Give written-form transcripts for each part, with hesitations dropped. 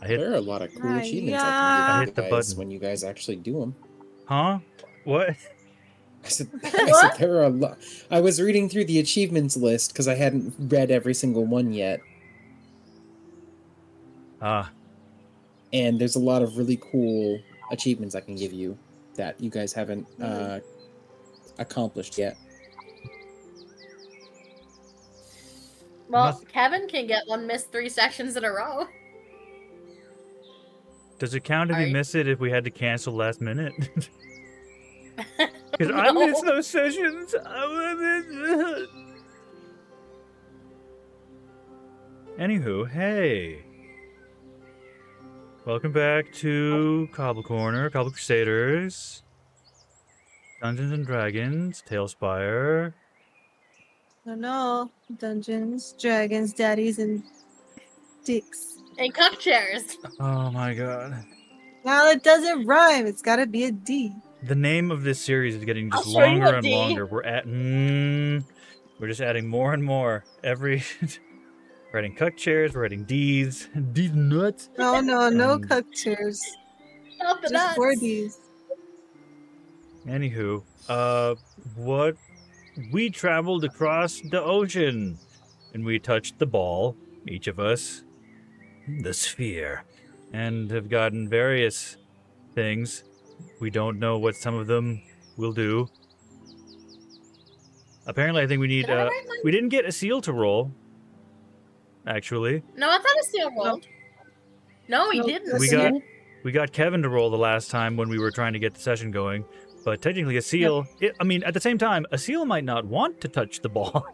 There are a lot of cool achievements I I can hit give the you guys button. when you guys actually do them. Huh? What? I said there are a lot. I was reading through the achievements list because I hadn't read every single one yet. And there's a lot of really cool achievements I can give you that you guys haven't accomplished yet. Well, Kevin can get one missed 3 sessions in a row. Does it count if we miss it if we had to cancel last minute? Because No. I missed those sessions. Anywho, hey. Welcome back to Kobble Corner, Kobble Crusaders, Dungeons and Dragons, Tailspire. No, Dungeons, Dragons, Daddies, and Dicks. And cup chairs. Oh my god. Now it doesn't rhyme. It's got to be a D. The name of this series is getting just I'll show you longer a and D. longer. We're just adding more and more. We're adding cuck chairs, we're adding D's. D's nuts. No cuck chairs. Not the Just nuts. 4 Ds. Anywho, we traveled across the ocean and we touched the ball, each of us, the sphere, and have gotten various things. We don't know what some of them will do. Apparently, I think we need, we didn't get a seal to roll, actually. No, I thought a seal rolled. No, he didn't. We got Kevin to roll the last time when we were trying to get the session going, but technically a seal, at the same time, a seal might not want to touch the ball.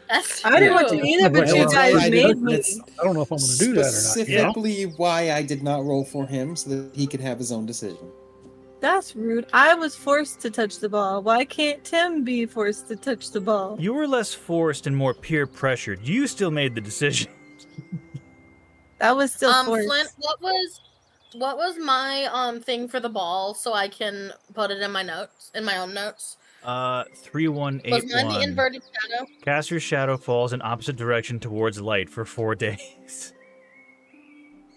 That's I didn't want to either, but you guys made me. I don't know if I'm going to do that or not. Specifically why I did not roll for him, so that he could have his own decision. That's rude. I was forced to touch the ball. Why can't Tim be forced to touch the ball? You were less forced and more peer pressured. You still made the decision. That was still forced. Flint, what was my thing for the ball so I can put it in my notes, in my own notes? 3181. Was mine the inverted shadow? Caster's shadow falls in opposite direction towards light for 4 days.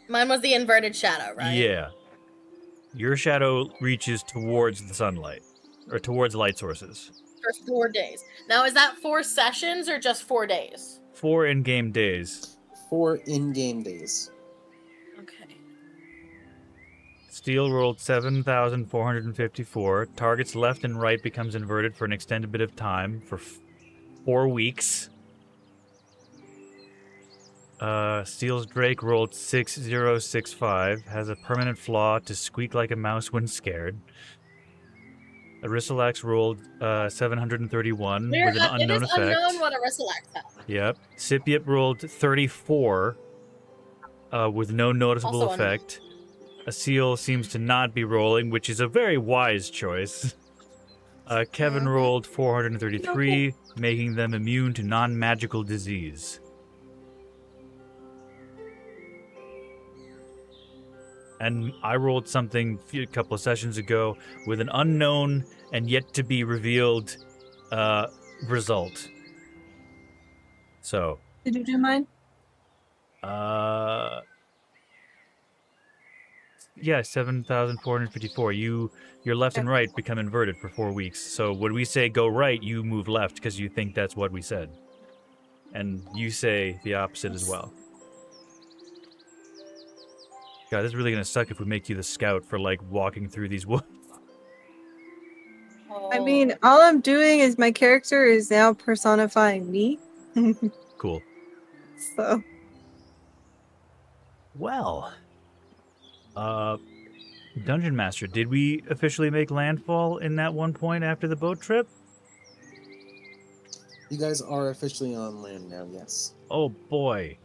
Mine was the inverted shadow, right? Yeah. Your shadow reaches towards the sunlight, or towards light sources. For 4 days. Now, is that 4 sessions or just 4 days? 4 in-game days. 4 in-game days. Okay. Steel rolled 7,454. Target's left and right becomes inverted for an extended bit of time for 4 weeks. Steel's Drake rolled 6065. Has a permanent flaw to squeak like a mouse when scared. Aristolax rolled 731 with an unknown effect. It is unknown what Aristolax has. Yep. Sipiep rolled 34 with no noticeable Also effect. A seal seems to not be rolling, which is a very wise choice. Kevin rolled 433, making them immune to non-magical disease. And I rolled something a couple of sessions ago with an unknown and yet to be revealed result. So. Did you do mine? Yeah, 7,454. Your left and right become inverted for 4 weeks. So when we say go right, you move left because you think that's what we said. And you say the opposite as well. God, this is really going to suck if we make you the scout for, like, walking through these woods. I mean, all I'm doing is my character is now personifying me. Cool. So. Well. Dungeon Master, did we officially make landfall in that one point after the boat trip? You guys are officially on land now, yes. Oh, boy.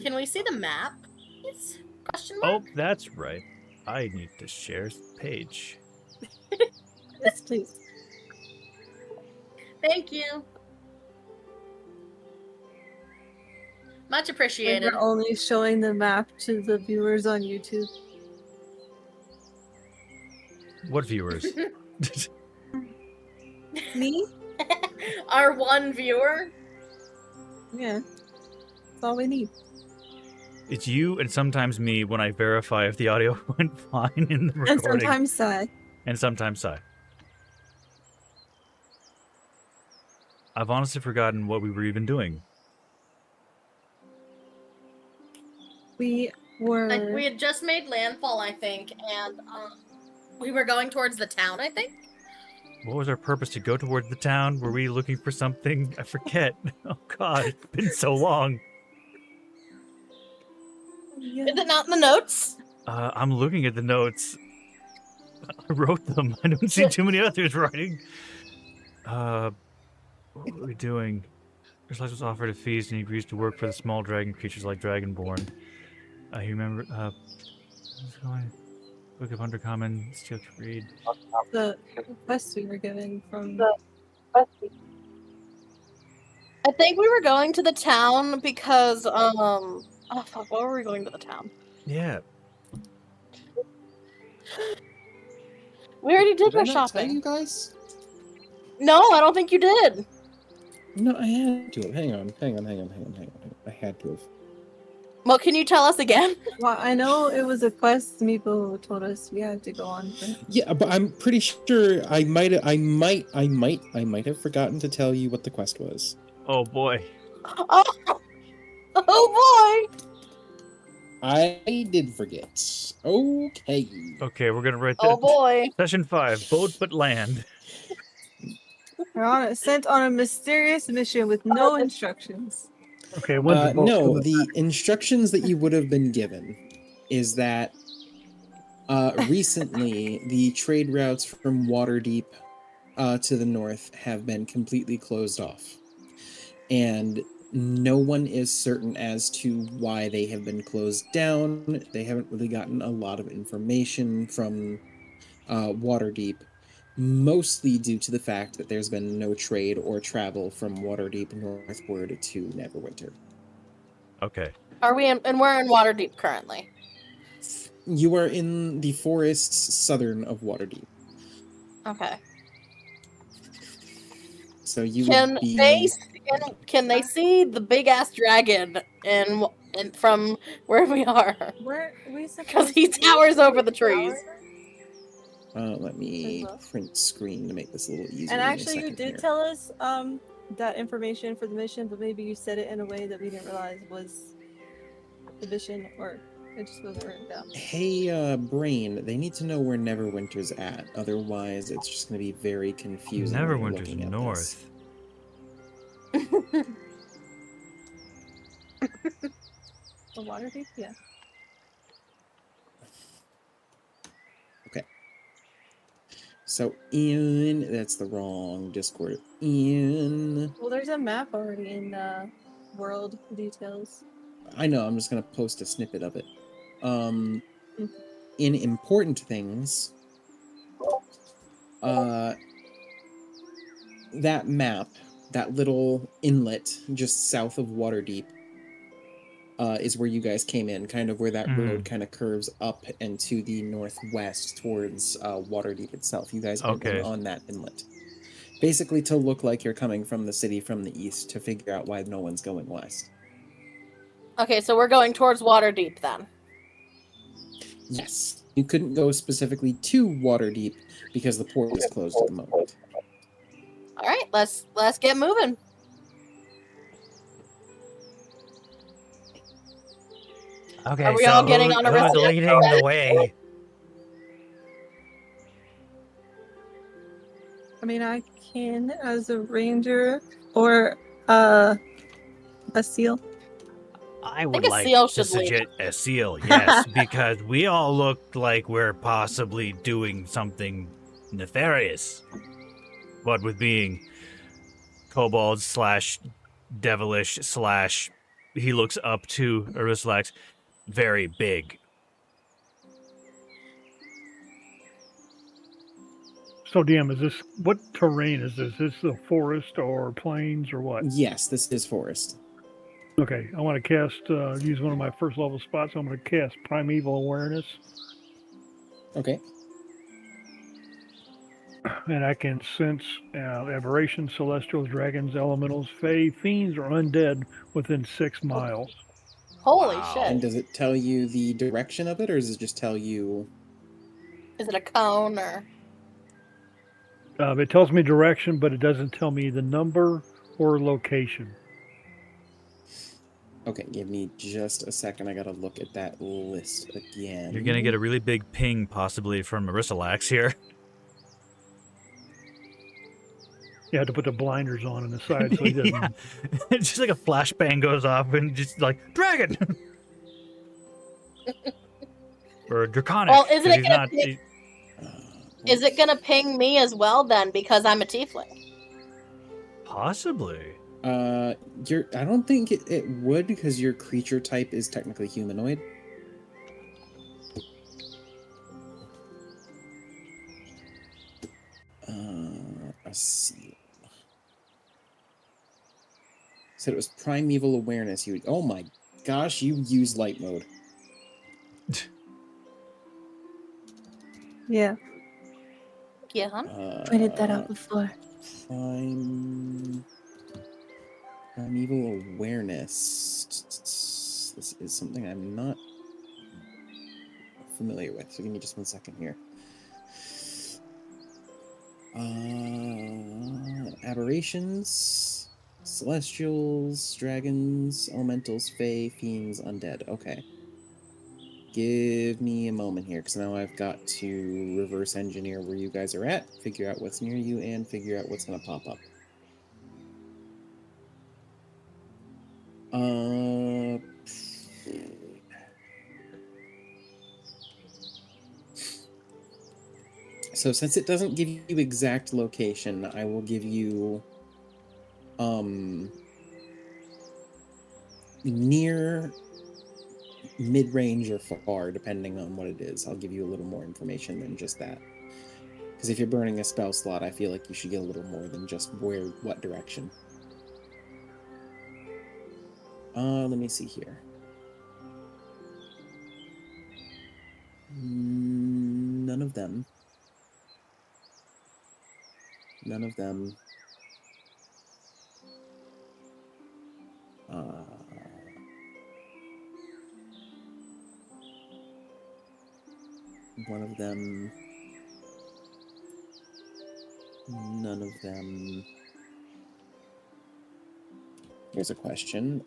Can we see the map, please? Question mark? Oh, that's right. I need to share page. Yes, please. Thank you. Much appreciated. We're only showing the map to the viewers on YouTube. What viewers? Me? Our one viewer? Yeah. That's all we need. It's you and sometimes me when I verify if the audio went fine in the recording. And sometimes Sai. And sometimes Sai. I've honestly forgotten what we were even doing. We were. We had just made landfall, I think, and we were going towards the town, I think. What was our purpose to go towards the town? Were we looking for something? I forget. Oh god, it's been so long. Yeah. Is it not in the notes? I'm looking at the notes. I wrote them. I don't see too many others writing. What were we doing? Ursula was offered a feast and he agrees to work for the small dragon creatures like Dragonborn. You remember, what's going? Book of Undercommon, still to read. The quest we were given from. I think we were going to the town because, oh fuck, why were we going to the town? Yeah. We already did Did I our not tell shopping. you guys? No, I don't think you did. No, I had to have. Hang on. I had to have. Well, can you tell us again? Well, I know it was a quest Meepo told us we had to go on. For. Yeah, but I'm pretty sure I might have forgotten to tell you what the quest was. Oh boy. Oh boy! I did forget. Okay. Okay, we're gonna write that. Oh boy! Session 5, boat but land. We're sent on a mysterious mission with no instructions. Okay, when's the boat No, coming the back? instructions that you would have been given is that recently the trade routes from Waterdeep to the north have been completely closed off. And no one is certain as to why they have been closed down. They haven't really gotten a lot of information from Waterdeep, mostly due to the fact that there's been no trade or travel from Waterdeep northward to Neverwinter. Okay. Are we in, and we're in Waterdeep currently. You are in the forests southern of Waterdeep. Okay. So you Can would be... can they see the big ass dragon in from where we are? Where we supposed Because he to be? towers over the trees. let me print screen to make this a little easier. And in a actually, you second did here. tell us that information for the mission, but maybe you said it in a way that we didn't realize was the mission, or it just wasn't written down. Hey, Brain, they need to know where Neverwinter's at. Otherwise, it's just going to be very confusing. when you're Neverwinter's looking at north. The Waterdeep? Yeah. So that's the wrong Discord. Well, there's a map already in world details. I know, I'm just going to post a snippet of it. In important things, that map, that little inlet just south of Waterdeep, is where you guys came in, kind of where that road kind of curves up and to the northwest towards Waterdeep itself. You guys went in on that inlet. Basically to look like you're coming from the city from the east to figure out why no one's going west. Okay, so we're going towards Waterdeep then. Yes. You couldn't go specifically to Waterdeep because the port is closed at the moment. All right, let's get moving. Okay, Are we all getting on a who's risk? leading the way? I mean, I can as a ranger or a seal. I would a like seal to should lead. suggest a seal, yes, because we all look like we're possibly doing something nefarious. What with being kobold / devilish / he looks up to Arislax, very big. So, DM, is this what terrain is this? Is this the forest or plains or what? Yes, this is forest. Okay, I want to cast, use one of my first level spots. I'm going to cast Primeval Awareness. Okay. and I can sense aberrations, celestials, dragons, elementals, fae, fiends, or undead within 6 miles. Holy Wow. shit. And does it tell you the direction of it, or does it just tell you? Is it a cone or? It tells me direction, but it doesn't tell me the number or location. Okay, give me just a second. I gotta look at that list again. You're gonna get a really big ping, possibly from Aristolax here. You have to put the blinders on the side so he doesn't. Yeah. It's just like a flashbang goes off and just like dragon or draconic. Well, isn't 'cause it he's gonna not. ping? Is it gonna ping me as well then? Because I'm a tiefling. Possibly. I don't think it would, because your creature type is technically humanoid. Let's see. Said it was primeval awareness. Oh my gosh, you use light mode. Yeah, Yeah. pointed that out before. Primeval awareness. This is something I'm not familiar with, so give me just 1 second here. Aberrations, celestials, dragons, elementals, fae, fiends, undead. Okay. Give me a moment here, because now I've got to reverse engineer where you guys are at, figure out what's near you, and figure out what's going to pop up. So since it doesn't give you exact location, I will give you near, mid-range, or far, depending on what it is. I'll give you a little more information than just that. Because if you're burning a spell slot, I feel like you should get a little more than just what direction. Let me see here. None of them. None of them. One of them. None of them. Here's a question.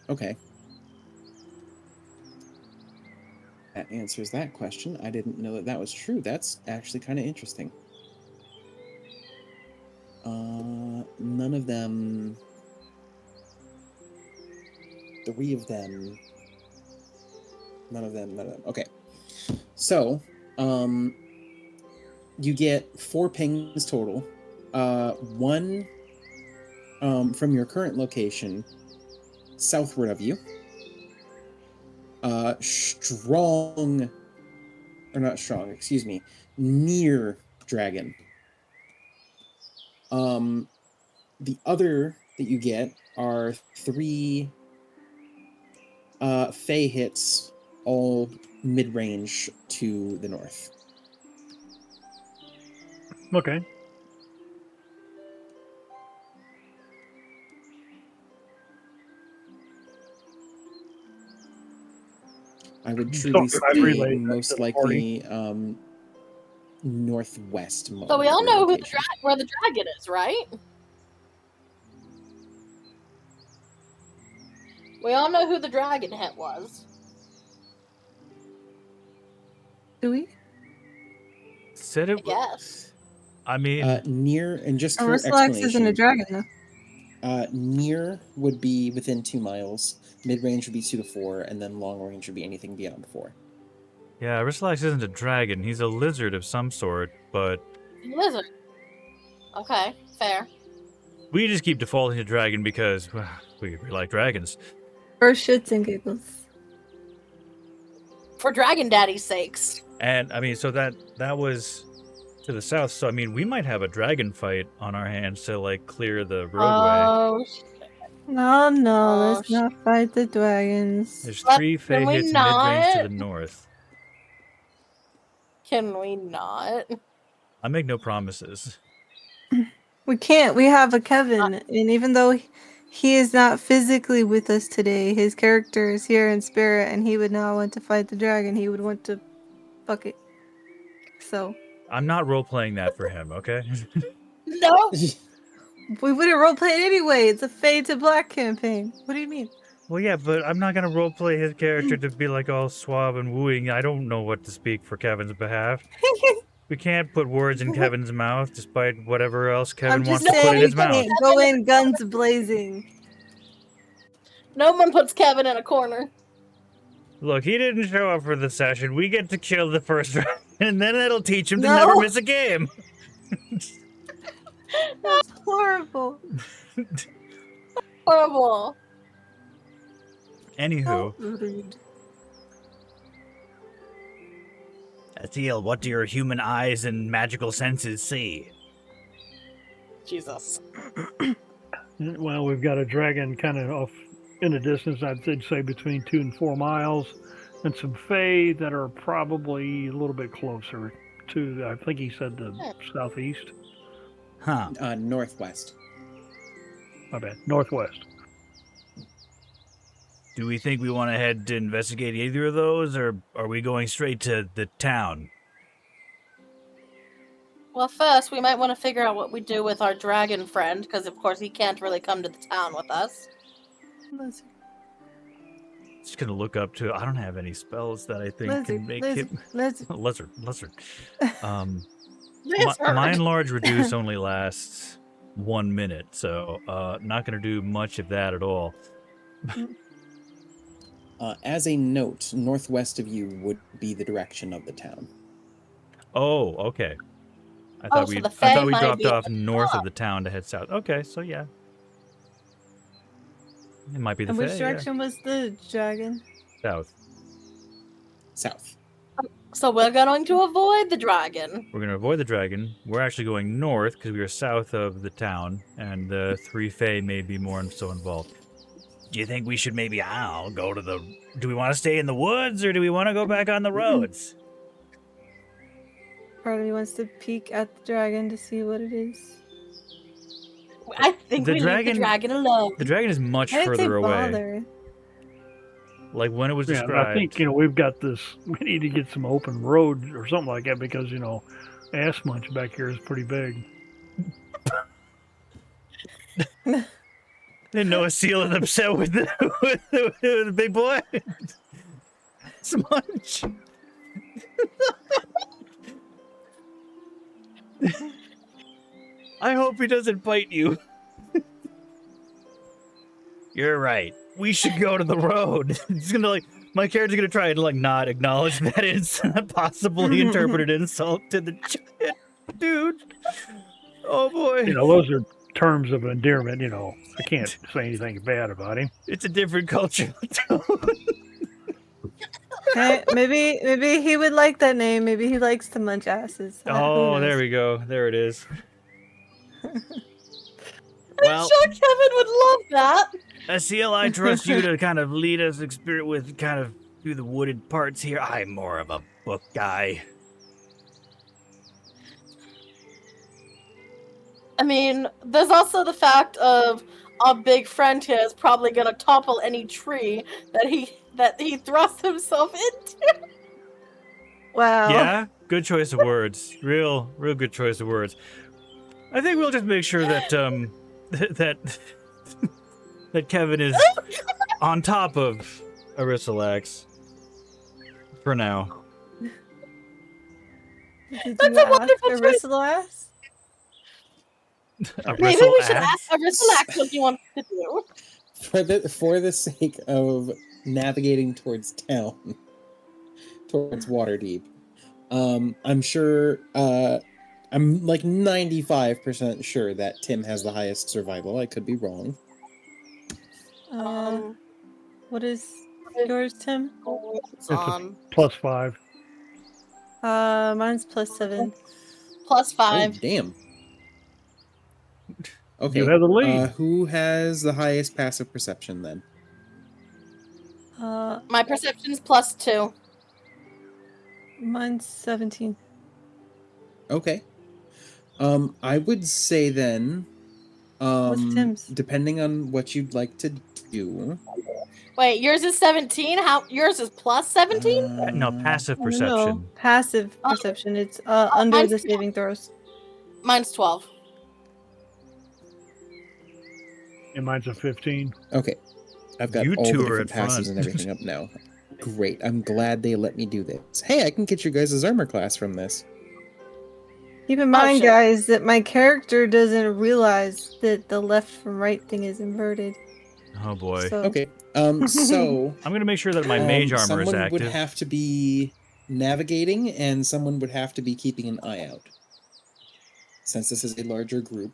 Okay. That answers that question. I didn't know that was true. That's actually kind of interesting. None of them. 3 of them. None of them. Okay. So, you get 4 pings total. 1 from your current location, southward of you. Near dragon. The other that you get are 3 Fey hits, all mid-range to the north. Okay. I would So truly I've say relayed that to most the party. likely northwest. So we all know who location. where the dragon is, right? We all know who the dragon hit was. Do we? Said it. Yes. I mean, Near, and just for Aristolax isn't a explanation, dragon, though. near would be within 2 miles, mid-range would be 2 to 4, and then long range would be anything beyond 4. yeah, Aristolax isn't a dragon. He's a lizard of some sort, but Lizard. Okay, fair. We just keep defaulting to dragon because well, we like dragons. For shits and giggles. For Dragon Daddy's sakes. And I mean, so that was to the south. So I mean, we might have a dragon fight on our hands to like clear the roadway. Oh, No, Oh, let's not fight the dragons. There's But 3 can Fey we hits mid-range to not? the north. can we not? I make no promises. We can't. We have a Kevin, and even though he is not physically with us today, his character is here in spirit, and he would not want to fight the dragon. He would want to fuck it. So I'm not role-playing that for him, okay? No. we wouldn't roleplay it anyway. It's a Fade to Black campaign. What do you mean? Well, yeah, but I'm not gonna roleplay his character to be like all suave and wooing. I don't know what to speak for Kevin's behalf. We can't put words in Kevin's mouth, despite whatever else Kevin I'm just wants to put saying in we his mouth. can't go in guns blazing. No one puts Kevin in a corner. Look, he didn't show up for the session. We get to kill the first dragon, and then it'll teach him to No. never miss a game. That's horrible. Horrible. Anywho, How rude. Athiel, what do your human eyes and magical senses see? Jesus. Well, we've got a dragon kind of off in the distance. I'd say between 2 and 4 miles, and some Fae that are probably a little bit closer to. I think he said the southeast. Huh. Northwest. My bad. Northwest. Do we think we want to head to investigate either of those, or are we going straight to the town? Well, first, we might want to figure out what we do with our dragon friend, because of course he can't really come to the town with us. Just gonna look up to. I don't have any spells that I think can make him lizard. My enlarge reduce only lasts 1 minute, so not gonna do much of that at all. As a note, northwest of you would be the direction of the town. Oh, okay. I Oh, thought so we the Fae might dropped be off at the north top. of the town to head south. Okay, so yeah, it might be the And which Fae, direction was the dragon? yeah. South. South. So we're going to avoid the dragon. We're gonna avoid the dragon. We're actually going north because we are south of the town, and the 3 Fae may be more so involved. Do you think we should maybe, go to the... Do we want to stay in the woods, or do we want to go back on the roads? Part of me wants to peek at the dragon to see what it is. I think The we leave dragon- the dragon alone. The dragon is much I didn't say further away. bother. Like when it was Yeah, described. I think we've got this. We need to get some open road or something like that because Ass Munch back here is pretty big. Didn't know a seal is upset with the big boy. Smudge. I hope he doesn't bite you. You're right. We should go to the road. It's gonna my character's gonna try and not acknowledge that it's a possibly interpreted insult to the giant dude. Oh boy. Those are terms of endearment. I can't say anything bad about him. It's a different culture. Hey, maybe he would like that name. Maybe he likes to munch asses. Oh, there we go. There it is. I'm Well, sure Kevin would love that. Asil, I trust you to kind of lead us through the wooded parts here. I'm more of a book guy. I mean, there's also the fact of our big friend here is probably gonna topple any tree that he thrusts himself into. Wow. Yeah, good choice of words. Real good choice of words. I think we'll just make sure that that Kevin is on top of Arisalax for now. Did That's you a wonderful ask choice. Aristolas? Maybe we should ask Arisalax? Arisalax what he wants to do. For the sake of navigating towards towards Waterdeep, I'm sure I'm like 95% sure that Tim has the highest survival. I could be wrong. What is yours, Tim? It's It's a on +5. Mine's +7. +5. Oh, damn. Okay. You have the lead. Who has the highest passive perception then? My perception's +2. Mine's 17. Okay. I would say then, What's Tim's? depending on what you'd like to do. Wait, yours is 17? How yours is +17? No, passive perception. No, passive Oh. perception. It's under mine's the saving throws. Mine's 12. And mine's a 15. Okay. I've got You all the two are different at front. passives and everything up now. Great. I'm glad they let me do this. Hey, I can get your guys' armor class from this. Keep in mind, shit. guys, that my character doesn't realize that the left from right thing is inverted. Oh boy. So, Okay. So I'm gonna make sure that my mage armor is someone active. would have to be navigating, and someone would have to be keeping an eye out. Since this is a larger group,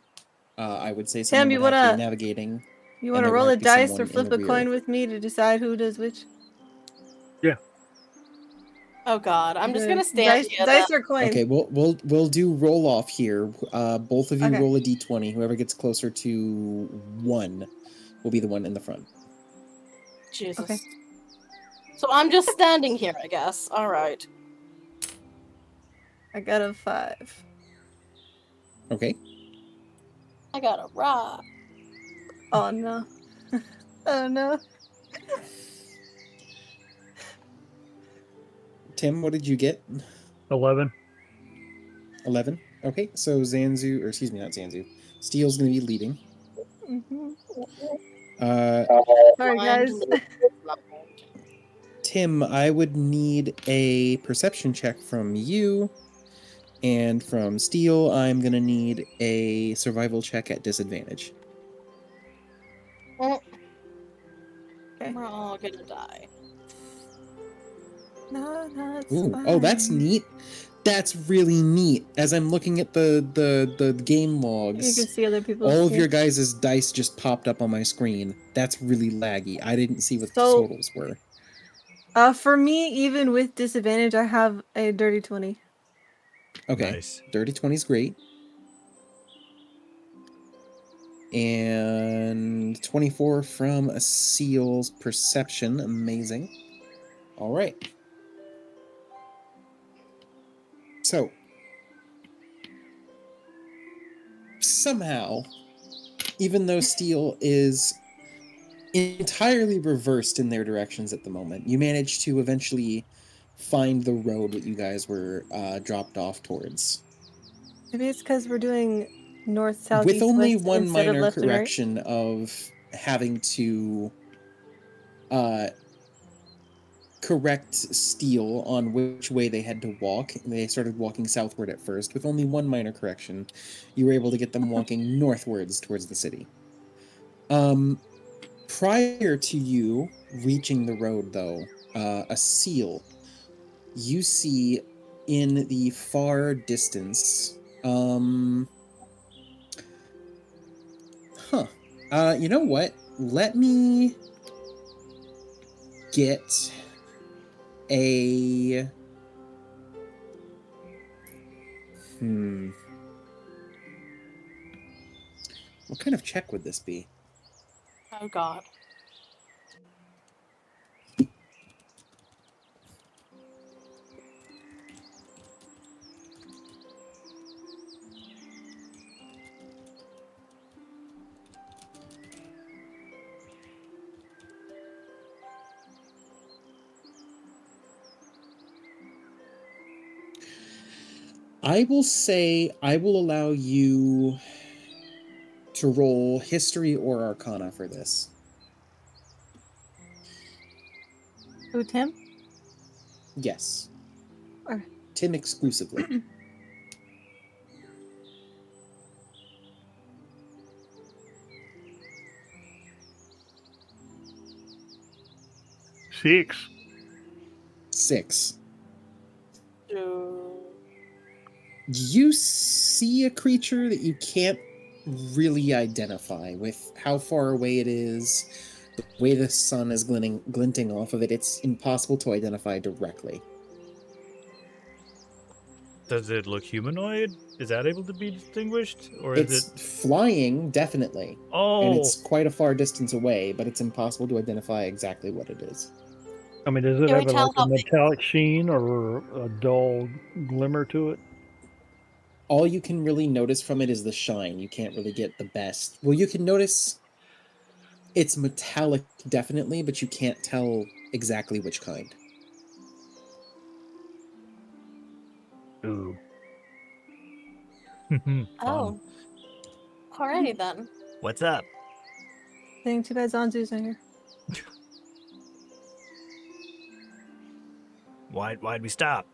I would say someone you would have to wanna- be navigating. you And want to there would roll have a to be dice someone or in flip the a coin rear. with me to decide who does which? Oh god, I'm just gonna stand dice, here. dice then. or coin. Okay, we'll do roll off here. Both of you Okay. roll a d20. Whoever gets closer to 1 will be the one in the front. Jesus. Okay. So I'm just standing here, I guess. All right. I got a 5. Okay. I got a rock. Oh no. Oh no. Tim, what did you get? 11. 11. Okay, so Zanzu, or excuse me, not Zanzu. Steel's going to be leading. Mhm. Sorry, Blind guys. level. Tim, I would need a perception check from you. And from Steel, I'm going to need a survival check at disadvantage. Mm. Okay. We're all gonna die. No, it's Ooh, fine. oh, that's neat. That's really neat. As I'm looking at the game logs, You can see other people's. all of yeah. your guys' dice just popped up on my screen. That's really laggy. I didn't see what the So- totals were. For me, even with disadvantage, I have a dirty 20. Okay, Nice. dirty 20 is great. And 24 from a Seal's perception. Amazing. All right. So, somehow, even though Steel is entirely reversed in their directions at the moment, you manage to eventually find the road that you guys were dropped off towards. Maybe it's because we're doing north, south, With east, only west one instead of minor left and right. correction of having to correct Steel on which way they had to walk. They started walking southward at first. With only one minor correction, you were able to get them walking northwards towards the city. Prior to you reaching the road, though, a seal you see in the far distance. You know what? Let me get a. What kind of check would this be? Oh god. I will say I will allow you to roll history or arcana for this. Who, Tim? Yes. Or- Tim exclusively. 6. 6. You see a creature that you can't really identify with how far away it is, the way the sun is glinting off of it. It's impossible to identify directly. Does it look humanoid? Is that able to be distinguished, or is It's it? flying, definitely, and Oh, it's quite a far distance away, but it's impossible to identify exactly what it is. I mean, does it Can we have tell like a how big? metallic sheen or a dull glimmer to it? All you can really notice from it is the shine. You can't really get the best. Well, you can notice it's metallic, definitely, but you can't tell exactly which kind. Ooh. fun. Oh, alrighty then. What's up? Saying too bad Zanzu's not here. Why'd we stop?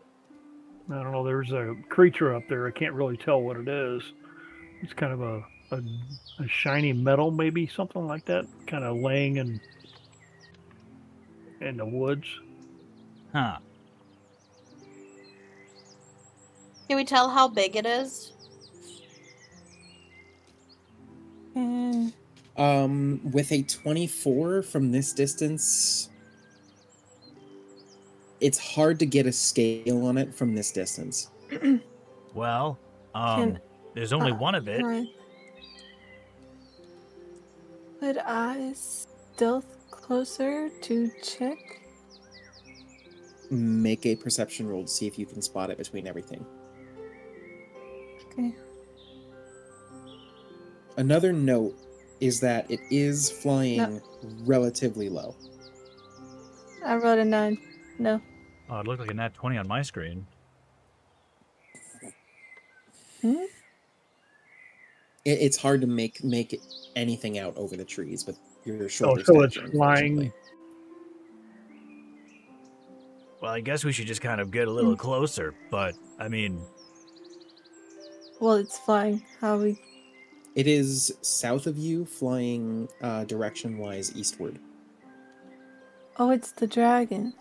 I don't know. There's a creature up there. I can't really tell what it is. It's kind of a shiny metal, maybe something like that. Kind of laying in the woods. Huh? Can we tell how big it is? And With a 24 from this distance, it's hard to get a scale on it from this distance. Well, Can- there's only one of it. Would I stealth closer to check? Make a perception roll to see if you can spot it between everything. Okay. Another note is that it is flying relatively low. I rolled a 9. No. Oh, it looked like a nat 20 on my screen. Hmm? It's hard to make anything out over the trees, but you're Oh, shorter. so it's stature, flying. unfortunately. Well, I guess we should just kind of get a little closer. But I mean, Well, it's flying. How we? It is south of you, flying direction-wise eastward. Oh, it's the dragon.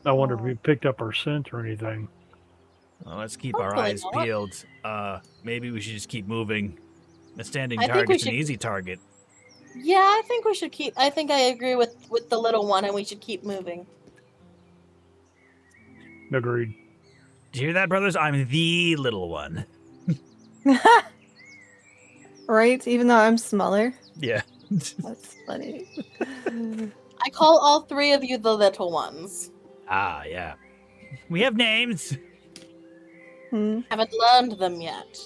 I wonder if we picked up our scent or anything. well, let's keep our Hopefully eyes not. peeled. Maybe we should just keep moving. A standing I think we target's an should- easy target. Yeah, I think we should keep. I think I agree with the little one, and we should keep moving. Agreed. Do you hear that, brothers? I'm the little one. Right? Even though I'm smaller. Yeah. That's funny. I call all three of you the little ones. Ah, yeah. We have names. Hmm. Haven't learned them yet.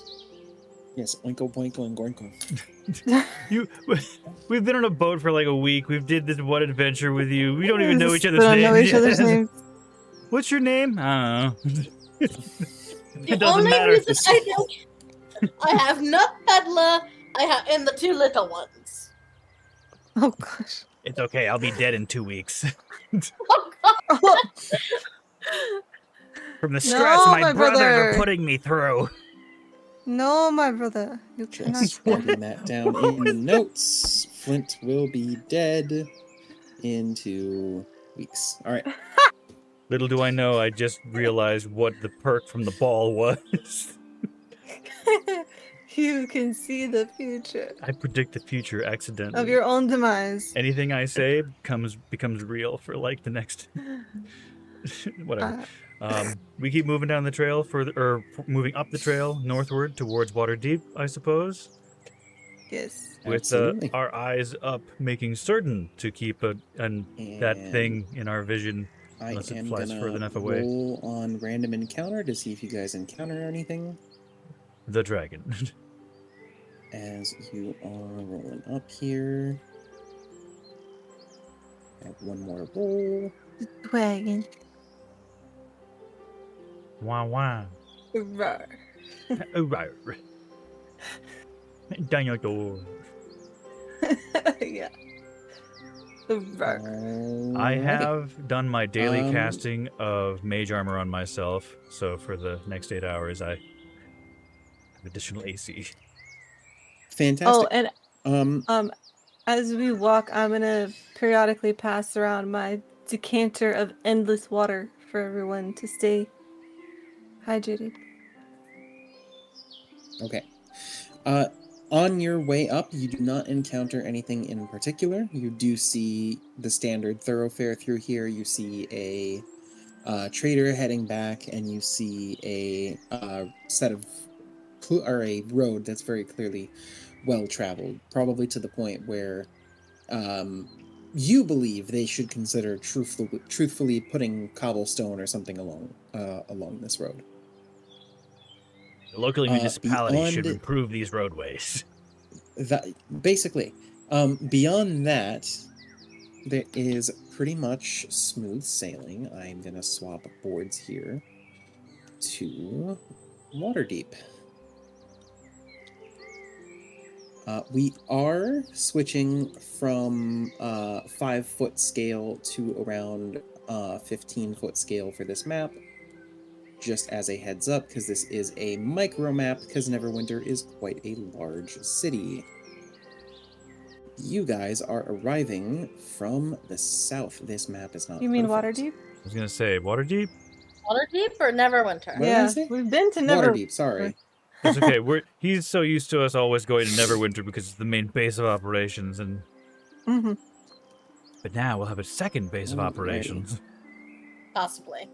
Yes, oinko, boinko, and goinko. We've been on a boat for like a week. We've did this one adventure with you. We don't even know each We other's don't names. know each other's yet. names. What's your name? I don't know. The It doesn't only matter. reason I know I have Nut Peddler, and the two little ones. Oh gosh. It's okay. I'll be dead in 2 weeks. Oh god. Oh, From the stress No, my my brothers are brother. putting me through. no, my brother. You cannot Just writing that down in the notes. Flint will be dead in 2 weeks. All right. Little do I know, I just realized what the perk from the ball was. You can see the future I predict the future accidentally. of your own demise. Anything I say becomes real for like the next whatever. We keep moving down the trail moving up the trail northward towards Waterdeep, I suppose, Yes. with Absolutely. our eyes up, making certain to keep that And thing in our vision. I unless it am flies gonna further enough away. roll on random encounter to see if you guys encounter anything The dragon. as you are rolling up here. I have one more roll. Wagon. Wah wah. Roar. Oh, right. Dinosaur. Yeah. Roar. I Alrighty. have done my daily Um, casting of mage armor on myself, so for the next 8 hours I have additional AC. Fantastic. Oh, and Um, as we walk, I'm gonna periodically pass around my decanter of endless water for everyone to stay hydrated. Okay. On your way up, you do not encounter anything in particular. You do see the standard thoroughfare through here. You see a trader heading back, and you see a a road that's very clearly well traveled, probably to the point where you believe they should consider truthfully putting cobblestone or something along this road. The local municipalities should beyond- improve these roadways. Basically, beyond that, there is pretty much smooth sailing. I'm gonna swap boards here to Waterdeep. We are switching from 5-foot scale to around 15-foot scale for this map. Just as a heads up, because this is a micro map, because Neverwinter is quite a large city. You guys are arriving from the south. This map is not You mean perfect. Waterdeep? I was gonna say Waterdeep. Waterdeep or Neverwinter? What did I Yeah, say? we've been to Never. Waterdeep, sorry. It's okay. He's so used to us always going to Neverwinter because it's the main base of operations, and Mm-hmm. but now we'll have a second base of Alrighty. operations. Possibly.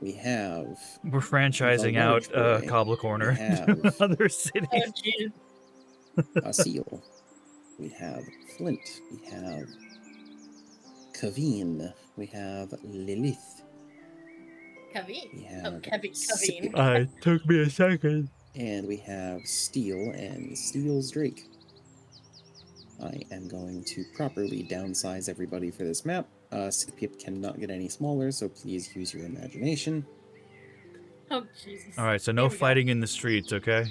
We have We're franchising The out large boy. Kobble Corner We have- to other Oh, cities. jeez. a seal. We have Flint. We have Kaveen. We have Lilith. Kaveen. We Oh, have Kaveen. It took me a second. And we have Steel and Steel's Drake. I am going to properly downsize everybody for this map. City cannot get any smaller, so please use your imagination. Oh, Jesus. All right, so no Here we go. fighting in the streets, okay?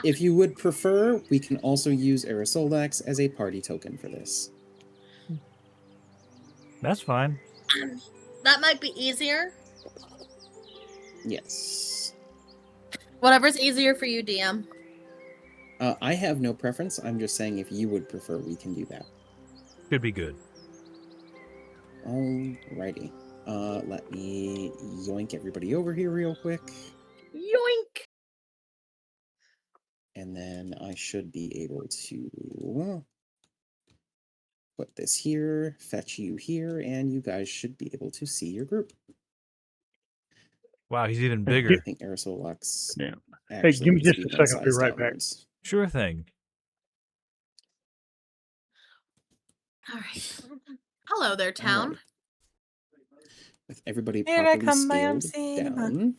If you would prefer, we can also use Aerosolax as a party token for this. That's fine. That might be easier. Yes. Whatever's easier for you, DM. I have no preference. I'm just saying if you would prefer, we can do that. Could be good. Alrighty. Let me yoink everybody over here real quick. Yoink! And then I should be able to put this here, fetch you here, and you guys should be able to see your group. Wow, he's even Hey, bigger. I think Aerosolux Yeah. actually give me needs to just be a one second, I'll be size right back. downwards. Sure thing. All right. Hello there, town. Alright. With everybody Here I properly come, my scaled MC. down.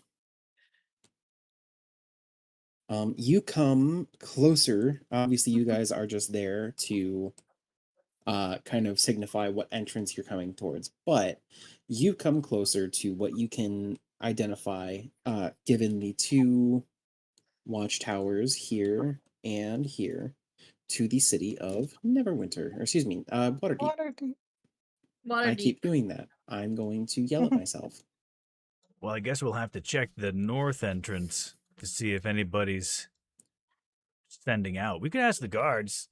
You come closer. Obviously, you guys are just there to kind of signify what entrance you're coming towards. But you come closer to what you can identify, given the two watchtowers here and here, to the city of Neverwinter. Or excuse me, Waterdeep. Waterdeep. I keep doing that. I'm going to yell at myself. Well, I guess we'll have to check the north entrance to see if anybody's sending out. We could ask the guards.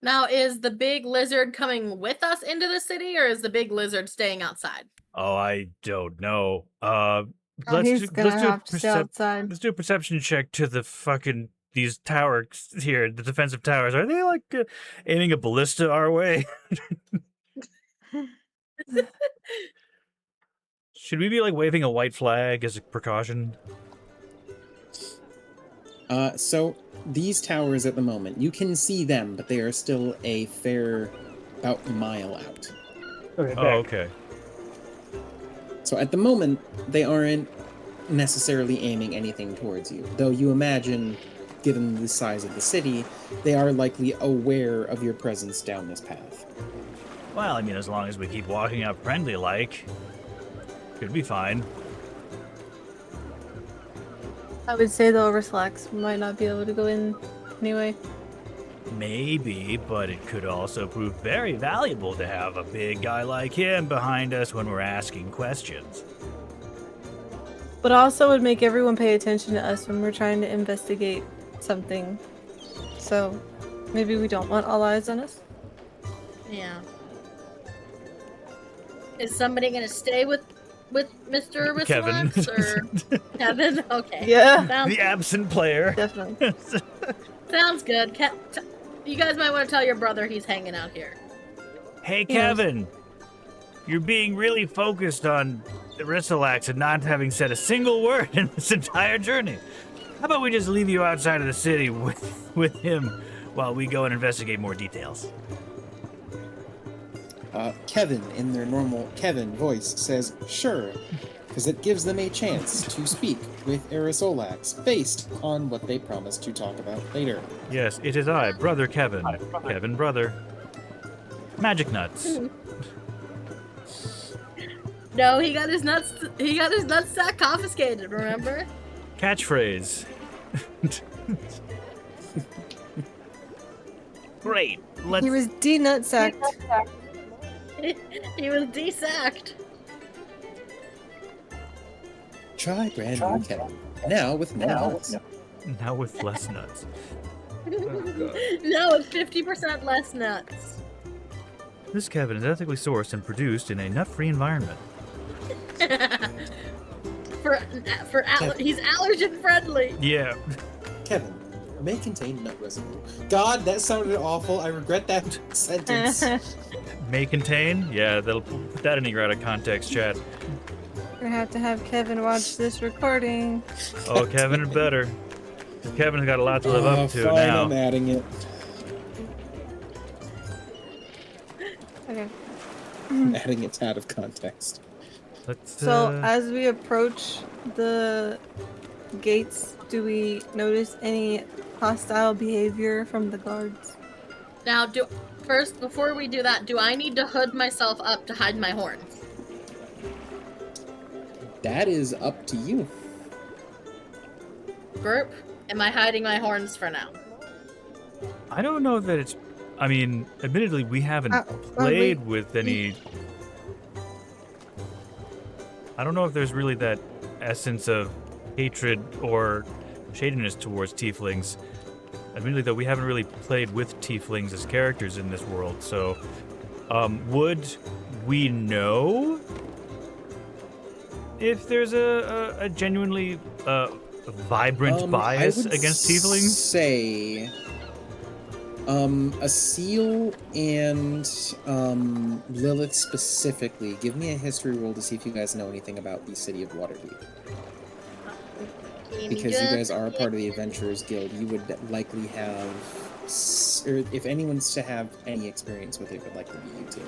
Now, is the big lizard coming with us into the city, or is the big lizard staying outside? Oh, I don't know. He's gonna have to stay outside. Let's do a perception check to the fucking these towers here, the defensive towers. Are they like aiming a ballista our way? Should we be like waving a white flag as a precaution? So these towers at the moment, you can see them, but they are still a fair about mile out. Okay, Oh, back. okay. So at the moment, they aren't necessarily aiming anything towards you. Though you imagine, given the size of the city, they are likely aware of your presence down this path. Well, I mean, as long as we keep walking up friendly like, could be fine. I would say the Overslacks might not be able to go in anyway. Maybe, but it could also prove very valuable to have a big guy like him behind us when we're asking questions. But also would make everyone pay attention to us when we're trying to investigate something. So maybe we don't want all eyes on us. Yeah. Is somebody gonna stay with Mr. Kevin. Whistleaxe or Kevin? Okay. Yeah, Sounds, The absent player. definitely. sounds good. You guys might want to tell your brother he's hanging out here. Hey, Yes. Kevin. You're being really focused on the Whistleaxe and not having said a single word in this entire journey. How about we just leave you outside of the city with him while we go and investigate more details? Kevin, in their normal Kevin voice, says, sure, because it gives them a chance to speak with Aerosolax based on what they promised to talk about later. Yes, it is I, Brother Kevin. Kevin, brother. Magic nuts. No, he got his nuts. He got his nutsack confiscated. Remember? Catchphrase. Great. Let's. He was denutsacked. He was desacked. Try brand new Kevin. Now with more nuts. Now with less nuts. No, it's 50% less nuts. This Kevin is ethically sourced and produced in a nut-free environment. Kevin. He's allergen friendly. Yeah. Kevin may contain nut residue. God, that sounded awful. I regret that sentence. May contain? Yeah, they'll put that in your out of context, chat. We're gonna have to have Kevin watch this recording. Oh, Kevin had better. Kevin's got a lot to live up to fine, now. I'm adding it. Okay. I'm adding it out of context. Let's, So as we approach the gates, do we notice any hostile behavior from the guards? Now, first, before we do that, do I need to hood myself up to hide my horns? That is up to you. Group, am I hiding my horns for now? I don't know that it's. I mean, admittedly, we haven't played with any. I don't know if there's really that essence of hatred or shadiness towards tieflings. Admittedly, though, we haven't really played with tieflings as characters in this world, so would we know if there's a genuinely vibrant bias I would against tieflings? Say, a seal and Lilith specifically. Give me a history roll to see if you guys know anything about the city of Waterdeep. Because you guys are a part of the Adventurers Guild, you would likely have, or if anyone's to have any experience with it, would likely be you two.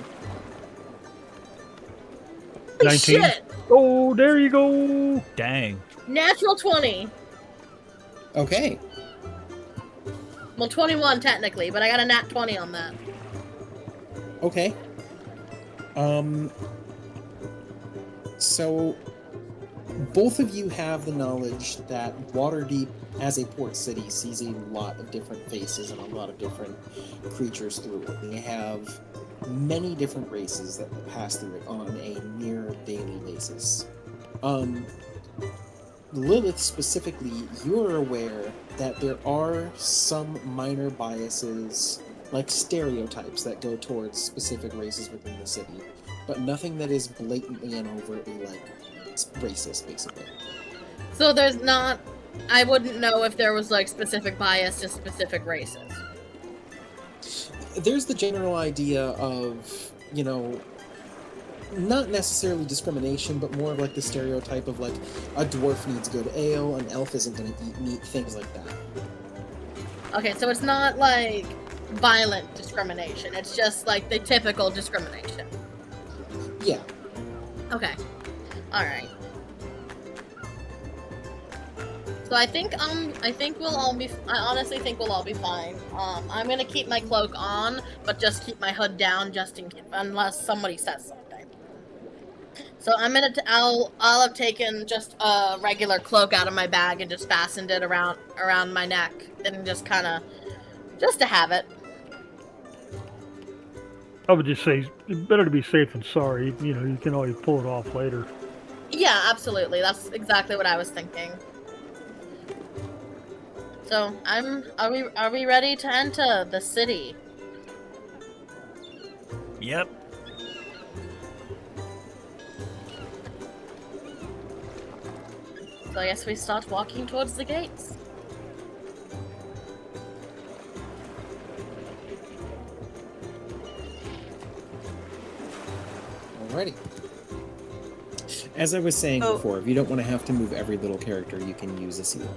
Holy 19. shit! Oh, there you go. Dang. Natural 20. Okay. Well, 21 technically, but I got a nat 20 on that. Okay. So both of you have the knowledge that Waterdeep, as a port city, sees a lot of different faces and a lot of different creatures through it. They have many different races that pass through it on a near daily basis. Lilith specifically, you're aware that there are some minor biases, like stereotypes, that go towards specific races within the city, but nothing that is blatantly and overtly, like, racist, basically. So there's not... I wouldn't know if there was, like, specific bias to specific races. There's the general idea of, you know, not necessarily discrimination, but more of like the stereotype of like a dwarf needs good ale, an elf isn't going to eat meat, things like that. Okay, so it's not, like, violent discrimination. It's just, like, the typical discrimination. Yeah. Okay. Alright. So I think we'll all be... I honestly think we'll all be fine. I'm gonna keep my cloak on, but just keep my hood down just in case, unless somebody says something. So I'll have taken just a regular cloak out of my bag and just fastened it around my neck and just kinda... just to have it. I would just say it's better to be safe than sorry. You know, you can always pull it off later. Yeah, absolutely. That's exactly what I was thinking. So, are we ready to enter the city? Yep. So I guess we start walking towards the gates. Alrighty. As I was saying Oh. before, if you don't want to have to move every little character, you can use a seal.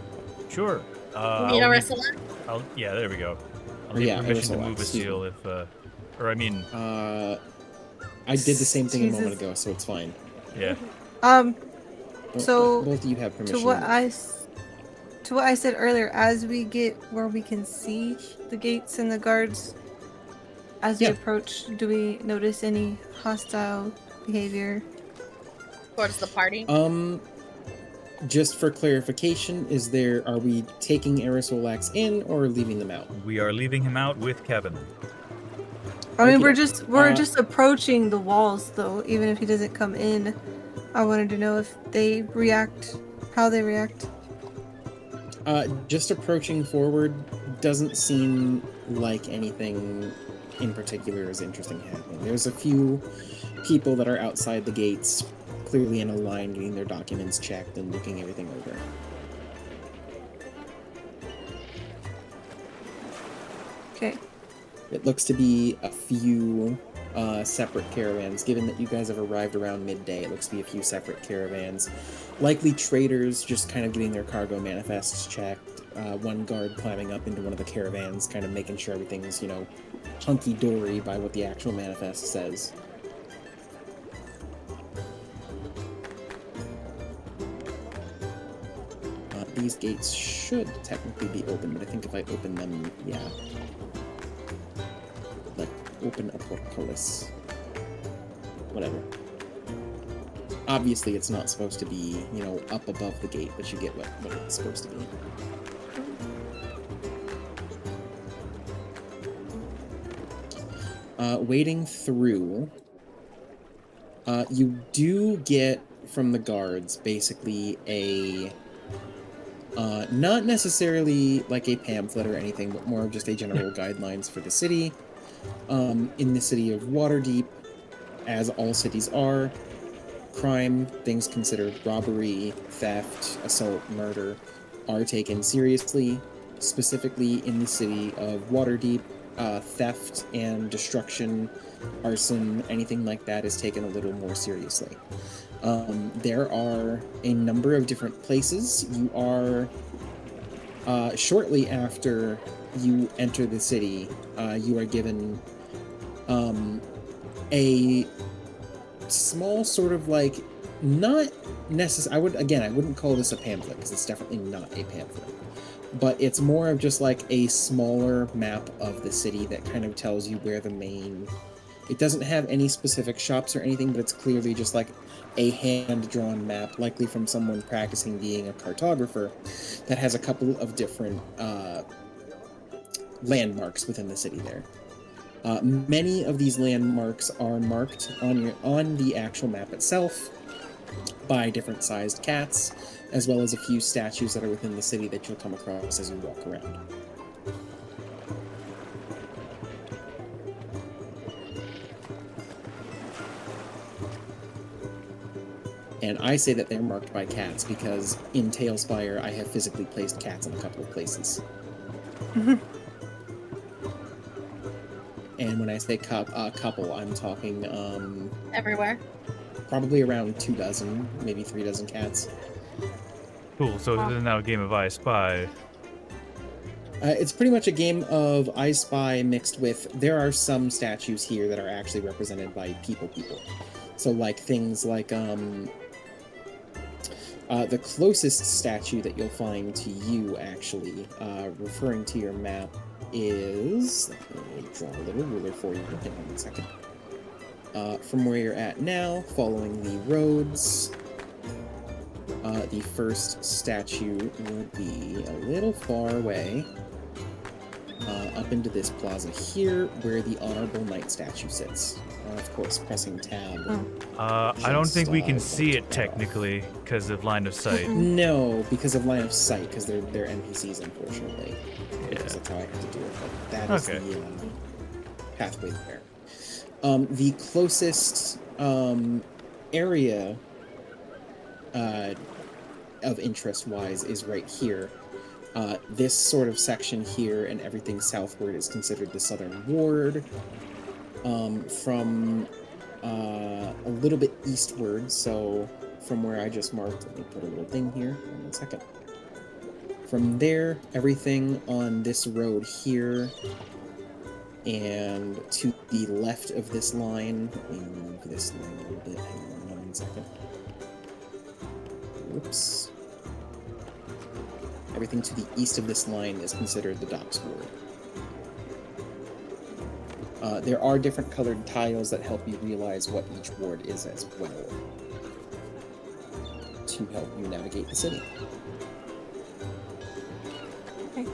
Sure. You need I'll Ursula? yeah, there we go. I'll Or need yeah, permission to Ursula, move a excuse seal me. if, or I mean, I did the same thing a moment Jesus. ago, so it's fine. yeah. So both of you have permission. to what move. to what I said earlier, as we get where we can see the gates and the guards, as we Yeah. approach, do we notice any hostile behavior? Towards the party? Just for clarification, are we taking Aerosolax in or leaving them out? We are leaving him out with Kevin. I mean, Okey-doke. we're just approaching the walls, though. Even if he doesn't come in, I wanted to know if they react, how they react. Just approaching forward doesn't seem like anything in particular is interesting happening. There's a few people that are outside the gates, clearly in a line, getting their documents checked and looking everything over. Okay. It looks to be a few separate caravans. Given that you guys have arrived around midday, it looks to be a few separate caravans. Likely traders just kind of getting their cargo manifests checked. One guard climbing up into one of the caravans, kind of making sure everything's, hunky-dory by what the actual manifest says. These gates should technically be open, but I think if I open them, yeah. Like, open a portcullis. Whatever. Obviously, it's not supposed to be, up above the gate, but you get what it's supposed to be. Wading through, you do get from the guards basically a, not necessarily like a pamphlet or anything, but more of just a general guidelines for the city. In the city of Waterdeep, as all cities are, crime, things considered robbery, theft, assault, murder, are taken seriously. Specifically in the city of Waterdeep, theft and destruction, arson, anything like that is taken a little more seriously. There are a number of different places. You are, shortly after you enter the city, you are given a small sort of like, not necessarily, I wouldn't call this a pamphlet, because it's definitely not a pamphlet. But it's more of just like a smaller map of the city that kind of tells you where the main... It doesn't have any specific shops or anything, but it's clearly just like a hand-drawn map, likely from someone practicing being a cartographer, that has a couple of different landmarks within the city there. Many of these landmarks are marked on the actual map itself by different sized cats, as well as a few statues that are within the city that you'll come across as you walk around. And I say that they're marked by cats because in Talespire I have physically placed cats in a couple of places. And when I say couple, I'm talking Everywhere. probably around 2 dozen, maybe 3 dozen cats. Cool. So this is now a game of I Spy. It's pretty much a game of I Spy mixed with, there are some statues here that are actually represented by people. So like things like the closest statue that you'll find to you actually, referring to your map, is, let me draw a little ruler for you, hang on 1 second. From where you're at now, following the roads, the first statue would be a little far away, up into this plaza here, where the Honorable Knight statue sits. Of course, pressing tab. I don't think we can see it technically because of line of sight. No, because of line of sight, because they're NPCs, unfortunately. Yeah. Because that's how I have to do it, but that is Okay. the pathway there. The closest area of interest-wise is right here. This sort of section here and everything southward is considered the southern ward. From a little bit eastward, so from where I just marked, let me put a little thing here. 1 second. From there, everything on this road here and to the left of this line, let me move this line a little bit. Hang on 1 second. Whoops. Everything to the east of this line is considered the docks ward. There are different colored tiles that help you realize what each ward is as well, to help you navigate the city. Okay.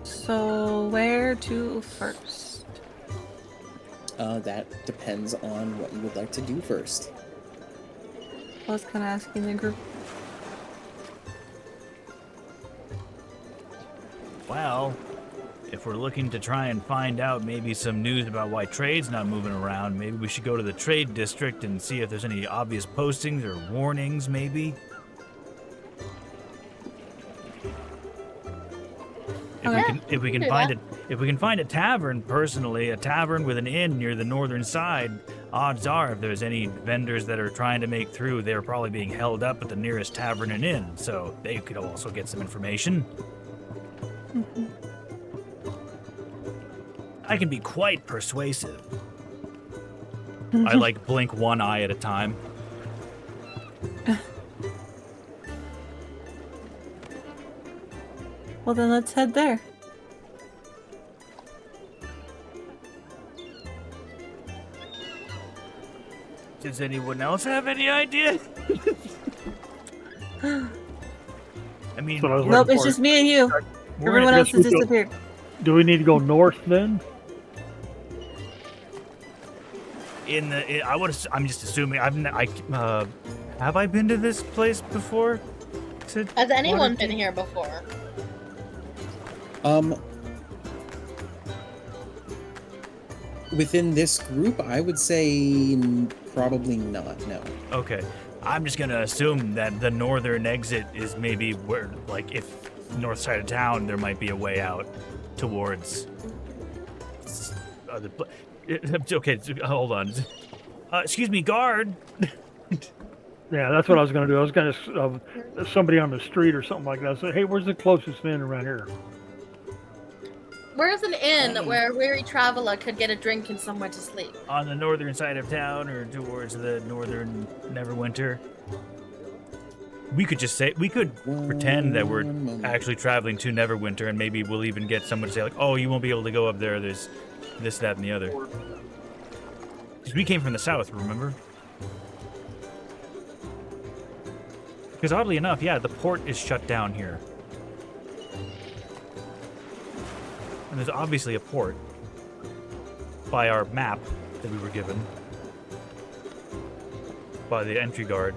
So where to first? That depends on what you would like to do first. I was kind of asking the group. Well, if we're looking to try and find out maybe some news about why trade's not moving around, maybe we should go to the trade district and see if there's any obvious postings or warnings, maybe. If we can find a tavern, personally, a tavern with an inn near the northern side, odds are if there's any vendors that are trying to make through, they're probably being held up at the nearest tavern and inn, so they could also get some information. Mm-hmm. I can be quite persuasive. I like blink one eye at a time. Well, then let's head there. Does anyone else have any idea? I mean, That's what I was Nope, looking it's for. just me and you. we're Everyone gonna- else has disappeared. Do we need to go north then? I'm just assuming. Have I been to this place before? Has anyone been here before? Within this group, I would say probably not, no. Okay. I'm just gonna assume that the northern exit is maybe where, like, if north side of town, there might be a way out towards other okay, hold on. Excuse me, guard. Yeah, that's what I was going to do. I was going to somebody on the street or something like that. Say, hey, where's the closest inn around here? Where's an inn where a weary traveler could get a drink and somewhere to sleep? On the northern side of town or towards the northern Neverwinter. We could pretend that we're actually traveling to Neverwinter, and maybe we'll even get someone to say, like, oh, you won't be able to go up there. There's this, that, and the other. Because we came from the south, remember? Because oddly enough, yeah, the port is shut down here. And there's obviously a port by our map that we were given by the entry guard.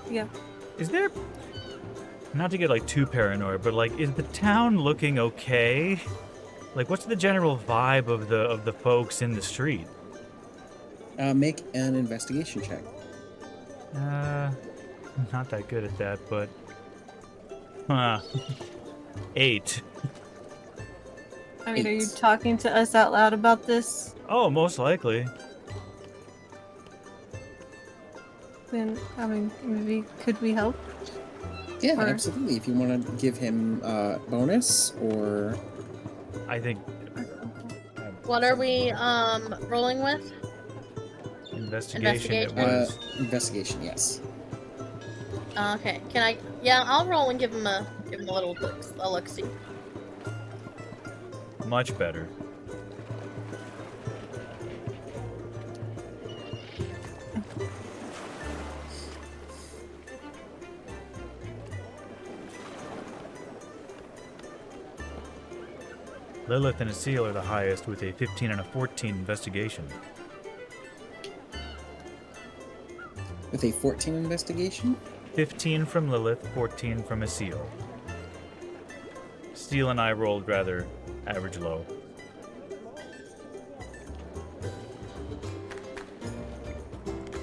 Yeah. Is there, not to get like too paranoid, but like, is the town looking okay? Like, what's the general vibe of the folks in the street? Make an investigation check. I'm not that good at that, but 8. I mean, are you talking to us out loud about this? Oh, most likely. Then, I mean, maybe could we help? Yeah, Or- absolutely. If you want to give him bonus or I think What are we rolling with? investigation it Investigation. was. investigation, yes. Okay, can I? Yeah, I'll roll and give him a little look see. Much better. Lilith and Asil are the highest with a 15 and a 14 investigation. With a 14 investigation? 15 from Lilith, 14 from Asil. Steel and I rolled rather average low.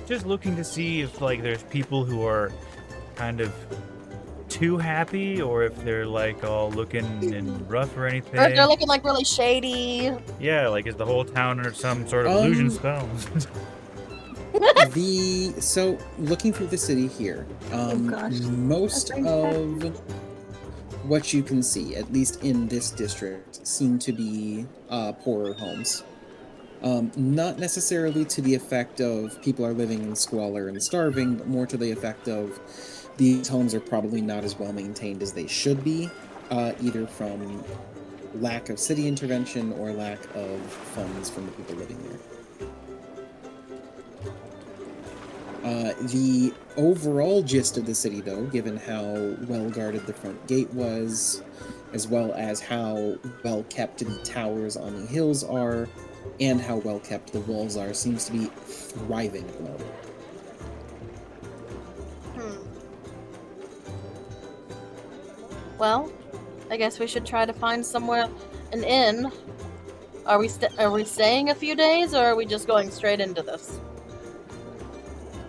just looking to see if like there's people who are kind of too happy, or if they're like all looking and rough or anything. Or if they're looking like really shady. Yeah, like is the whole town under some sort of illusion spell? So looking through the city here, gosh. most of what you can see, at least in this district, seem to be poorer homes. Not necessarily to the effect of people are living in squalor and starving, but more to the effect of these homes are probably not as well maintained as they should be, either from lack of city intervention or lack of funds from the people living there. The overall gist of the city, though, given how well guarded the front gate was, as well as how well kept the towers on the hills are, and how well kept the walls are, seems to be thriving at the moment. Well, I guess we should try to find somewhere, an inn. Are we staying a few days, or are we just going straight into this?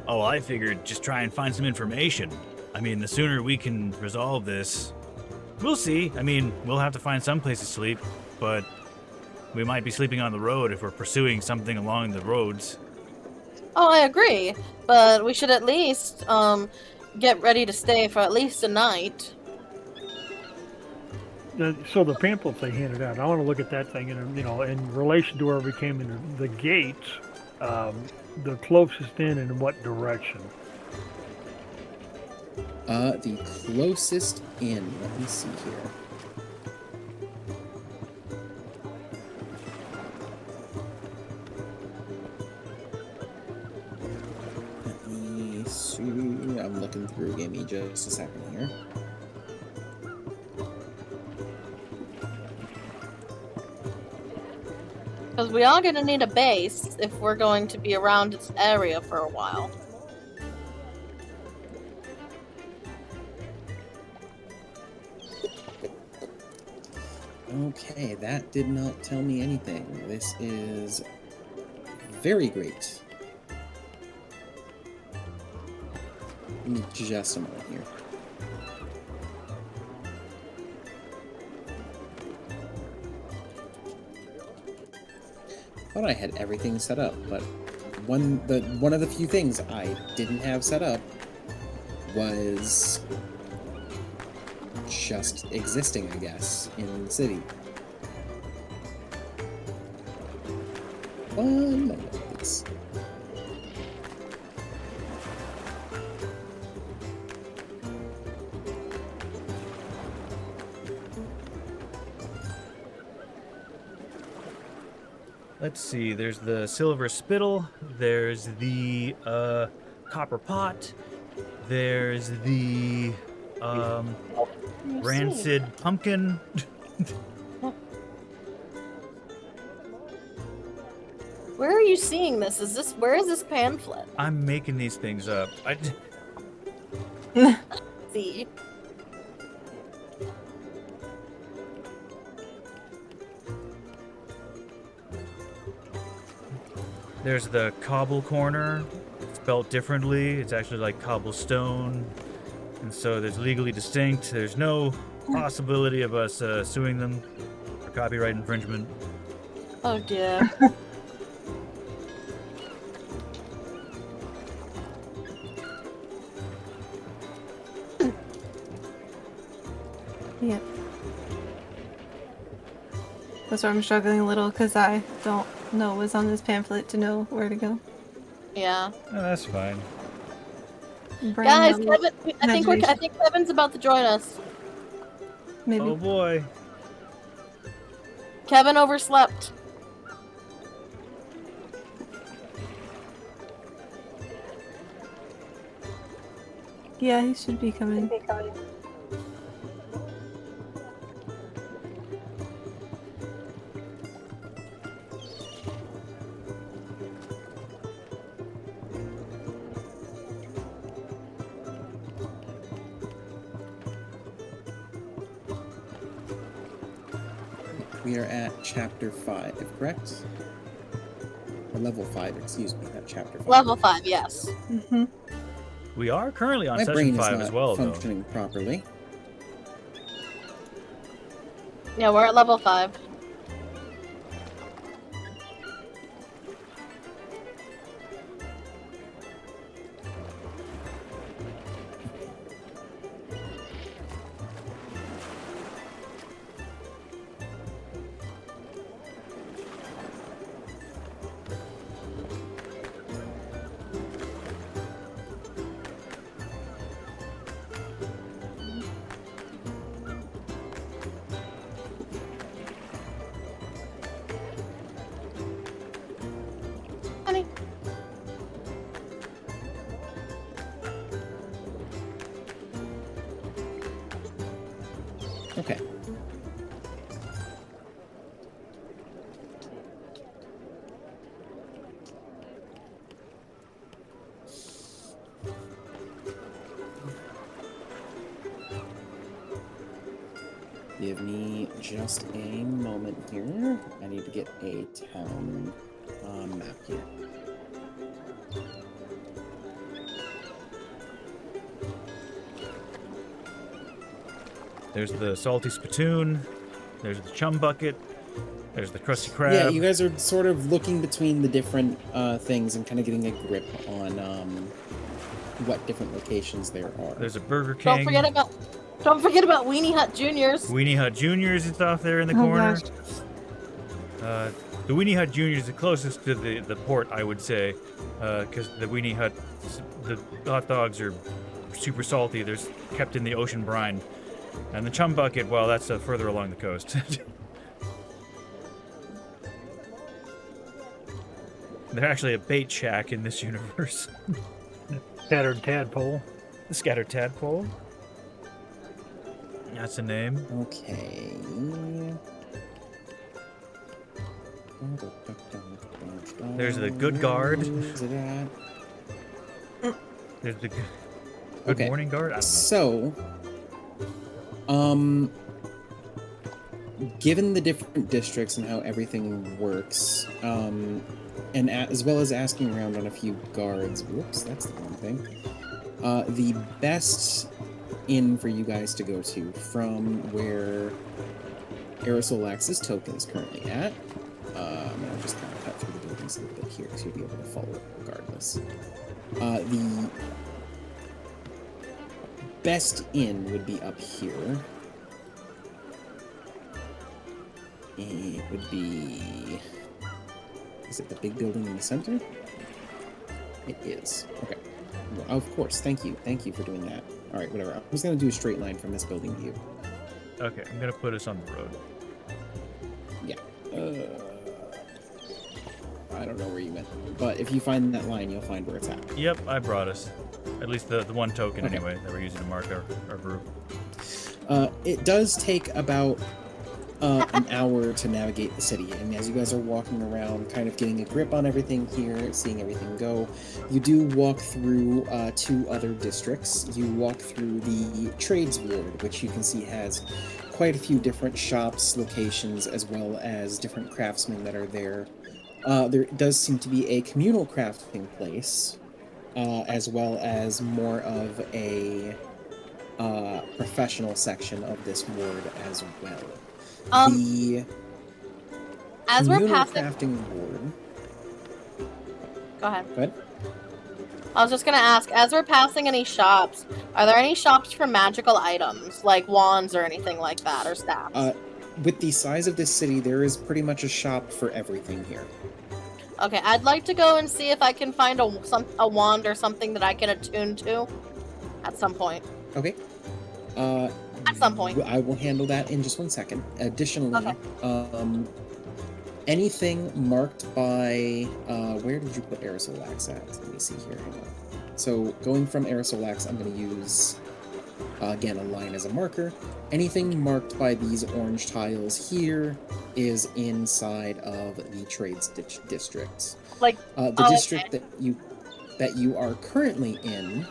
Oh, I figured just try and find some information. I mean, the sooner we can resolve this, we'll see. I mean, we'll have to find some place to sleep, but we might be sleeping on the road if we're pursuing something along the roads. Oh, I agree, but we should at least get ready to stay for at least a night. So the pamphlets they handed out, I want to look at that thing, and in relation to where we came into the gates, the closest inn in what direction? The closest inn. Let me see here. Let me see. I'm looking through. Give me just a second here. Because we are going to need a base if we're going to be around this area for a while. Okay, that did not tell me anything. This is very great. Give me just a moment here. Thought I had everything set up, but one of the few things I didn't have set up was just existing, I guess, in the city. One moment, please. Let's see, there's the silver spittle, there's the copper pot, there's the rancid pumpkin. Where are you seeing this? Where is this pamphlet? I'm making these things up. See. There's the cobble corner, spelled differently. It's actually like cobblestone. And so there's legally distinct. There's no possibility of us suing them for copyright infringement. Oh dear. Yep. That's why I'm struggling a little, because I don't know what's on this pamphlet to know where to go. Yeah. Oh, that's fine. Guys, Kevin, I think Kevin's about to join us. Maybe. Oh boy. Kevin overslept. Yeah, he should be coming. We are at chapter 5, correct? Or level 5, excuse me, not chapter 5. Level 5, yes. Mm-hmm. We are currently on My session brain is 5 not as well, though. functioning properly. Yeah, we're at level 5. Honey. Okay. Give me just a moment here. I need to get a town map here. There's the salty spittoon. There's the chum bucket. There's the crusty crab. Yeah, you guys are sort of looking between the different things and kind of getting a grip on what different locations there are. There's a Burger King. Don't forget about Weenie Hut Juniors. Weenie Hut Juniors is off there in the Oh, corner. gosh. The Weenie Hut Juniors is the closest to the port, I would say, because the Weenie Hut, the hot dogs are super salty. They're kept in the ocean brine. And the chum bucket, well, that's further along the coast. They're actually a bait shack in this universe. Scattered tadpole. The scattered tadpole. That's the name. Okay. There's the good guard. Where's it at? There's the good Okay. morning guard. I don't know. So, given the different districts and how everything works, and as well as asking around on a few guards, whoops, that's the wrong thing. The best inn for you guys to go to from where Aerosolax's token is currently at. I'm gonna just kind of cut through the buildings a little bit here because you'll be able to follow it regardless. The best inn would be up here. It would be... Is it the big building in the center? It is. Okay. Well, of course. Thank you. Thank you for doing that. All right, whatever. I was going to do a straight line from this building to you. Okay, I'm gonna put us on the road. Yeah. I don't know where you went. But if you find that line, you'll find where it's at. Yep, I brought us. At least the one token, Okay. anyway, that we're using to mark our group. It does take about an hour to navigate the city, and as you guys are walking around, kind of getting a grip on everything here, seeing everything go, you do walk through 2 other districts. You walk through the Trades Ward, which you can see has quite a few different shops, locations, as well as different craftsmen that are there. There does seem to be a communal crafting place, as well as more of a professional section of this ward as well. The As we're communal passing, crafting ward. go ahead. Go ahead. I was just gonna ask, as we're passing any shops, are there any shops for magical items, like wands or anything like that, or staffs? With the size of this city, there is pretty much a shop for everything here. Okay, I'd like to go and see if I can find a wand or something that I can attune to at some point. Okay. At some point. I will handle that in just one second. Additionally, Okay. Anything marked by where did you put Aerosolax at? Let me see here. Hang on. So going from Aerosolax, I'm going to use again a line as a marker. Anything marked by these orange tiles here is inside of the trades district. Like The oh, district okay. that you are currently in,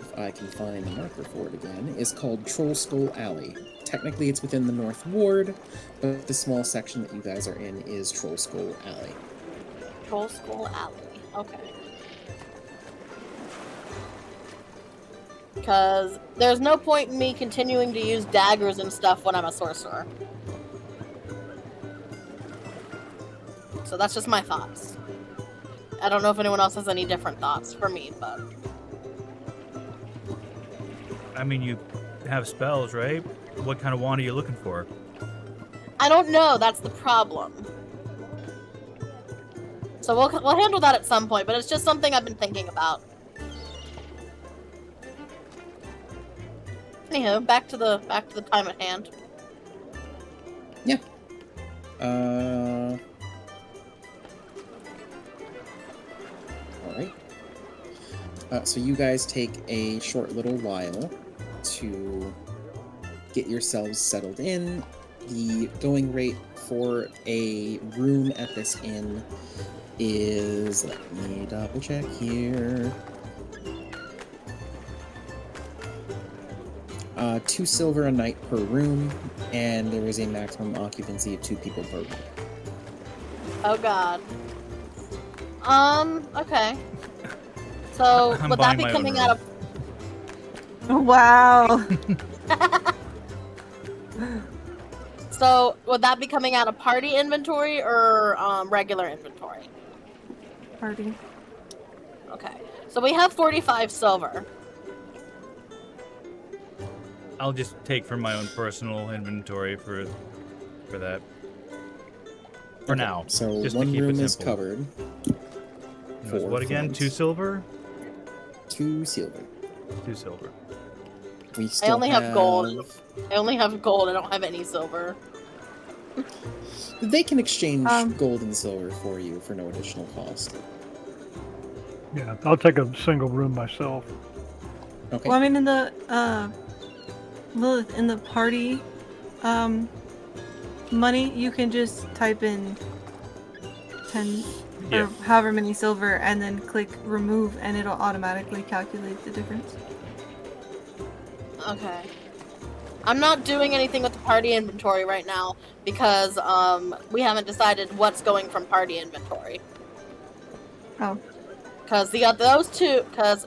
if I can find the marker for it again, is called Troll Skull Alley. Technically, it's within the North Ward, but the small section that you guys are in is Troll Skull Alley. Troll Skull Alley. Okay. Because there's no point in me continuing to use daggers and stuff when I'm a sorcerer. So that's just my thoughts. I don't know if anyone else has any different thoughts for me, but... I mean, you have spells, right? What kind of wand are you looking for? I don't know, that's the problem. So we'll handle that at some point, but it's just something I've been thinking about. Anywho, back to the time at hand. Yeah. Alright. So you guys take a short little while to get yourselves settled in. The going rate for a room at this inn is, let me double check here, 2 silver a night per room, and there is a maximum occupancy of 2 people per room. Oh god. Okay. So, I'm would that buying be my own coming room. out of... Wow. So, would that be coming out of party inventory or regular inventory? Party. Okay. So we have 45 silver. I'll just take from my own personal inventory for that. For Okay, now. So just to one keep it room is simple. covered. It was for what again? Flint. 2 silver? 2 silver. 2 silver. We I still only have gold. I only have gold. I don't have any silver. They can exchange Um, gold and silver for you for no additional cost. Yeah, I'll take a single room myself. Okay. Well, I mean, in the Lilith, in the party money, you can just type in 10 Yeah. or however many silver and then click remove and it'll automatically calculate the difference. Okay. I'm not doing anything with the party inventory right now because we haven't decided what's going from party inventory. Oh. Because because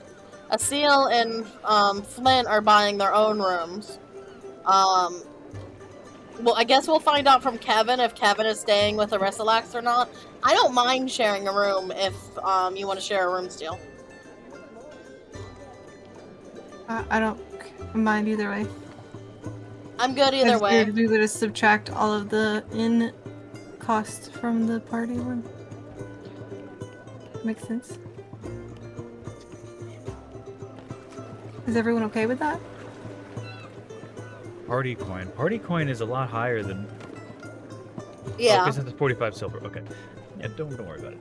Asil and Flint are buying their own rooms. Well, I guess we'll find out from Kevin if Kevin is staying with Arisalax or not. I don't mind sharing a room if you want to share a room still. I don't mind either way. I'm good either It's way. weird to be able to subtract all of the in cost from the party one. Makes sense. Is everyone okay with that? Party coin. Party coin is a lot higher than... Yeah. Okay, since it's 45 silver. Okay. Yeah, don't worry about it.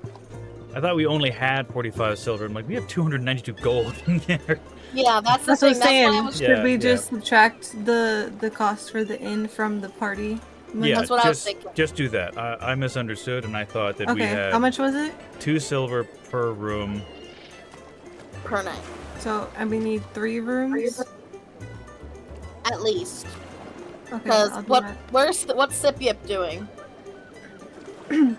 I thought we only had 45 silver. I'm like, we have 292 gold in there. Yeah, that's the That's what thing. I'm That's why I saying. was... Yeah, Should we yeah. just subtract the cost for the inn from the party? money? Yeah, That's what I was thinking. just do that. I misunderstood, and I thought that we Okay, had how much was it? 2 silver per room. Per night. So, and we need 3 rooms? At least. Okay, Because I'll do what's Sipyip doing? And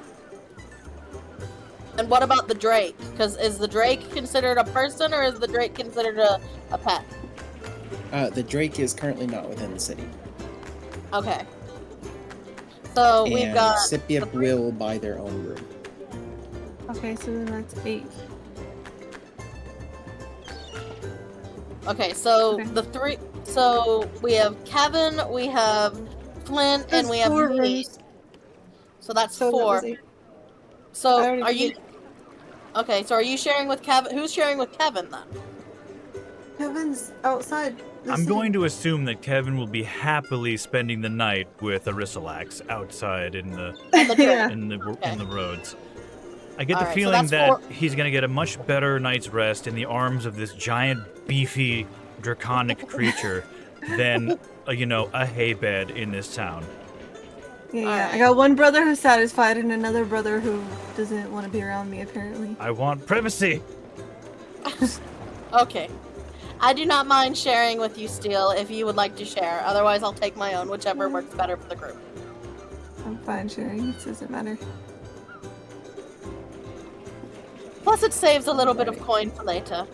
what about the Drake? Because is the Drake considered a person or is the Drake considered a pet? The Drake is currently not within the city. Okay. So And we've got... Sipyip will buy their own room. Okay, so then that's 8. Okay, so Okay. the 3... So we have Kevin, we have Flint, and we have Four me. rooms. So that's So that 4. was 8. So I already are you... did. Okay, so are you sharing with Kevin? Who's sharing with Kevin then? Kevin's outside. I'm going to assume that Kevin will be happily spending the night with Arisalax outside in the And the Drake. Yeah. in the Okay. in the roads. I get the Alright, so feeling that's that 4. he's going to get a much better night's rest in the arms of this giant, beefy, draconic creature than a hay bed in this town. Yeah, Alright. I got one brother who's satisfied and another brother who doesn't want to be around me, apparently. I want privacy. Okay. I do not mind sharing with you, Steel, if you would like to share. Otherwise, I'll take my own, whichever works better for the group. I'm fine sharing, it doesn't matter. Plus, it saves a little bit of coin for later.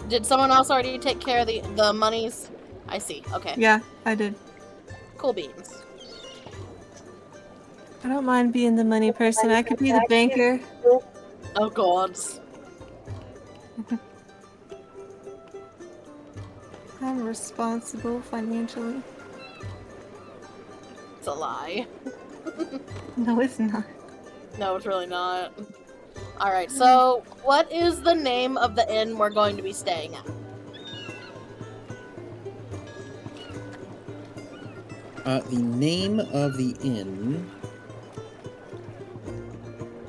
Did someone else already take care of the monies? I see. Okay. Yeah, I did. Cool beans. I don't mind being the money person. I could be the banker. Oh gods. I'm responsible financially. It's a lie. No, it's not. No, it's really not. Alright, so what is the name of the inn we're going to be staying at? The name of the inn.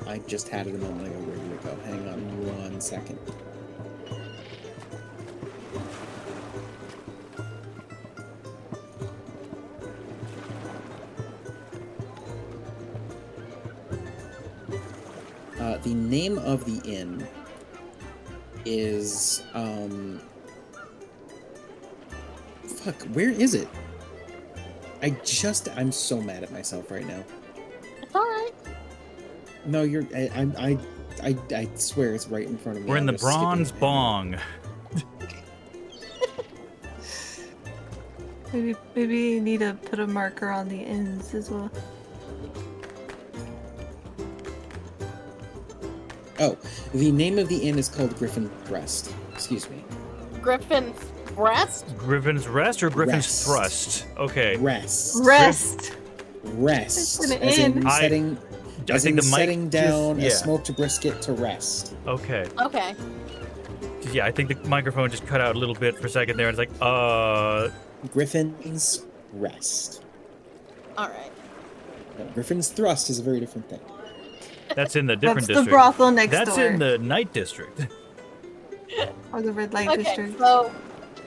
I just had it a moment ago. Where did it go? Hang on 1 second. The name of the inn is fuck, where is it? I'm so mad at myself right now. It's alright. No, I swear it's right in front of me. We're in I'm the just skipping bronze it. bong. Maybe you need to put a marker on the ends as well. Oh, the name of the inn is called Griffin's Rest. Excuse me. Griffin's breast? Griffin's Rest or Griffin's Rest. Thrust? Okay. Rest. Rest. Rest. It's an As in inn. setting, I as think in the mic setting down just, a yeah. smoked brisket to rest. Okay. Okay. Yeah, I think the microphone just cut out a little bit for a second there. It's like, Griffin's Rest. Alright. No, Griffin's Thrust is a very different thing. that's in the different That's the district. brothel next That's door. in the night district. Or the red light Okay, district. so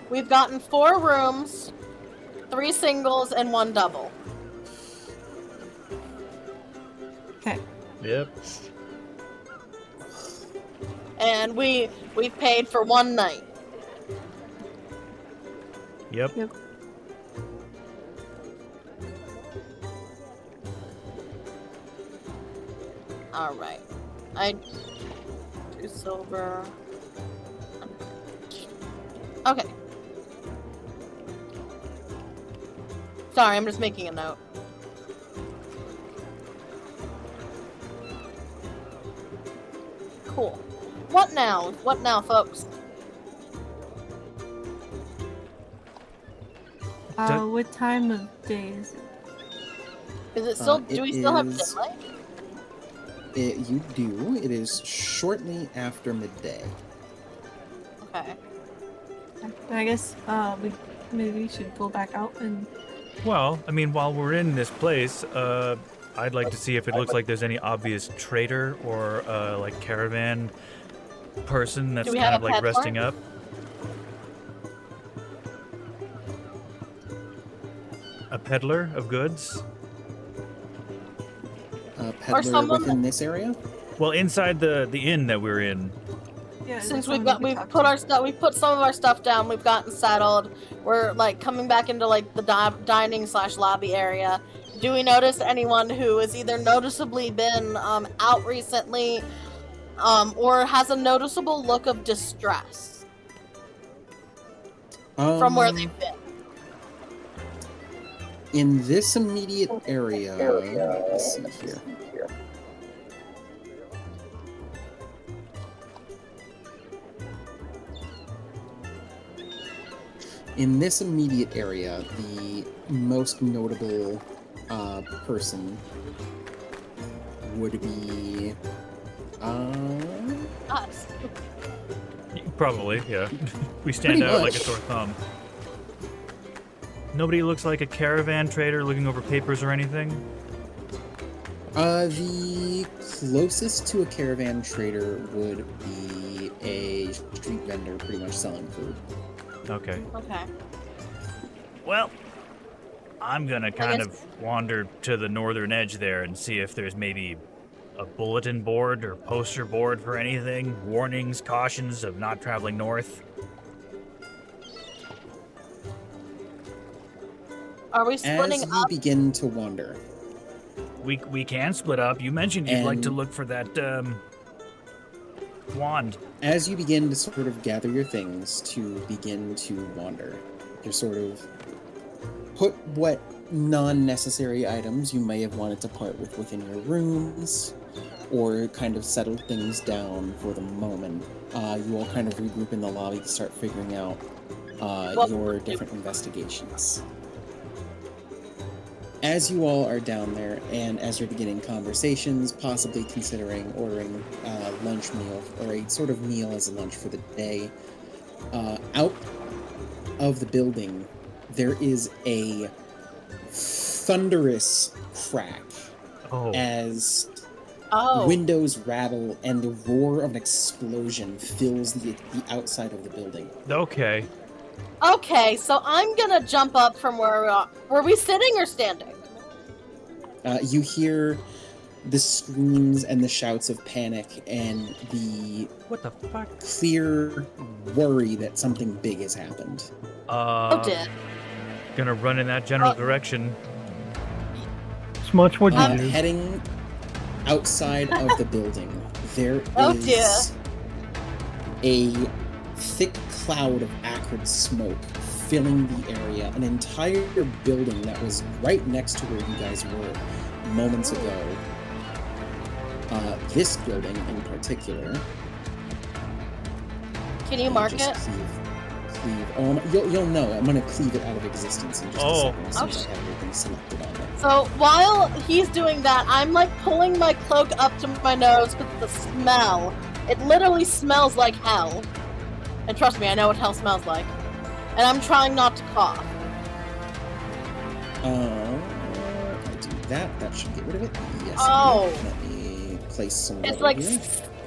we've gotten 4 rooms, 3 singles, and 1 double. Okay. Yep. And we've paid for 1 night. Yep. Yep. Alright. 2 silver. Okay. Sorry, I'm just making a note. Cool. What now? What now, folks? What time of day is it? Is it still? It Do we still have is- daylight? You do. It is shortly after midday. Okay. I guess we should go back out and Well, I mean, while we're in this place, I'd like to see if it looks like there's any obvious trader or like caravan person that's we kind have of a like peddler? resting up. A peddler of goods. Peddler someone within this area? Well, inside the inn that we're in. yeah. Since that's we've someone we we've could put talk our stuff, we've put some of our stuff down. We've gotten settled. We're like coming back into like the dining / lobby area. Do we notice anyone who has either noticeably been out recently, or has a noticeable look of distress from where they've been? In this immediate area, let's see here. In this immediate area, the most notable person would be Us. Probably, yeah. We stand Pretty out like a much. sore thumb. Nobody looks like a caravan trader looking over papers or anything. The closest to a caravan trader would be a street vendor pretty much selling food. Okay. Okay. Well, I'm gonna kind guess- of wander to the northern edge there and see if there's maybe a bulletin board or poster board for anything. Warnings, cautions of not traveling north. Are we As splitting you up? begin to wander, we can split up. You mentioned you'd like to And- look for that wand. As you begin to sort of gather your things to begin to wander, you're sort of put what non-necessary items you may have wanted to part with within your rooms, or kind of settle things down for the moment. You all kind of regroup in the lobby to start figuring out your different investigations. As you all are down there, and as you're beginning conversations, possibly considering ordering a lunch meal, or a sort of meal as a lunch for the day, out of the building, there is a thunderous crack as windows rattle and the roar of an explosion fills the outside of the building. Okay. Okay, so I'm gonna jump up from where we are. Were we sitting or standing? You hear the screams and the shouts of panic and the What the fuck? clear worry that something big has happened. Oh dear. Gonna run in that general direction. Smudge, what'd you do? Heading outside of the building, there Oh, dear. is a thick cloud of acrid smoke filling the area. An entire building that was right next to where you guys were moments ago. This building in particular. Can you mark it? Cleave. Oh, you'll know. I'm gonna cleave it out of existence in just a second as soon as I have everything selected on it. So while he's doing that, I'm like pulling my cloak up to my nose with the smell. It literally smells like hell. And trust me, I know what hell smells like. And I'm trying not to cough. If I do that, that should get rid of it. Yes. Oh. Let me place some It's rubber like, here.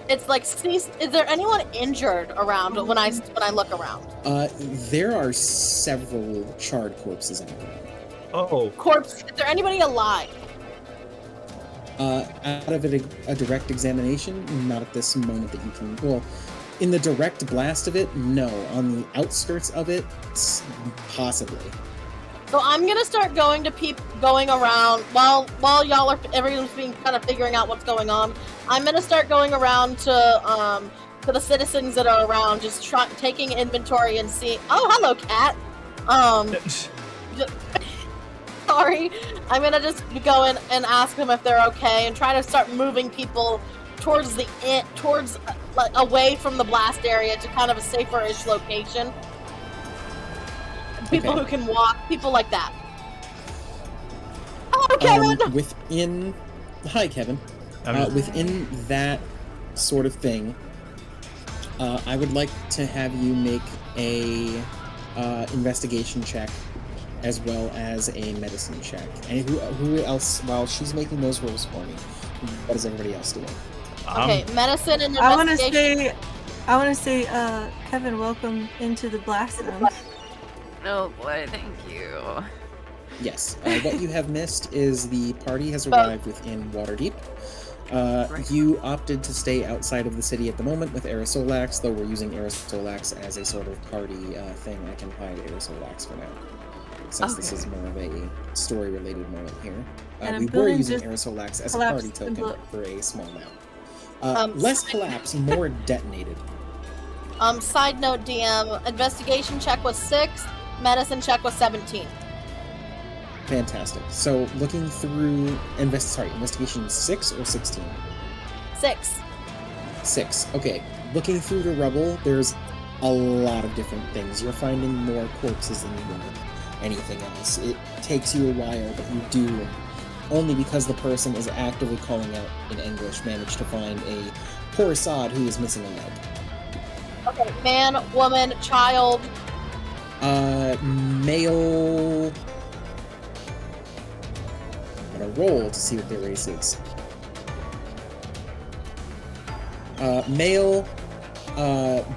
is there anyone injured around when I look around? There are several charred corpses on the ground. Oh. Corpse, is there anybody alive? Out of a direct examination, not at this moment that you can. Well, in the direct blast of it, no. On the outskirts of it, possibly. So I'm gonna start going around while y'all are everyone's being kind of figuring out what's going on. I'm gonna start going around to the citizens that are around, just taking inventory and seeing. Oh, hello, cat. Sorry, I'm gonna just go in and ask them if they're okay and try to start moving people towards like away from the blast area to kind of a safer-ish location. People Okay. who can walk, people like that. Hello, Kevin. Hi, Kevin. Within that sort of thing, I would like to have you make a investigation check as well as a medicine check. And who else? While she's making those rolls for me, what is everybody else doing? Okay, medicine and I want to investigation. say, Kevin, welcome into the blast zone. Oh boy, thank you. Yes. What you have missed is the party has arrived within Waterdeep. You opted to stay outside of the city at the moment with Aerosolax, though we're using Aerosolax as a sort of party thing. I can hide Aerosolax for now, since this is more of a story-related moment here. And We I'm were building using just Aerosolax as a party collapsed and token for a small amount. Less collapse, more detonated. Side note, DM, investigation check was 6, medicine check was 17. Fantastic. So, looking through investigation 6 or 16? 6. 6. Okay. Looking through the rubble, there's a lot of different things. You're finding more corpses than you are anything else. It takes you a while, but you do, only because the person is actively calling out in English, manage to find a poor sod who is missing a leg. Okay, man, woman, child. Male. I'm gonna roll to see what their race is. Male,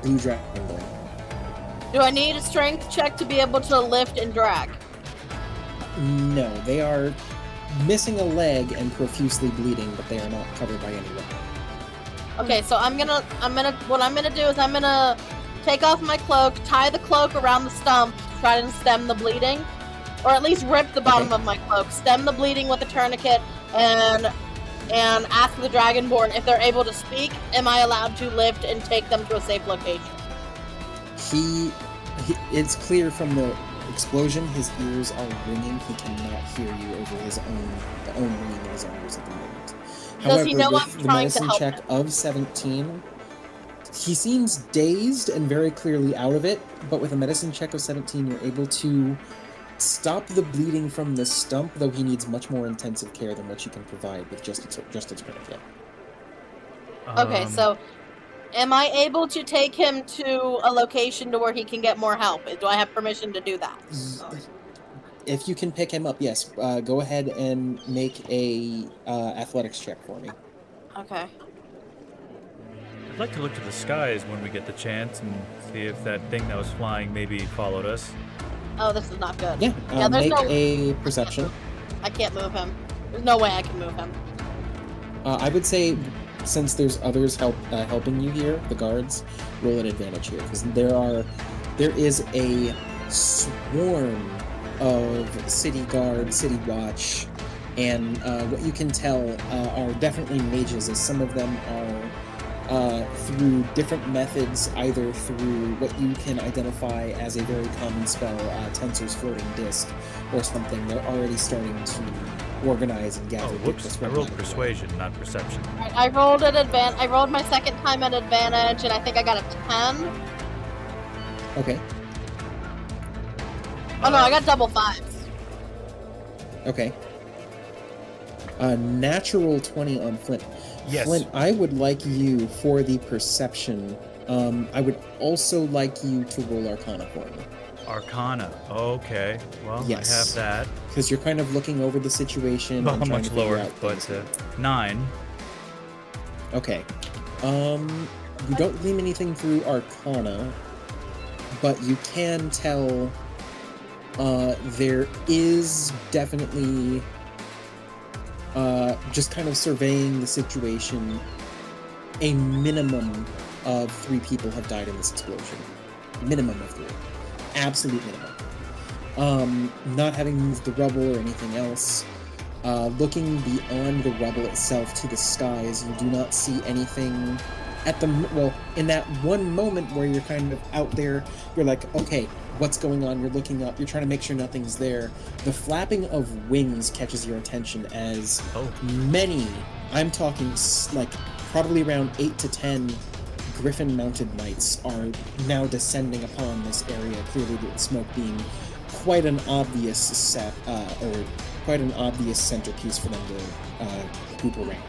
blue dragonborn. Do I need a strength check to be able to lift and drag? No, they are missing a leg and profusely bleeding, but they are not covered by any weapon. Okay, so what I'm gonna do is I'm gonna take off my cloak, tie the cloak around the stump, try to stem the bleeding, or at least rip the bottom of my cloak, stem the bleeding with a tourniquet, and ask the Dragonborn if they're able to speak. Am I allowed to lift and take them to a safe location? It's clear from the explosion, his ears are ringing. He cannot hear you over the own ringing in his own ears at the moment. Does he know with I'm the trying to medicine help check him? of 17, he seems dazed and very clearly out of it, but with a medicine check of 17, you're able to stop the bleeding from the stump, though he needs much more intensive care than what you can provide with just a tourniquet. Okay, so am I able to take him to a location to where he can get more help? Do I have permission to do that? If you can pick him up, yes. Go ahead and make a athletics check for me. Okay. I'd like to look to the skies when we get the chance and see if that thing that was flying maybe followed us. Oh, this is not good. Yeah, there's make no... a perception. I can't move him. There's no way I can move him. I would say, since there's others helping you here, the guards, roll an advantage here, because there is a swarm of city guard, city watch, and what you can tell are definitely mages, as some of them are through different methods, either through what you can identify as a very common spell, Tensor's Floating Disc, or something. They're already starting to organize and gather. Oh, whoops! I rolled persuasion, not perception. Right, I rolled my second time at advantage, and I think I got a 10. Okay. Oh no, I got double 5s. Okay. Natural 20 on Flint. Yes. Flint, I would like you for the perception. I would also like you to roll Arcana for me. Arcana. Okay. Well, Yes. I have that. Because you're kind of looking over the situation. Well, and trying much to figure lower, out but things. 9. Okay. You don't glean anything through Arcana, but you can tell there is definitely just kind of surveying the situation, a minimum of 3 people have died in this explosion. Minimum of 3. Absolute minimum. Not having moved the rubble or anything else, looking beyond the rubble itself to the skies, you do not see anything in that one moment where you're kind of out there, you're like, okay, what's going on? You're looking up, you're trying to make sure nothing's there. The flapping of wings catches your attention as many, I'm talking like probably around 8 to 10 griffin-mounted knights are now descending upon this area, clearly the smoke being quite an obvious centerpiece for them to group around.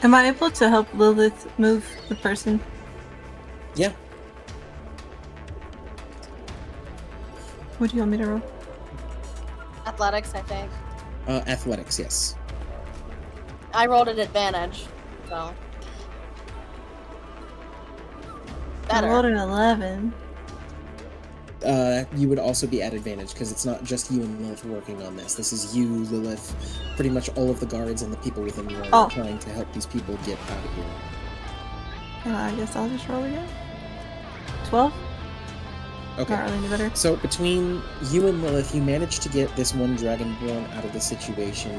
Am I able to help Lilith move the person? Yeah. What do you want me to roll? Athletics, I think. Athletics, yes. I rolled an advantage, so. I Better. rolled an 11. You would also be at advantage because it's not just you and Lilith working on this. This is you, Lilith, pretty much all of the guards and the people within you are trying to help these people get out of here. I guess I'll just roll again. 12? Okay. Not really any better. So between you and Lilith, you managed to get this one Dragonborn out of the situation.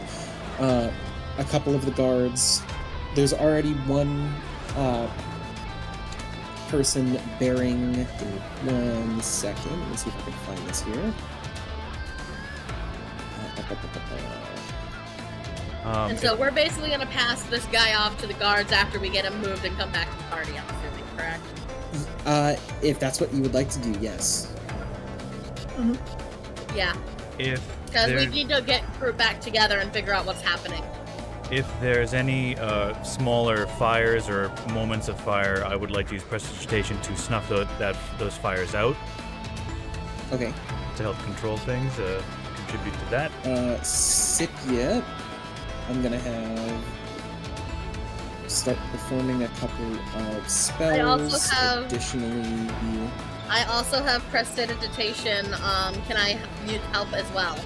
A couple of the guards, there's already one person bearing. Give me 1 second. Let me see if I can find this here. And so we're basically going to pass this guy off to the guards after we get him moved and come back to the party, I'm assuming, correct? If that's what you would like to do, yes. Mm-hmm. Yeah. Because we need to get group back together and figure out what's happening. If there's any smaller fires or moments of fire, I would like to use prestidigitation to snuff those fires out. Okay. To help control things, contribute to that. Scipia, I'm gonna have start performing a couple of spells. Additionally, I also have prestidigitation. Can I use help as well?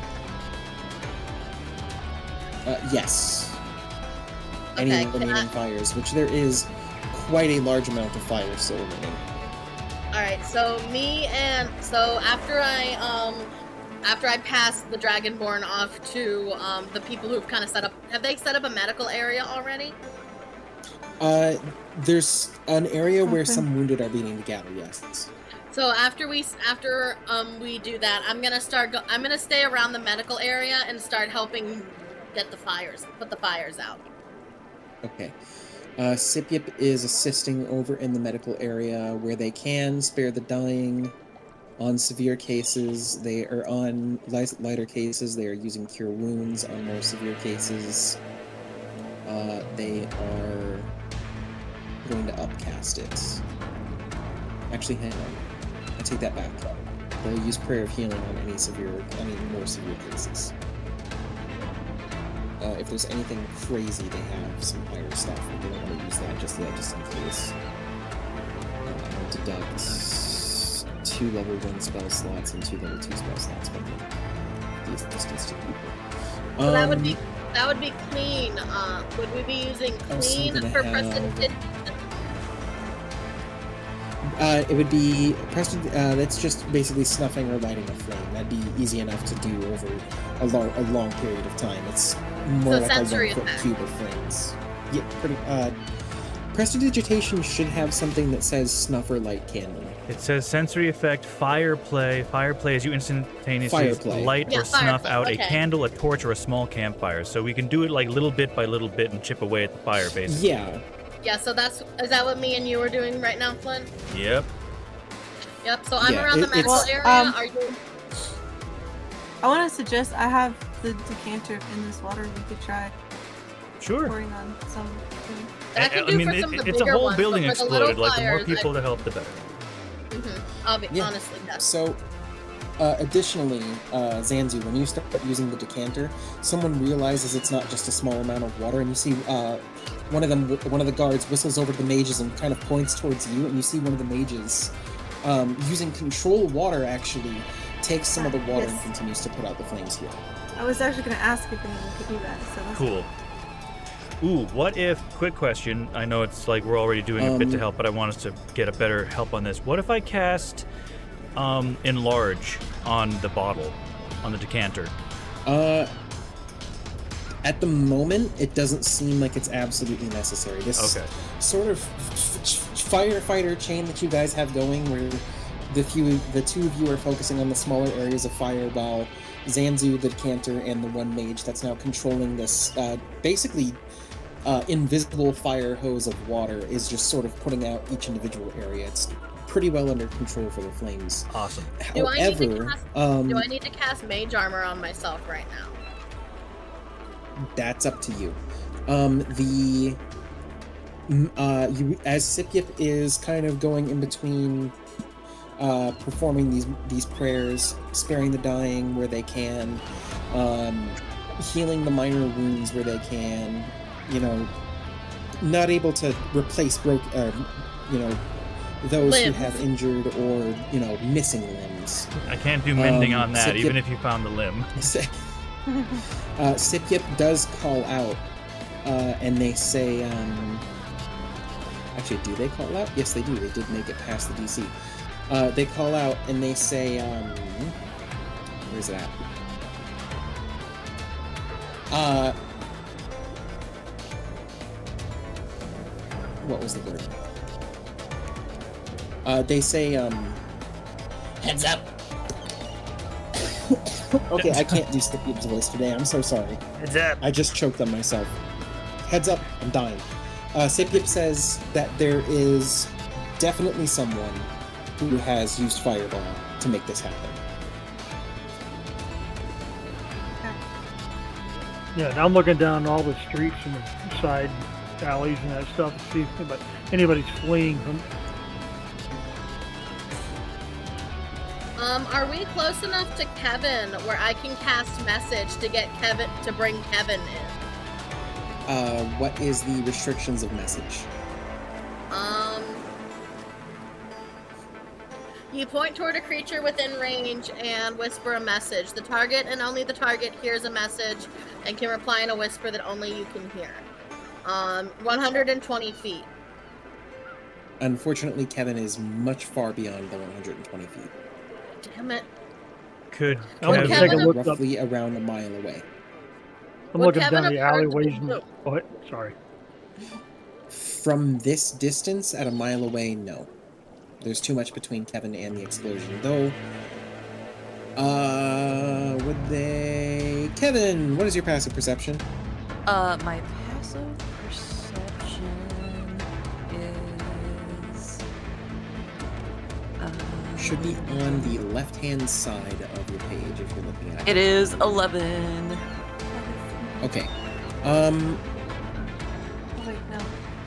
Yes. Okay, Any remaining fires, which there is quite a large amount of fire still remaining. Alright, so after I after I pass the Dragonborn off to the people who've kind of set up. Have they set up a medical area already? There's an area where Okay. some wounded are beginning to gather. Yes. So after we do that, I'm gonna I'm gonna stay around the medical area and start helping get put the fires out. Okay. Sipyip is assisting over in the medical area where they can spare the dying. On severe cases, they are on lighter cases. They are using cure wounds. On more severe cases, they are going to upcast it. Actually, hang on. I take that back. They'll use prayer of healing on any more severe cases. If there's anything crazy, they have some higher stuff, but they don't want to use that just yet, just in case. Deduct 2 level 1 spell slots and 2 level 2 spell slots from these distance to people. So that would be clean. Would we be using clean for prestidigitation? It would be that's just basically snuffing or lighting a flame. That'd be easy enough to do over a long period of time. It's more like a 1-foot cube of flames. Yeah, pretty. Prestidigitation should have something that says snuff or light candle. It says sensory effect, fire play. Fire play is you instantaneously light or snuff out a candle, a torch, or a small campfire. So we can do it like little bit by little bit and chip away at the fire, basically. Yeah. Yeah, so is that what me and you are doing right now, Flynn? Yep. Yep, so I'm around the medical area. Are you... I want to suggest I have the decanter in this water. We could try pouring on some. It's a whole building exploded. Like, the more people to help, the better. Honestly, yes. So, additionally, Zanzu, when you start using the decanter, someone realizes it's not just a small amount of water, and you see one of the guards whistles over to the mages and kind of points towards you, and you see one of the mages using control water actually takes some of the water and continues to put out the flames here. I was actually going to ask if anyone could do that. So that's cool. Ooh, what if, quick question, I know it's like we're already doing a bit to help, but I want us to get a better help on this. What if I cast Enlarge on the bottle, on the decanter? At the moment, it doesn't seem like it's absolutely necessary. This sort of firefighter chain that you guys have going, where the two of you are focusing on the smaller areas of fire, while Zanzu, the decanter, and the one mage that's now controlling this basically invisible fire hose of water is just sort of putting out each individual area. It's pretty well under control for the flames. Awesome. However, do I need to cast mage armor on myself right now? That's up to you. As Sipyip is kind of going in between performing these prayers, sparing the dying where they can, healing the minor wounds where they can, not able to replace those limbs. who have injured or missing limbs. I can't do mending on that, even if you found the limb. Sipyip does call out, and they say, actually, do they call out? Yes, they do. They did make it past the DC. They call out and they say, where's it at? What was the word? They say, heads up. Okay, I can't do Sipyip's voice today. I'm so sorry. Heads up. I just choked on myself. Heads up, I'm dying. Sipyip says that there is definitely someone who has used Fireball to make this happen. Yeah, and I'm looking down all the streets and the side alleys and that stuff to see if anybody's fleeing from. Are we close enough to Kevin where I can cast message to get Kevin to bring Kevin in? What is the restrictions of message? You point toward a creature within range and whisper a message. The target and only the target hears a message and can reply in a whisper that only you can hear. 120 feet. Unfortunately, Kevin is much far beyond the 120 feet. Damn it. Could I'm gonna Kevin take a have- look up. roughly around a mile away. I'm Would looking Kevin down the have heard alleyways. the- Oh, sorry. From this distance, at a mile away, no. There's too much between Kevin and the explosion. Though, would they... Kevin, what is your passive perception? My passive perception is. Should be on the left-hand side of your page if you're looking at it. It is 11. Okay. Oh, wait, no.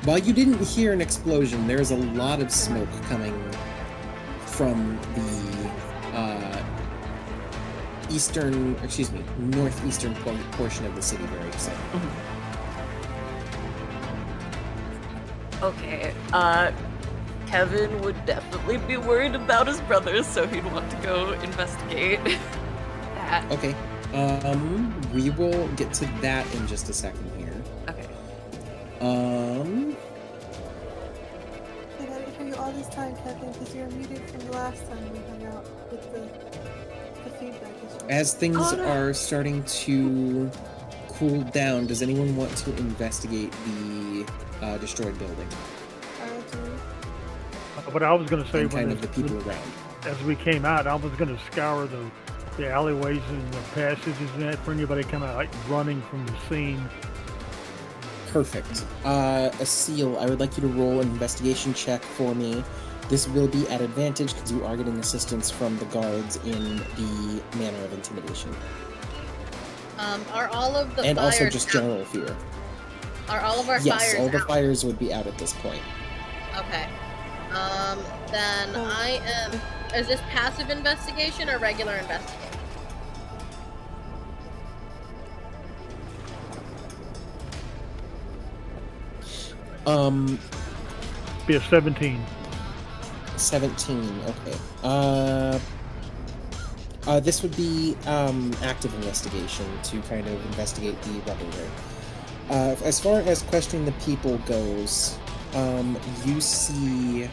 While you didn't hear an explosion, there's a lot of smoke coming from the northeastern portion of the city. Very exciting. Okay, Kevin would definitely be worried about his brothers, so he'd want to go investigate that. Okay. We will get to that in just a second here. Okay. I gotta hear you all this time, Kevin, because you're muted from the last time we hung out with the feedback issue. As things Oh, no. are starting to cool down, does anyone want to investigate the destroyed building But I was gonna say and kind when of the people around? as we came out, I was gonna scour the alleyways and the passages and that for anybody coming out like running from the scene. Perfect. A seal, I would like you to roll an investigation check for me. This will be at advantage because you are getting assistance from the guards in the manner of intimidation. Are all of the And fires also just out? general fear. Are all of our Yes, fires all the out? fires would be out at this point. Okay. Then I am. Is this passive investigation or regular investigation? Be a 17. 17, okay. This would be active investigation to kind of investigate the rubble there. As far as questioning the people goes, you see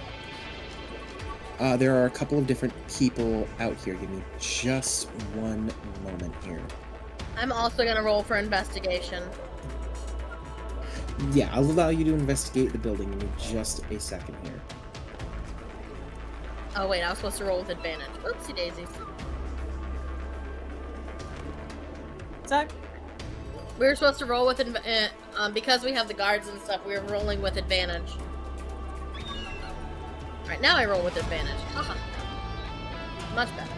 there are a couple of different people out here. Give me just one moment here. I'm also gonna roll for investigation. Yeah, I'll allow you to investigate the building. Give me just a second here. Oh wait, I was supposed to roll with advantage. Oopsie daisies. Zach? We were supposed to roll with because we have the guards and stuff. We were rolling with advantage. All right, now I roll with advantage. Haha. Much better.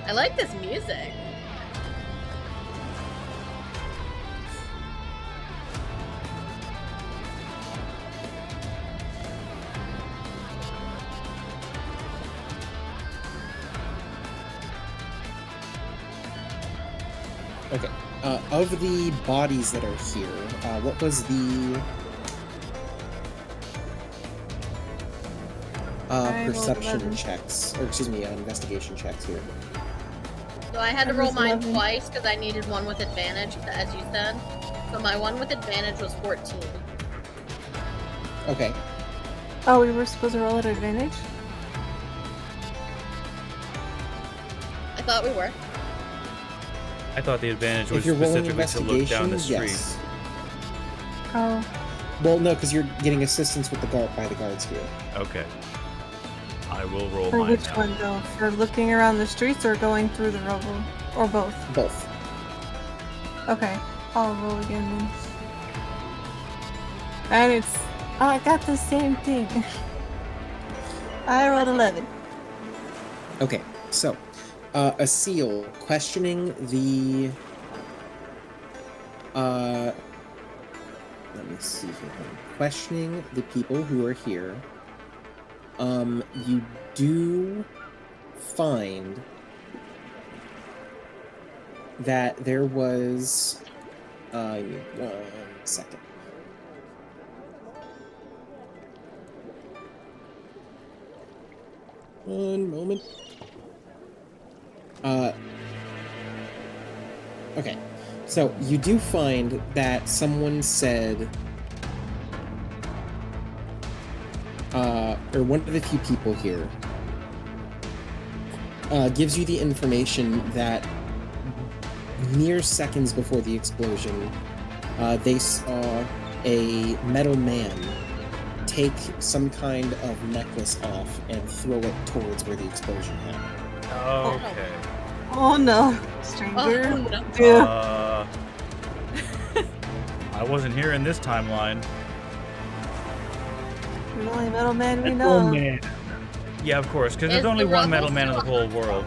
I like this music. Okay. Of the bodies that are here, what was the I rolled perception 11. checks, or excuse me, investigation checks here? So I had to I roll was mine 11. twice because I needed one with advantage, as you said. So my one with advantage was 14. Okay. Oh, we were supposed to roll at advantage? I thought we were. I thought the advantage was If you're rolling specifically to look down investigation, the street. yes. Oh. Well, no, because you're getting assistance with the guard by the guards here. Okay. I will roll For mine which now. one, though? For looking around the streets or going through the rubble? Or both? Both. Okay. I'll roll again then. And it's... Oh, I got the same thing. I rolled 11. Okay, so a seal questioning the. Let me see here. Questioning the people who are here. You do find that there was. Give me 1 second. One moment. Okay. So you do find that someone said or one of the few people here, gives you the information that mere seconds before the explosion, they saw a metal man take some kind of necklace off and throw it towards where the explosion happened. Okay. Oh no, stranger. Oh, no. Yeah. I wasn't here in this timeline. The only metal man we That know. one man. Yeah, of course, because there's Is only the one rebel metal man in the still whole world.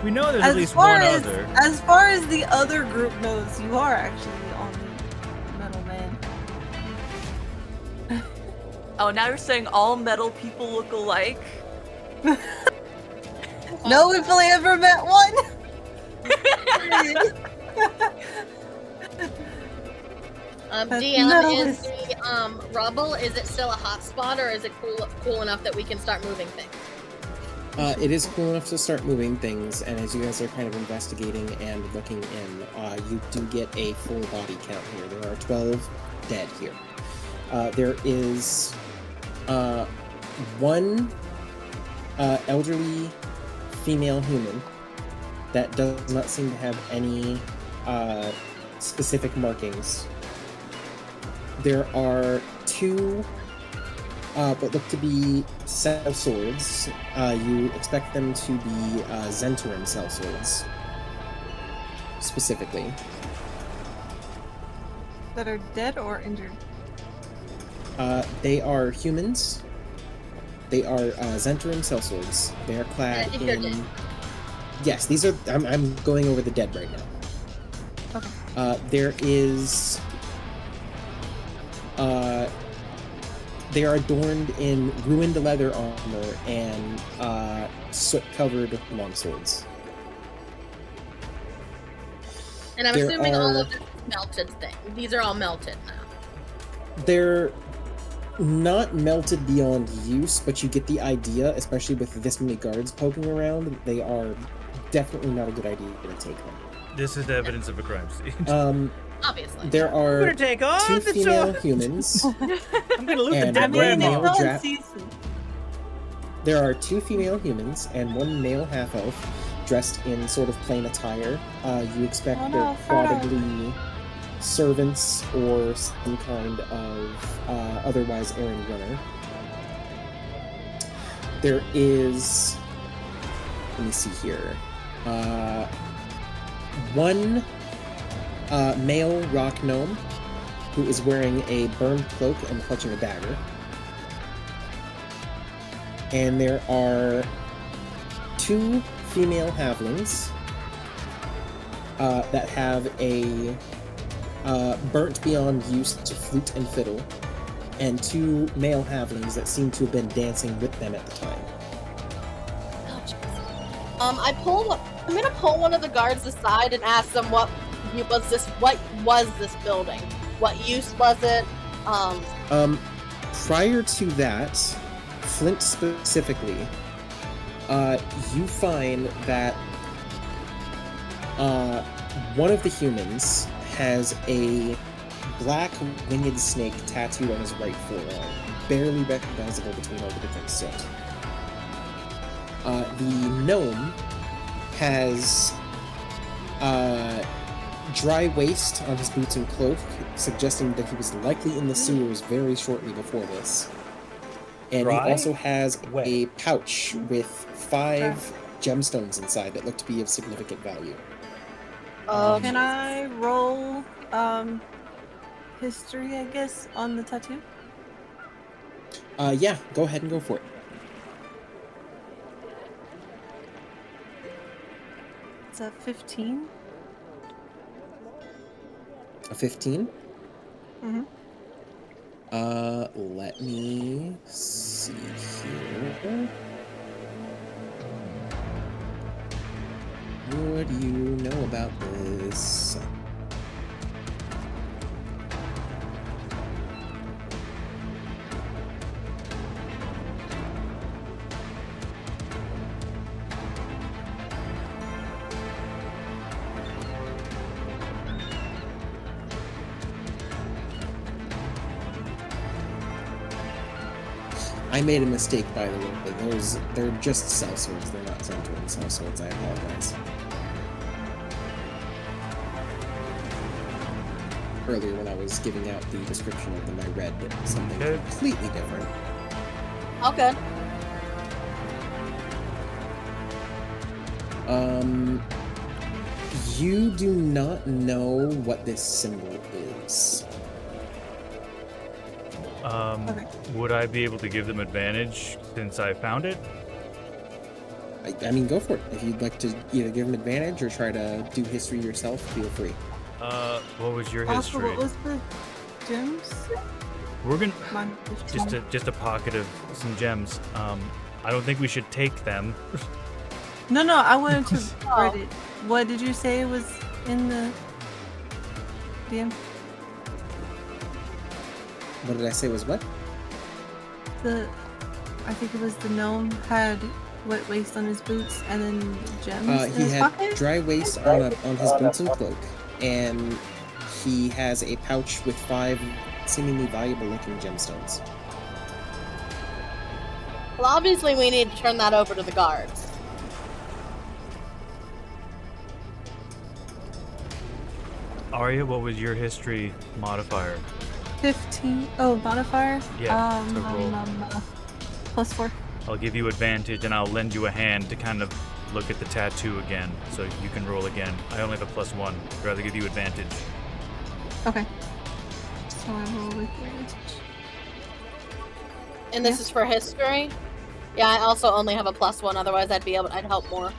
We know there's at least one other. As far as the other group knows, you are actually the only metal man. Oh, now you're saying all metal people look alike? No, we've only ever met one. That's DM, metal is is- the rubble, is it still a hot spot, or is it cool enough that we can start moving things? It is cool enough to start moving things, and as you guys are kind of investigating and looking in, you do get a full body count here. There are 12 dead here. There is one elderly female human that does not seem to have any specific markings. There are two what look to be cell swords. You expect them to be Zentarim cell swords, specifically. That are dead or injured. They are humans. They are Zentarim cell swords. They are clad I think they're in... dead. Yes, these are... I'm going over the dead right now. Okay. There is... they are adorned in ruined leather armor and soot-covered longswords. And I'm There assuming all are- of this is melted thing. These are all melted now. They're not melted beyond use, but you get the idea, especially with this many guards poking around. They are definitely not a good idea to take them. This is evidence of a crime scene. Obviously. There I'm gonna are take off two the female sword. humans. I'm gonna loot the And dead I one mean, male it's dra- all season. There are two female humans and one male half-elf dressed in sort of plain attire. You expect Oh, they're no, Frodo. probably servants or some kind of otherwise errand runner. There is... Let me see here. One male rock gnome who is wearing a burned cloak and clutching a dagger. And there are two female halflings that have a burnt beyond use to flute and fiddle, and two male halflings that seem to have been dancing with them at the time. I'm gonna pull one of the guards aside and ask them what was this building? What use was it? Prior to that, Flint specifically, you find that one of the humans has a black winged snake tattooed on his right forearm, barely recognizable between all the different soot. The gnome has dry waste on his boots and cloak, suggesting that he was likely in the sewers very shortly before this. And Dry? he also has Wet. a pouch with 5 gemstones inside that look to be of significant value. Can I roll history, I guess, on the tattoo? Yeah, go ahead and go for it. It's a 15. A 15? Mm-hmm. Let me see here. What do you know about this? I made a mistake, by the way, but they're just cell swords. They're not centering cell swords. I apologize. Earlier when I was giving out the description of them, I read something Okay. completely different. All good. You do not know what this symbol is. Okay. Would I be able to give them advantage since I found it? I mean, go for it. If you'd like to either give them advantage or try to do history yourself, feel free. What was your Also, history? what was the gems? We're gonna Mine was just a pocket of some gems. I don't think we should take them. No, I wanted to write it. What did you say was in the DM? What did I say was what? I think it was the gnome had wet waste on his boots and then gems in He his had pocket. dry waste on his boots and cloak, and he has a pouch with 5 seemingly valuable-looking gemstones. Well, obviously we need to turn that over to the guards. Arya, what was your history modifier? 15. Oh, modifier. Yeah, so roll. +4. I'll give you advantage and I'll lend you a hand to kind of look at the tattoo again, so you can roll again. I only have a +1. I'd rather give you advantage. Okay. So I roll with advantage. And this is for history? Yeah, I also only have a +1, otherwise I'd help more.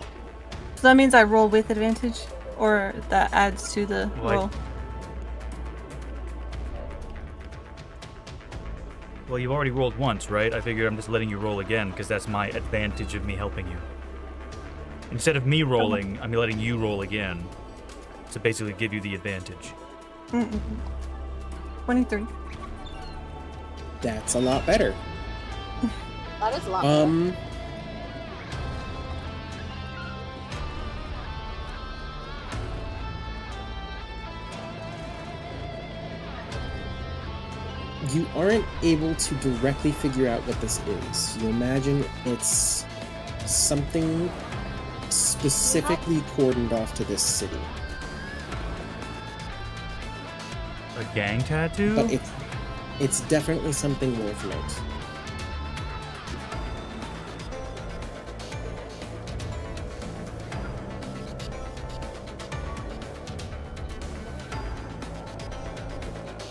So that means I roll with advantage, or that adds to the Well, roll. Well, you've already rolled once, right? I figured I'm just letting you roll again because that's my advantage of me helping you. Instead of me rolling, I'm letting you roll again. To basically give you the advantage. 23. That's a lot better. That is a lot better. You aren't able to directly figure out what this is. You imagine it's something specifically cordoned off to this city. A gang tattoo? But it's definitely something worth note.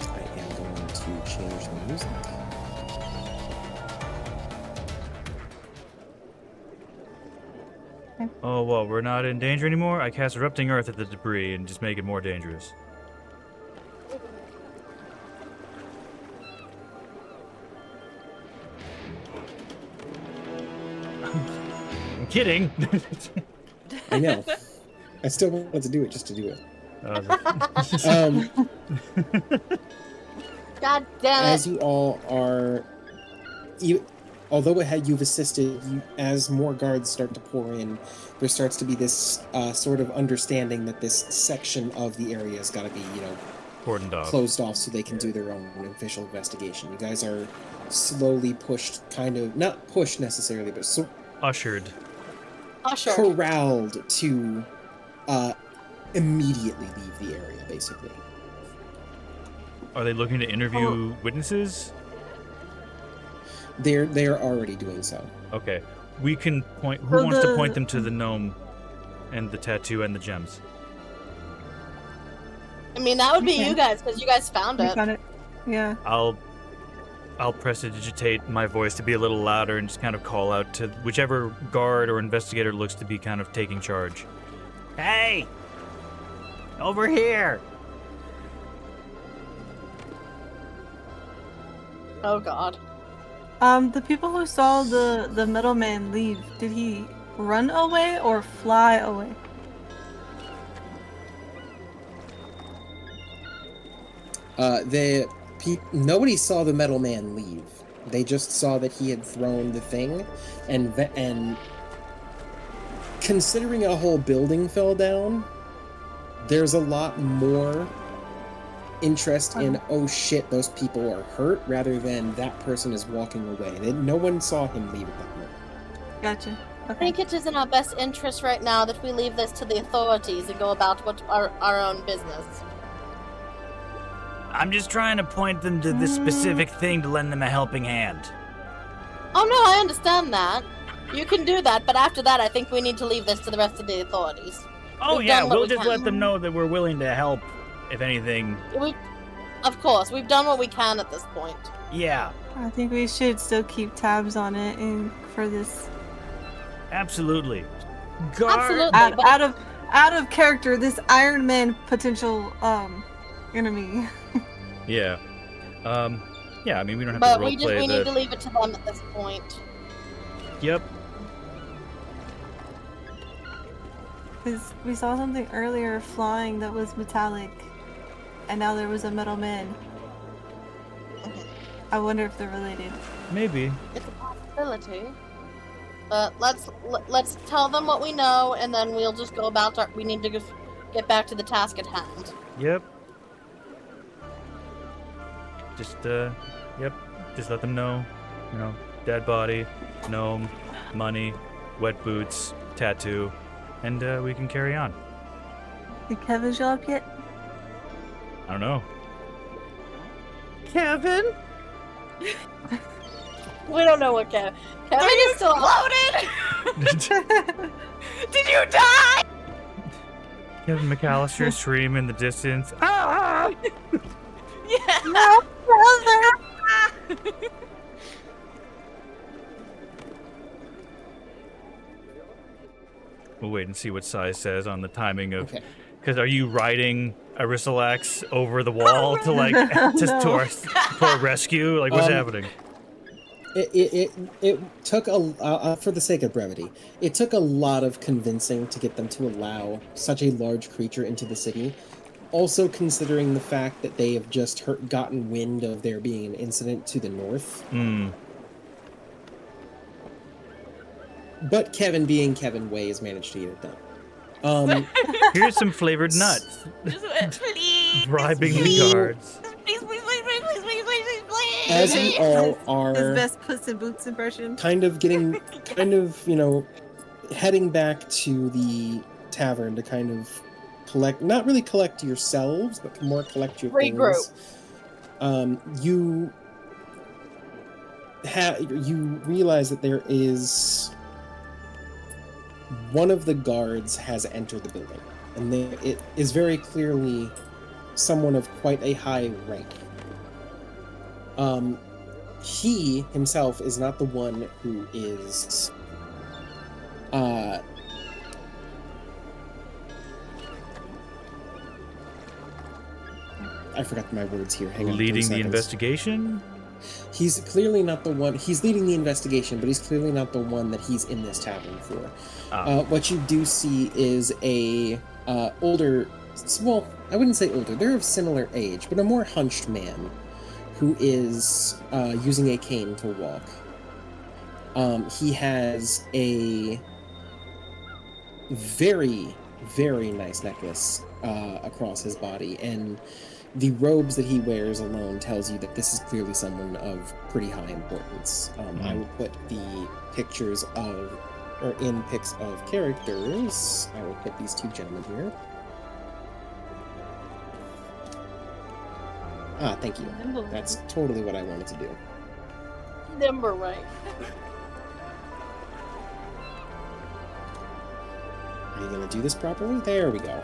I am going to change the music. Oh, well, we're not in danger anymore? I cast Erupting Earth at the debris and just make it more dangerous. I'm kidding! I know. I still wanted to do it just to do it. God damn it. As you all are, although you've assisted, as more guards start to pour in, there starts to be this sort of understanding that this section of the area has got to be, Cordoned off. closed off so they can do their own official investigation. You guys are slowly pushed, not pushed necessarily, but Ushered. Usher. corralled to immediately leave the area, basically. Are they looking to interview witnesses? They're already doing so. Okay. We can point... Who wants to point them to the gnome and the tattoo and the gems? I mean, that would be Okay. you guys, because you guys found You it. found it. Yeah. I'll prestidigitate my voice to be a little louder and just kind of call out to whichever guard or investigator looks to be kind of taking charge. Hey! Over here! Oh god. The people who saw the middleman leave, did he run away or fly away? Nobody saw the metal man leave. They just saw that he had thrown the thing, and considering a whole building fell down, there's a lot more interest in, oh shit, those people are hurt, rather than that person is walking away. No one saw him leave at that moment. Gotcha. I Okay. think it is in our best interest right now that we leave this to the authorities and go about our own business. I'm just trying to point them to the specific thing to lend them a helping hand. Oh no, I understand that. You can do that, but after that, I think we need to leave this to the rest of the authorities. Oh We've yeah, done what we'll we just can. let them know that we're willing to help, if anything. Of course, we've done what we can at this point. Yeah, I think we should still keep tabs on it and for this absolutely. Absolutely. but- out of character, this Iron Man potential enemy. Yeah. Yeah, I mean, we don't have But to we roleplay need to leave it to them at this point. Yep. Because we saw something earlier flying that was metallic, and now there was a metal man. I wonder if they're related. Maybe. It's a possibility. But let's tell them what we know, and then we'll just go about our. We need to get back to the task at hand. Yep. Just, yep. Just let them know, dead body, gnome, money, wet boots, tattoo, and we can carry on. Did Kevin show up yet? I don't know. Kevin? We don't know what Kevin is still Floated! Did you die? Kevin McAllister scream in the distance. Ah! Yeah. No, brother! We'll wait and see what Sai says on the timing of. Okay. Because are you riding Arisalax over the wall to to our rescue? Like, what's happening? It took for the sake of brevity, it took a lot of convincing to get them to allow such a large creature into the city. Also considering the fact that they have just gotten wind of there being an incident to the north. But Kevin, being Kevin Way, has managed to get it done. Here's some flavored nuts. Please. Bribing the please. guards. Please, please, please, please, please, please, please, please. As you all are His best Puss in Boots impression. kind of, heading back to the tavern to kind of collect, not really collect yourselves, but more collect your Regroup. things. You realize that there is one of the guards has entered the building, and it is very clearly someone of quite a high rank. He himself is not the one who is I forgot my words here. Hang on 3 Leading the seconds. investigation? He's clearly not the one. He's leading the investigation, but he's clearly not the one that he's in this tavern for. What you do see is a older, well, I wouldn't say older. They're of similar age, but a more hunched man who is using a cane to walk. He has a very, very nice necklace across his body, and the robes that he wears alone tells you that this is clearly someone of pretty high importance. I will put the pictures of, or in pics of characters, I will put these two gentlemen here. Ah, thank you. That's totally what I wanted to do. Number right. Are you going to do this properly? There we go.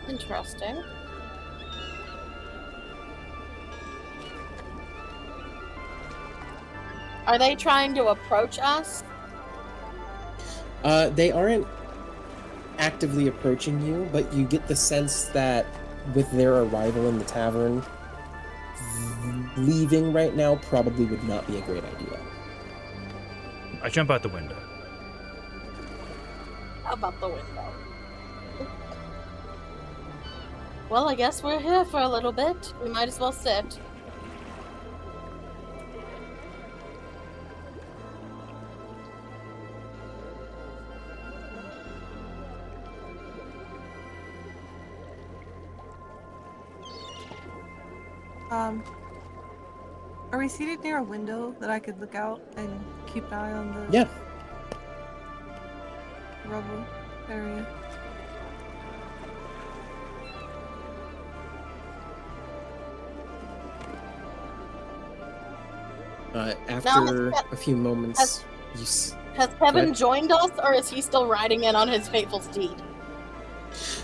Interesting. Are they trying to approach us? They aren't actively approaching you, but you get the sense that with their arrival in the tavern, leaving right now probably would not be a great idea. I jump out the window. How about the window? Well, I guess we're here for a little bit. We might as well sit. Are we seated near a window that I could look out and keep an eye on the Yeah. rubble area? After Now, a few moments, you has Kevin What? joined us, or is he still riding in on his fateful steed?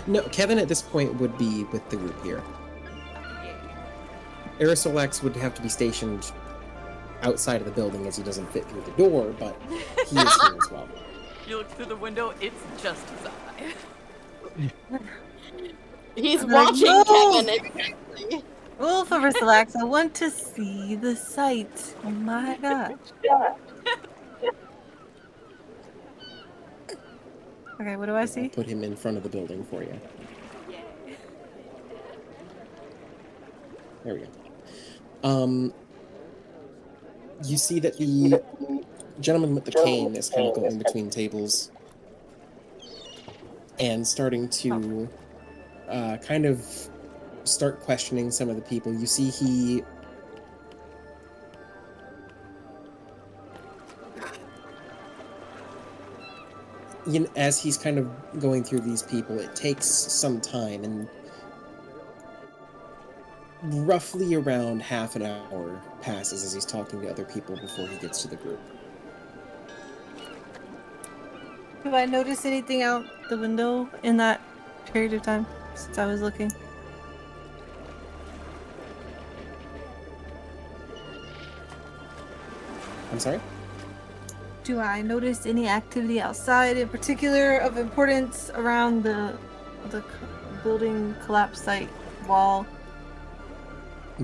no, Kevin at this point would be with the group here. Arisolax would have to be stationed outside of the building as he doesn't fit through the door, but he is here as well. You look through the window, it's just his eye. He's I'm like, watching "No!" Kevin. Exactly. Wolf of Relax, I want to see the sights. Oh my gosh. Okay, what do I I'll see? put him in front of the building for you. There we go. You see that the gentleman with the cane is kind of going between tables and starting to kind of start questioning some of the people. You see he as he's kind of going through these people, it takes some time, and roughly around half an hour passes as he's talking to other people before he gets to the group. Do I notice anything out the window in that period of time since I was looking? I'm sorry? Do I notice any activity outside in particular of importance around the building collapse site wall?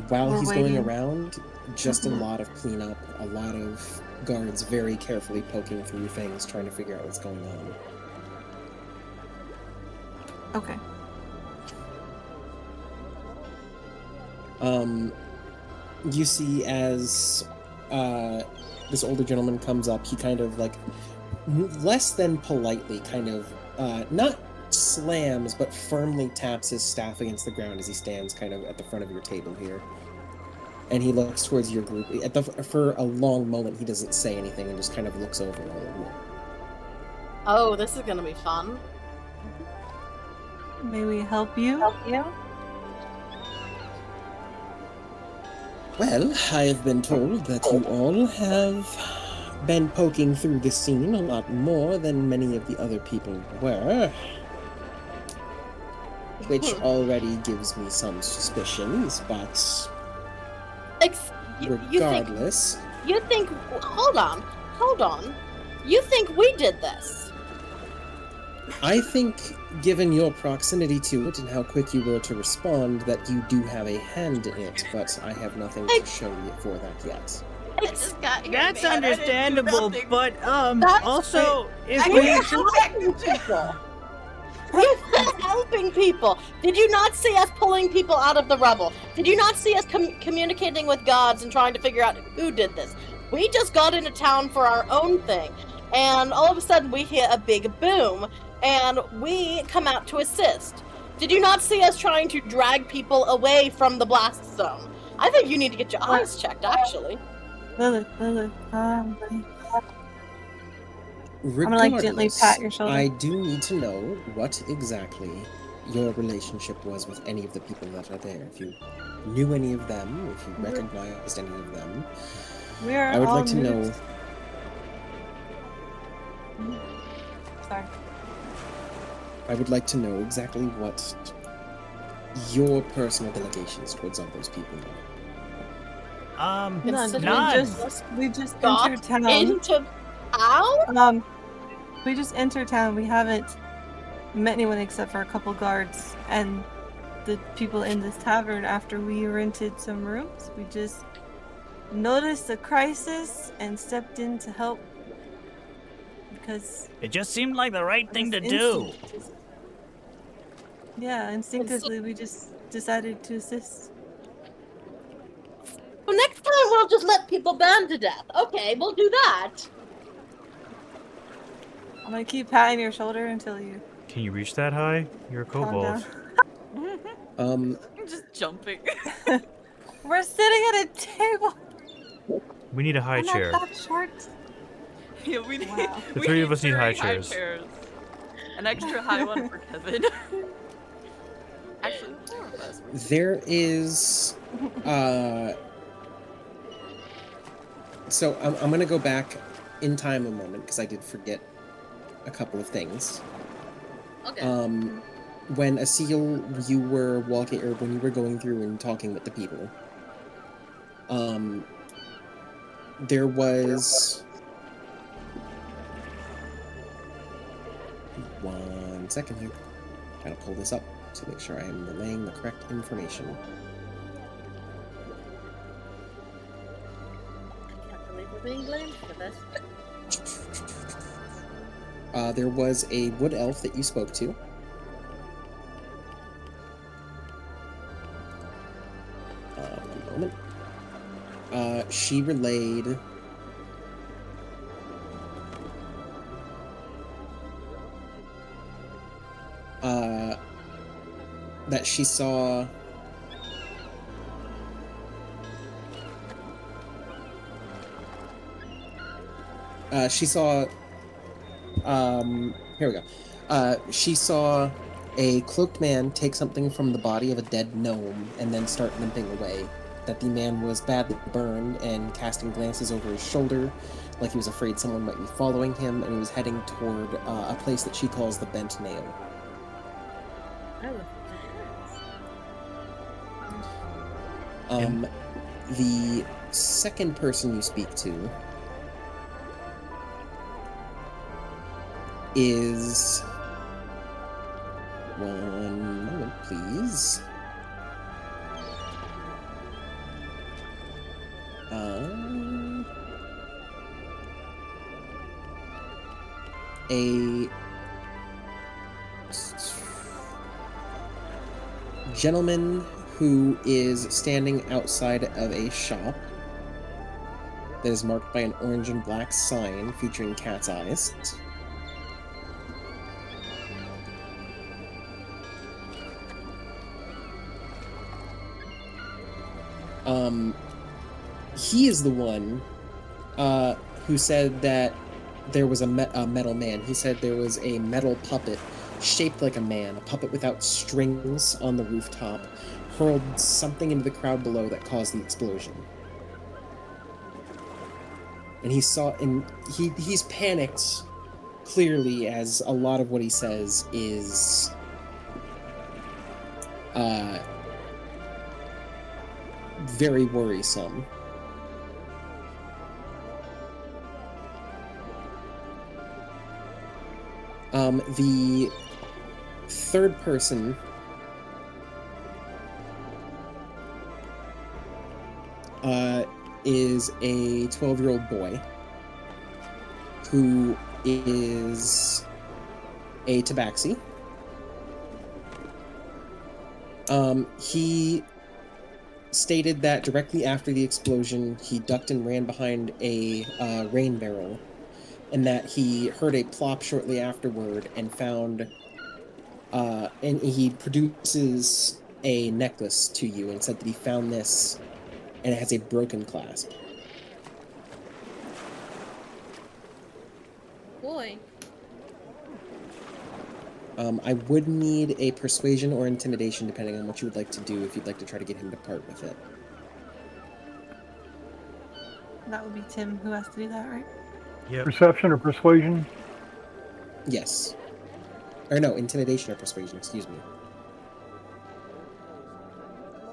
While We're he's going waiting. around, just a Mhm. lot of cleanup, a lot of guards very carefully poking through things, trying to figure out what's going on. Okay. You see as this older gentleman comes up, he kind of like less than politely kind of not slams but firmly taps his staff against the ground as he stands kind of at the front of your table here, and he looks towards your group. For a long moment he doesn't say anything and just kind of looks over all of you. Oh, this is gonna be fun. May we help you? Well, I have been told that you all have been poking through the scene a lot more than many of the other people were, which already gives me some suspicions, but You think regardless, hold on. You think we did this? I think, given your proximity to it and how quick you were to respond, that you do have a hand in it, but I have nothing to show you for that yet. I just got here, That's man. I didn't do understandable, nothing. but That's also if I we mean, helping people. We're helping people. Did you not see us pulling people out of the rubble? Did you not see us communicating with gods and trying to figure out who did this? We just got into town for our own thing, and all of a sudden we hear a big boom, and we come out to assist. Did you not see us trying to drag people away from the blast zone? I think you need to get your eyes checked, actually. Lilith, I'm gonna like gently Regardless, pat your shoulder. I do need to know what exactly your relationship was with any of the people that are there. If you knew any of them, if you recognized any of them, We're I would all like to know. newbies. Sorry. I would like to know exactly what your personal delegations towards all those people are. None. none. We just Got entered town. into town? We just entered town. We haven't met anyone except for a couple guards and the people in this tavern after we rented some rooms. We just noticed a crisis and stepped in to help because It just seemed like the right thing to this do. instinct- Yeah, instinctively we just decided to assist. Well, next time we'll just let people burn to death. Okay, we'll do that. I'm gonna keep patting your shoulder until you Can you reach that high? You're a calm kobold. down. I'm just jumping. We're sitting at a table. We need a high I'm chair. not that short. Yeah, we need. Wow. The we three of us need high 3 chairs. An extra high one for Kevin. Actually, the 4 of us. There is, so I'm gonna go back in time a moment because I did forget a couple of things. Okay. When Asil, you were walking, or when you were going through and talking with the people, there was 1 second here. Trying to pull this up to make sure I am relaying the correct information. I can't believe we're being blamed for this. There was a wood elf that you spoke to. One moment. She relayed that she saw here we go. She saw a cloaked man take something from the body of a dead gnome and then start limping away. That the man was badly burned and casting glances over his shoulder like he was afraid someone might be following him, and he was heading toward a place that she calls the Bent Nail. The second person you speak to is... One moment, please. A gentleman who is standing outside of a shop that is marked by an orange and black sign featuring cat's eyes. He is the one who said that there was a metal man. He said there was a metal puppet shaped like a man, a puppet without strings on the rooftop, hurled something into the crowd below that caused the explosion. And he saw, and he's panicked, clearly, as a lot of what he says is very worrisome. The third person is a 12-year-old boy who is a tabaxi. He stated that directly after the explosion, he ducked and ran behind a rain barrel, and that he heard a plop shortly afterward and found, and he produces a necklace to you and said that he found this, and it has a broken clasp. Boy. I would need a persuasion or intimidation, depending on what you would like to do, if you'd like to try to get him to part with it. That would be Tim who has to do that, right? Yep. Perception or persuasion? Yes. Or no, intimidation or persuasion, excuse me.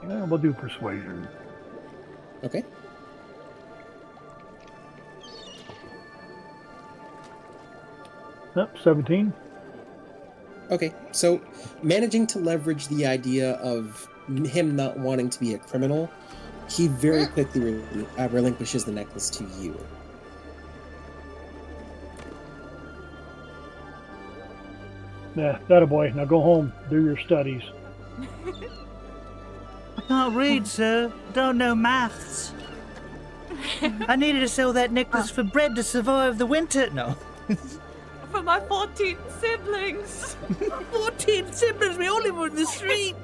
Yeah, we'll do persuasion. Okay. Yep, 17. Okay, so managing to leverage the idea of him not wanting to be a criminal, he very quickly relinquishes the necklace to you. Yeah, that a boy. Now go home, do your studies. I can't read, sir. Don't know maths. I needed to sell that necklace for bread to survive the winter. No. For my 14 siblings. 14 siblings, we all live on the street.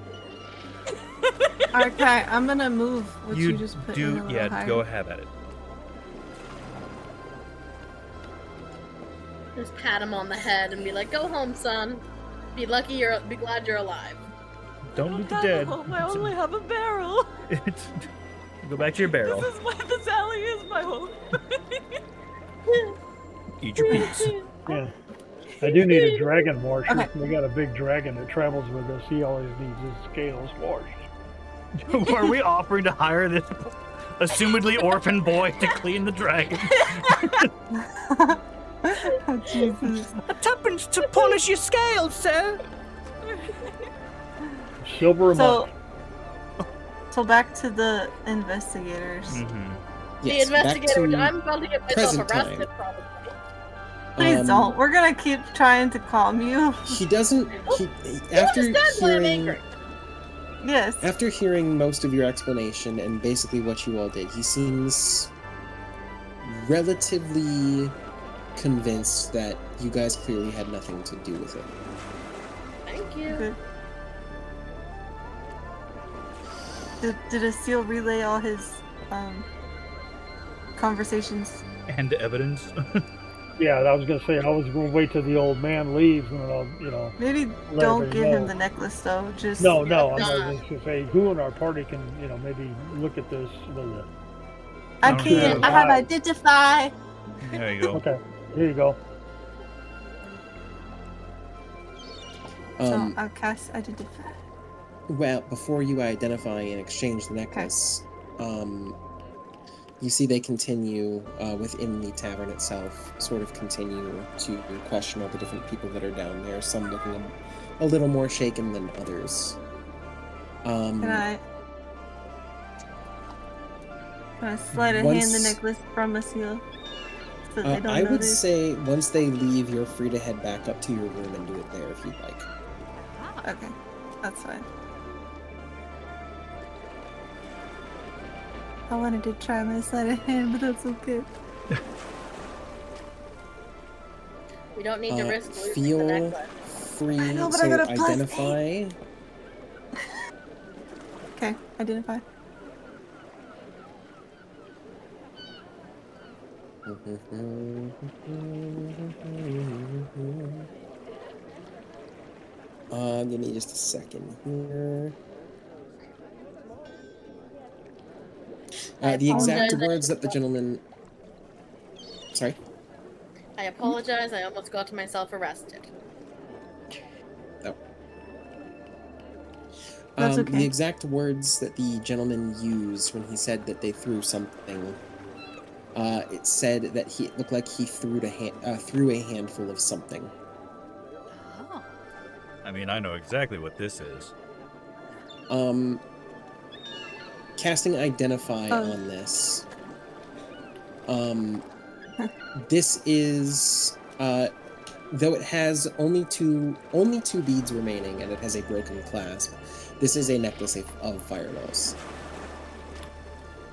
Okay, I'm gonna move what you, You just put in a do, little yeah. higher. Go ahead at it. Just pat him on the head and be like, "Go home, son. Be glad you're alive." Don't I loot don't the have dead. a home, I only have a barrel. Go back to your barrel. This is why this alley is my home. Eat your peas. Yeah. I do need a dragon washer. Okay. We got a big dragon that travels with us. He always needs his scales washed. Are we offering to hire this assumedly orphan boy to clean the dragon? Oh, Jesus. A tuppence to polish your scales, sir. Silver a month. So back to the investigators. Mm-hmm. The Yes, back investigator, which to I'm about to get myself present arrested, time. probably. Please don't. We're gonna keep trying to calm you. He doesn't. He, You after understand why I'm hearing angry. Yes. after hearing most of your explanation and basically what you all did, he seems relatively convinced that you guys clearly had nothing to do with it. Thank you. Good. Did Asil relay all his conversations? And evidence. Yeah, I was gonna say I was gonna wait till the old man leaves and then I'll, Maybe let don't everybody give him know. the necklace though. Just No, I'm no. not just gonna say who in our party can, maybe look at this with a. I Okay. can't. I have identify. There you go. Okay, here you go. Um, So I'll cast identify. Well, before you identify and exchange the necklace, you see they continue within the tavern itself, sort of continue to question all the different people that are down there, some looking a little more shaken than others. Can I slide a hand the necklace from Asil so they don't I would notice? say once they leave, you're free to head back up to your room and do it there if you'd like. Okay, that's fine. I wanted to try my sleight of hand, but that's okay. We don't need to risk losing the Feel necklace. free I know, but I to got a plus identify. Okay, identify. Give me just a second here. The exact apologize. words that the gentleman. Sorry. I apologize. I almost got myself arrested. That's okay. The exact words that the gentleman used when he said that they threw something. It said that it looked like he threw a handful of something. Oh. I mean, I know exactly what this is. Casting identify on this. This is though it has only two beads remaining and it has a broken clasp. This is a necklace of fireballs.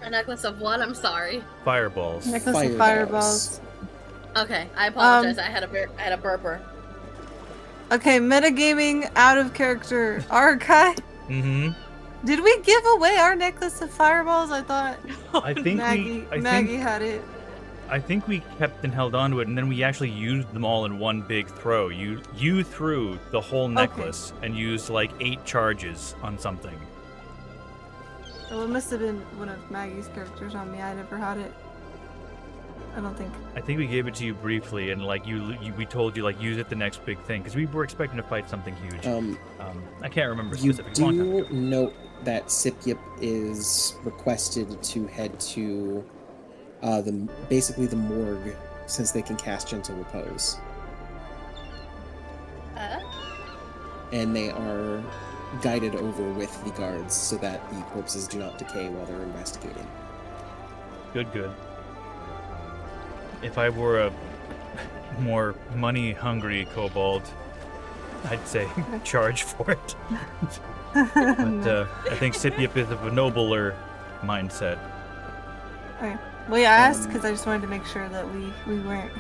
A necklace of what? I'm sorry. Fireballs. Necklace of fireballs. Okay, I apologize. I had a burper. Okay, metagaming out of character. Archive. Mm-hmm. Did we give away our necklace of fireballs? I thought I think Maggie had it. I think we kept and held on to it, and then we actually used them all in one big throw. You threw the whole necklace and used like 8 charges on something. Well, it must have been one of Maggie's characters on me. I never had it. I don't think. I think we gave it to you briefly, and like we told you like use it the next big thing because we were expecting to fight something huge. I can't remember You specifics. do note that Sipyip is requested to head to basically the morgue since they can cast Gentle Repose. And they are guided over with the guards so that the corpses do not decay while they're investigating. Good. If I were a more money-hungry kobold, I'd say charge for it. But I think Sipyip is of a nobler mindset. Okay. Well, yeah, I asked because I just wanted to make sure that we weren't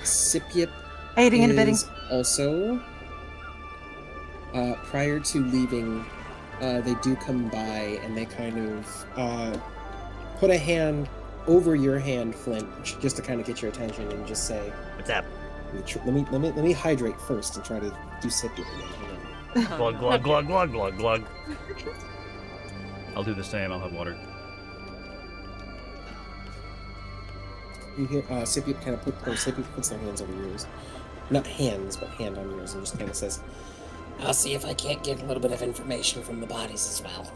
Sipyip aiding and abetting. is also, prior to leaving they do come by and they kind of put a hand over your hand, Flint, just to kind of get your attention and just say, What's up? Let me hydrate first and try to do sip it again. Hold on. Glug, glug, glug, glug, glug, glug. I'll do the same. I'll have water. You hear Sipio kind of Sipio puts their hands over yours. Not hands, but hand on yours, and just kind of says, I'll see if I can't get a little bit of information from the bodies as well.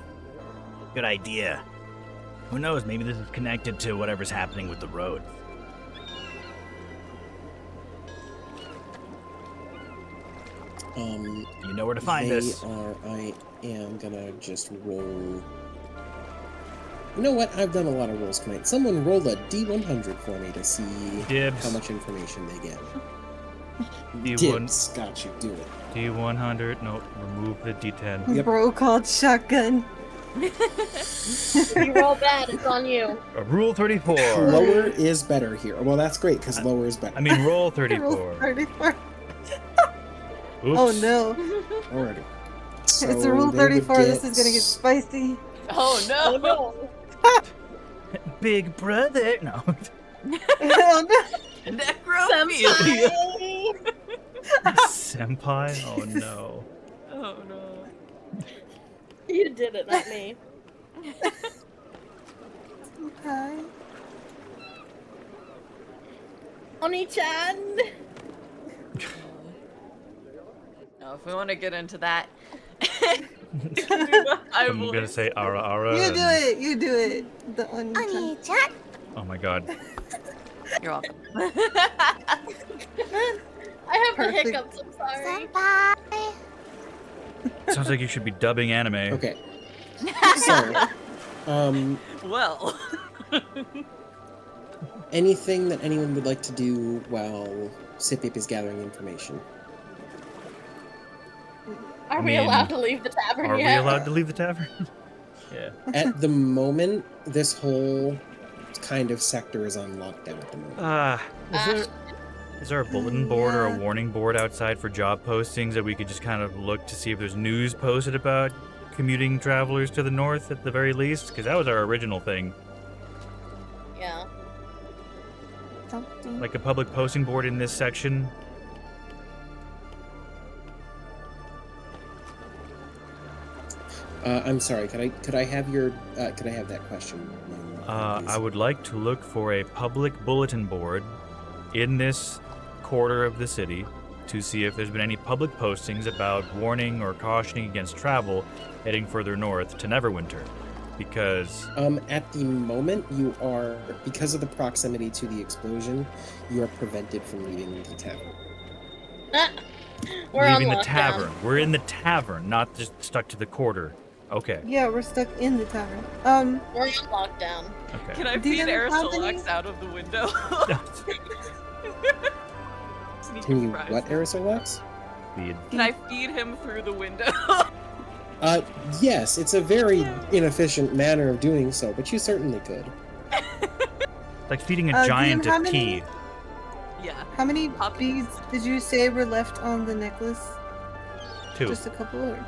Good idea. Who knows? Maybe this is connected to whatever's happening with the road. You know where to find us. I am gonna just roll. You know what? I've done a lot of rolls tonight. Someone rolled a D100 for me to see Dibs. how much information they get. D1, Dibs. Got you. Do it. D100. Nope. Remove the D10. Yep. Bro called shotgun. If you roll bad, it's on you. Rule 34. Lower is better here. Well, that's great because lower is better. I mean, roll Roll 34. 34. Oops. Oh no. Alrighty. It's So a rule they would 34. This is gonna get spicy. Oh no! Oh Big brother. No. Oh no. Necrophilia. no! Senpai? Oh no. Oh no. You did it, not me. Okay. Oni-chan! No, if we want to get into that. I'm gonna say ara ara. You do and- it. You do it. The Oni-chan. Oh my god. You're welcome. I have Perfect. the hiccups, I'm sorry. Sounds like you should be dubbing anime. Okay. So, Well. anything that anyone would like to do while Sipip is gathering information? Are we mean, allowed to leave the tavern Are we yet? allowed to leave the tavern? Yeah. At the moment, this whole kind of sector is on lockdown at the moment. Is there a bulletin board or a Yeah. warning board outside for job postings that we could just kind of look to see if there's news posted about commuting travelers to the north at the very least? Because that was our original thing. Yeah. Something. Like a public posting board in this section. I'm sorry. Could I have your could I have that question? I please? would like to look for a public bulletin board in this quarter of the city to see if there's been any public postings about warning or cautioning against travel heading further north to Neverwinter. Because At the moment, you are, because of the proximity to the explosion, you are prevented from leaving the tavern. We're leaving on the lockdown. tavern. We're in the tavern, not just stuck to the quarter. Okay. Yeah, we're stuck in the tavern. We're on lockdown. Okay. Can I Do you feed have Aerosolax out of the window? Sneaky Can you surprise. what, Aerosolax? Can I feed him through the window? Yes, it's a very inefficient manner of doing so, but you certainly could. Like feeding a Ian, giant how a many- pea. Yeah. How many Puppies. beads did you say were left on the necklace? 2. Just a couple or?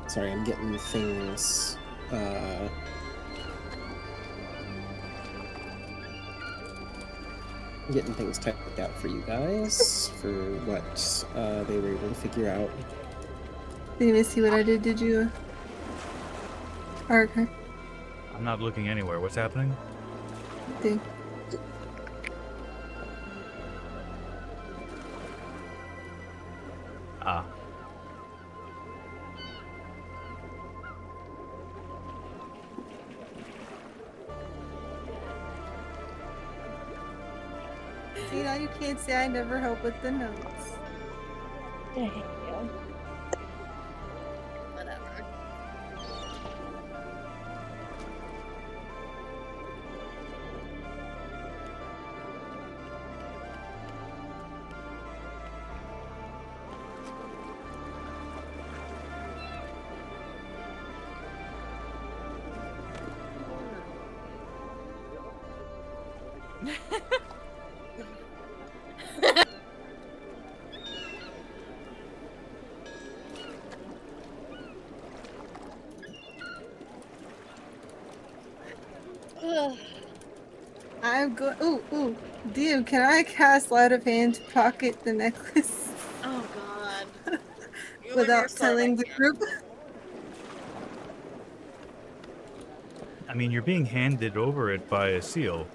Sorry, I'm getting things. Getting things typed out for you guys for what they were able to figure out. Didn't even see what I did you? Okay. I'm not looking anywhere. What's happening? Thing. Ah. See, now you can't say I never help with the notes. Whatever. I'm go. Ooh. Dude, can I cast sleight of hand to pocket the necklace Oh god. You and your without sleight of telling the hand. group? I mean, you're being handed over it by a seal.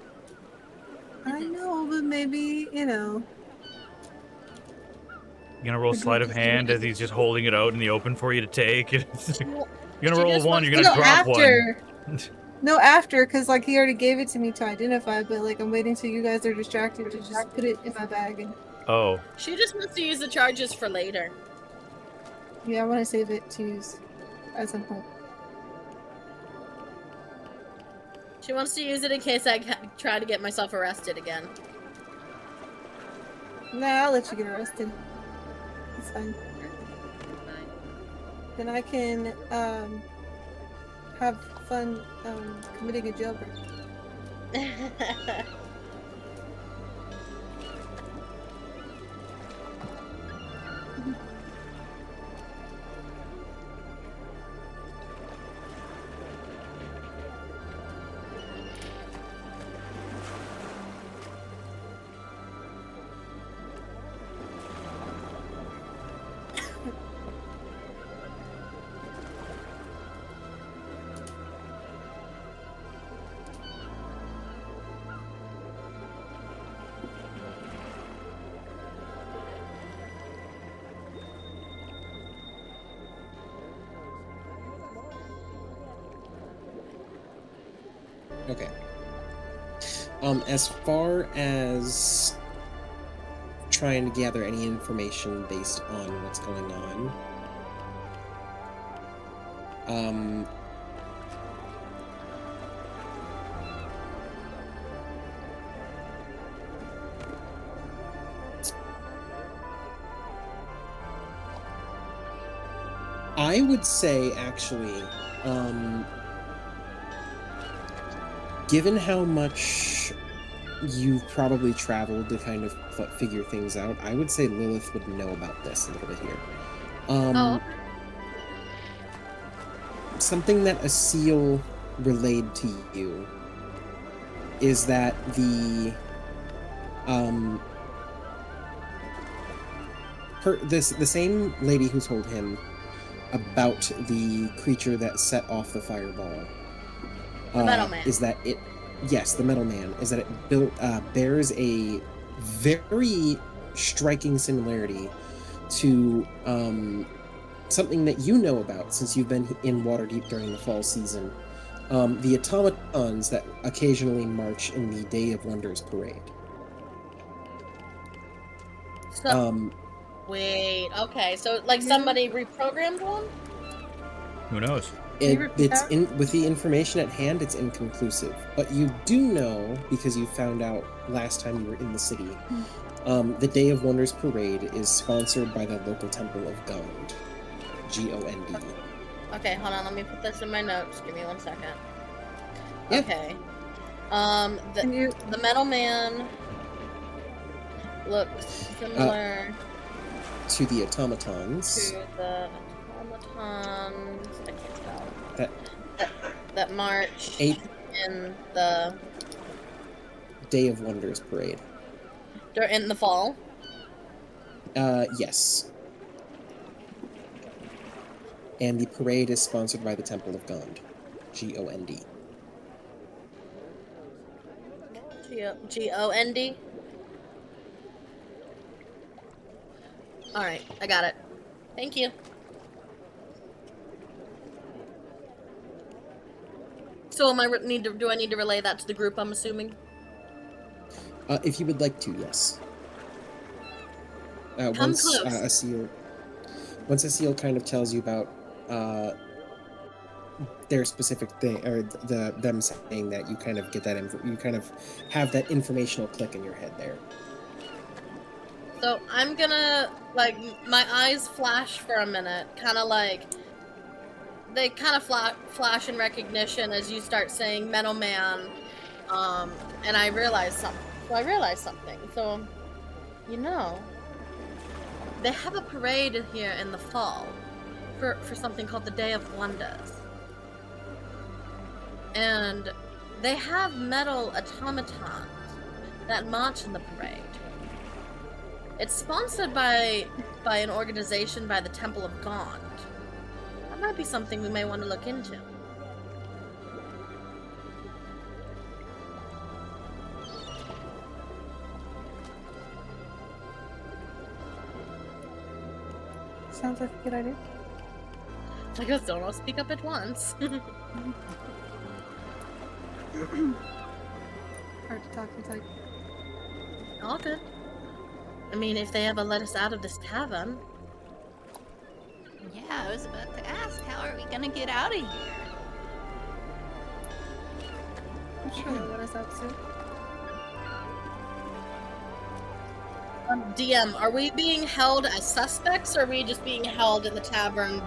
I know, but maybe, you know. You're gonna roll The sleight group of doesn't hand as really- he's just holding it out in the open for you to take. You're Well, gonna she roll a just 1, wants you're to gonna No, drop after. one. No, after, because, like, he already gave it to me to identify, but, like, I'm waiting till you guys are distracted to just put it in my bag. And Oh. She just wants to use the charges for later. yeah, I want to save it to use at some point. She wants to use it in case I try to get myself arrested again. Nah, I'll let you get arrested. It's fine. Then I can, have fun, committing a jailbreak. Okay. As far as trying to gather any information based on what's going on, I would say actually, given how much you've probably traveled to kind of figure things out, I would say Lilith would know about this a little bit here. Oh. Something that a seal relayed to you is that the same lady who told him about the creature that set off the fireball Metal Man. is that it the metal man is that it bears a very striking similarity to something that you know about since you've been in Waterdeep during the fall season, the automatons that occasionally march in the Day of Wonders parade. So, wait, okay, so like somebody reprogrammed one? Who knows? With the information at hand, it's inconclusive. But you do know, because you found out last time you were in the city, the Day of Wonders parade is sponsored by the local temple of Gond. Gond. Okay, hold on, let me put this in my notes. Give me 1 second. Yeah. Okay. The metal man looks similar to the automatons. to the automatons. I can't spell. That march in the Day of Wonders parade. They're in the fall. Yes. And the parade is sponsored by the Temple of Gond. Gond. Gond. All right, I got it. Thank you. So do I need to relay that to the group, I'm assuming? If you would like to, yes. Come Once close. Once a seal kind of tells you about their specific thing, or them saying that, you kind of get that you kind of have that informational click in your head there. So I'm gonna, like, my eyes flash for a minute, kind of like, they kind of flash in recognition as you start saying Metal Man, And I realized something. So, they have a parade here in the fall for something called the Day of Wonders. And they have metal automatons that march in the parade. It's sponsored by an organization by the Temple of Gond. That might be something we may want to look into. Sounds like a good idea. I guess don't all speak up at once. Hard to talk inside. All good. I mean, if they ever let us out of this tavern. Yeah, I was about to ask, how are we gonna get out of here? I'm sure they'll let us out soon. DM, are we being held as suspects, or are we just being held in the tavern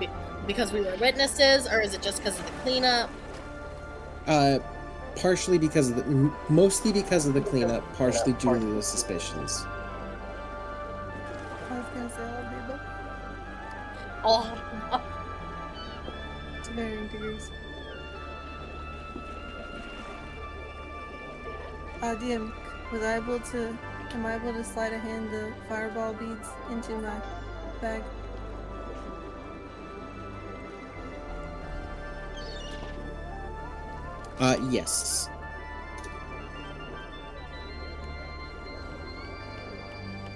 because we were witnesses, or is it just because of the cleanup? Partially because of mostly because of the cleanup, partially due to the suspicions. I was gonna say all of the above. Oh, To varying degrees. DM, am I able to sleight of hand the fireball beads into my bag? Yes.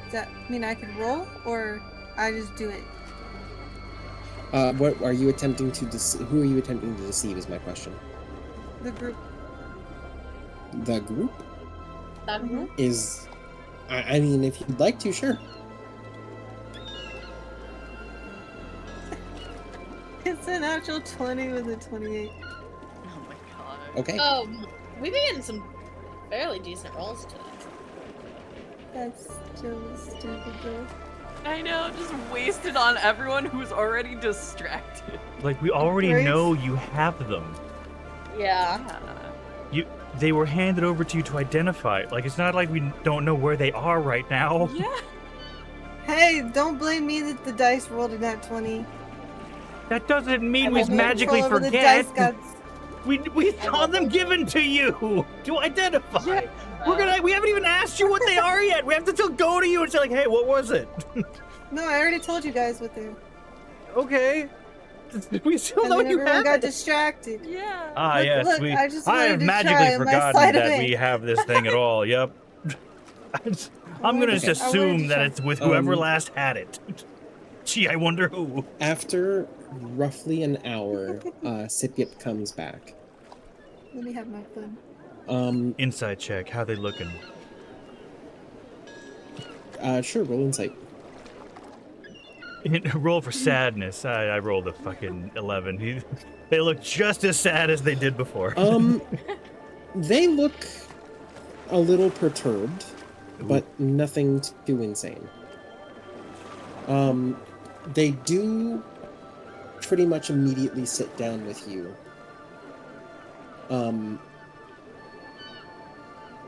Does that mean I could roll, or I just do it? What are you attempting to who are you attempting to deceive is my question. The group. The group? that group? Is... I mean, if you'd like to, sure. It's a natural 20 with a 28. Oh my god. Okay. We've been getting some fairly decent rolls today. That's still a stupid joke. I know, just wasted on everyone who's already distracted. Like, we already Right? know you have them. Yeah. They were handed over to you to identify. Like, it's not like we don't know where they are right now. Yeah. Hey, don't blame me that the dice rolled a nat 20. That doesn't mean I we have no magically control over the forget. dice gods. We saw them given to you to identify. Yeah. We haven't even asked you what they are yet. We have to still go to you and say like, hey, what was it? No, I already told you guys what they were. Okay. We still And know then you everyone have got it. distracted. Yeah. Ah, Look, yes. look, we. I just I wanted have to magically try my forgotten sleight of that hand. we have this thing at all. Yep. I'm gonna just I wanted assume to that try. it's with whoever last had it. Gee, I wonder who. After roughly an hour, Sipyip comes back. Let me have my fun. Inside check. How they looking? Sure, roll insight. Roll for sadness. I rolled a fucking 11. They look just as sad as they did before. They look a little perturbed, but nothing too insane. They do pretty much immediately sit down with you.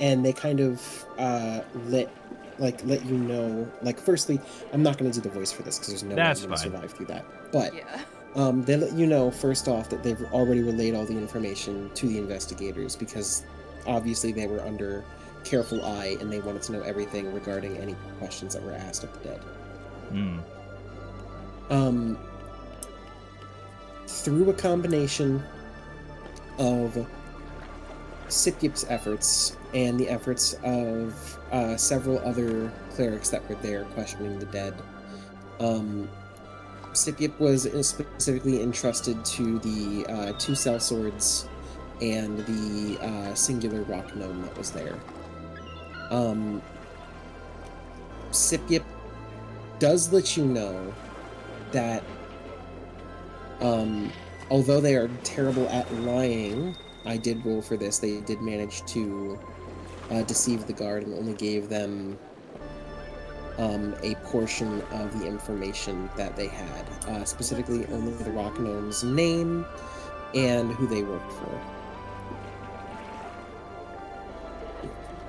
And they kind of let you know, like, firstly, I'm not going to do the voice for this because there's no way I'm That's going to fine. survive through that. But Yeah. they let you know, first off, that they've already relayed all the information to the investigators because obviously they were under careful eye and they wanted to know everything regarding any questions that were asked of the dead. Through a combination of Sipyip's efforts and the efforts of several other clerics that were there questioning the dead, Sipyip was specifically entrusted to the 2 sellswords and the singular rock gnome that was there. Sipyip does let you know that although they are terrible at lying, I did roll for this, they did manage to deceive the guard and only gave them a portion of the information that they had, specifically only the rock gnome's name and who they worked for.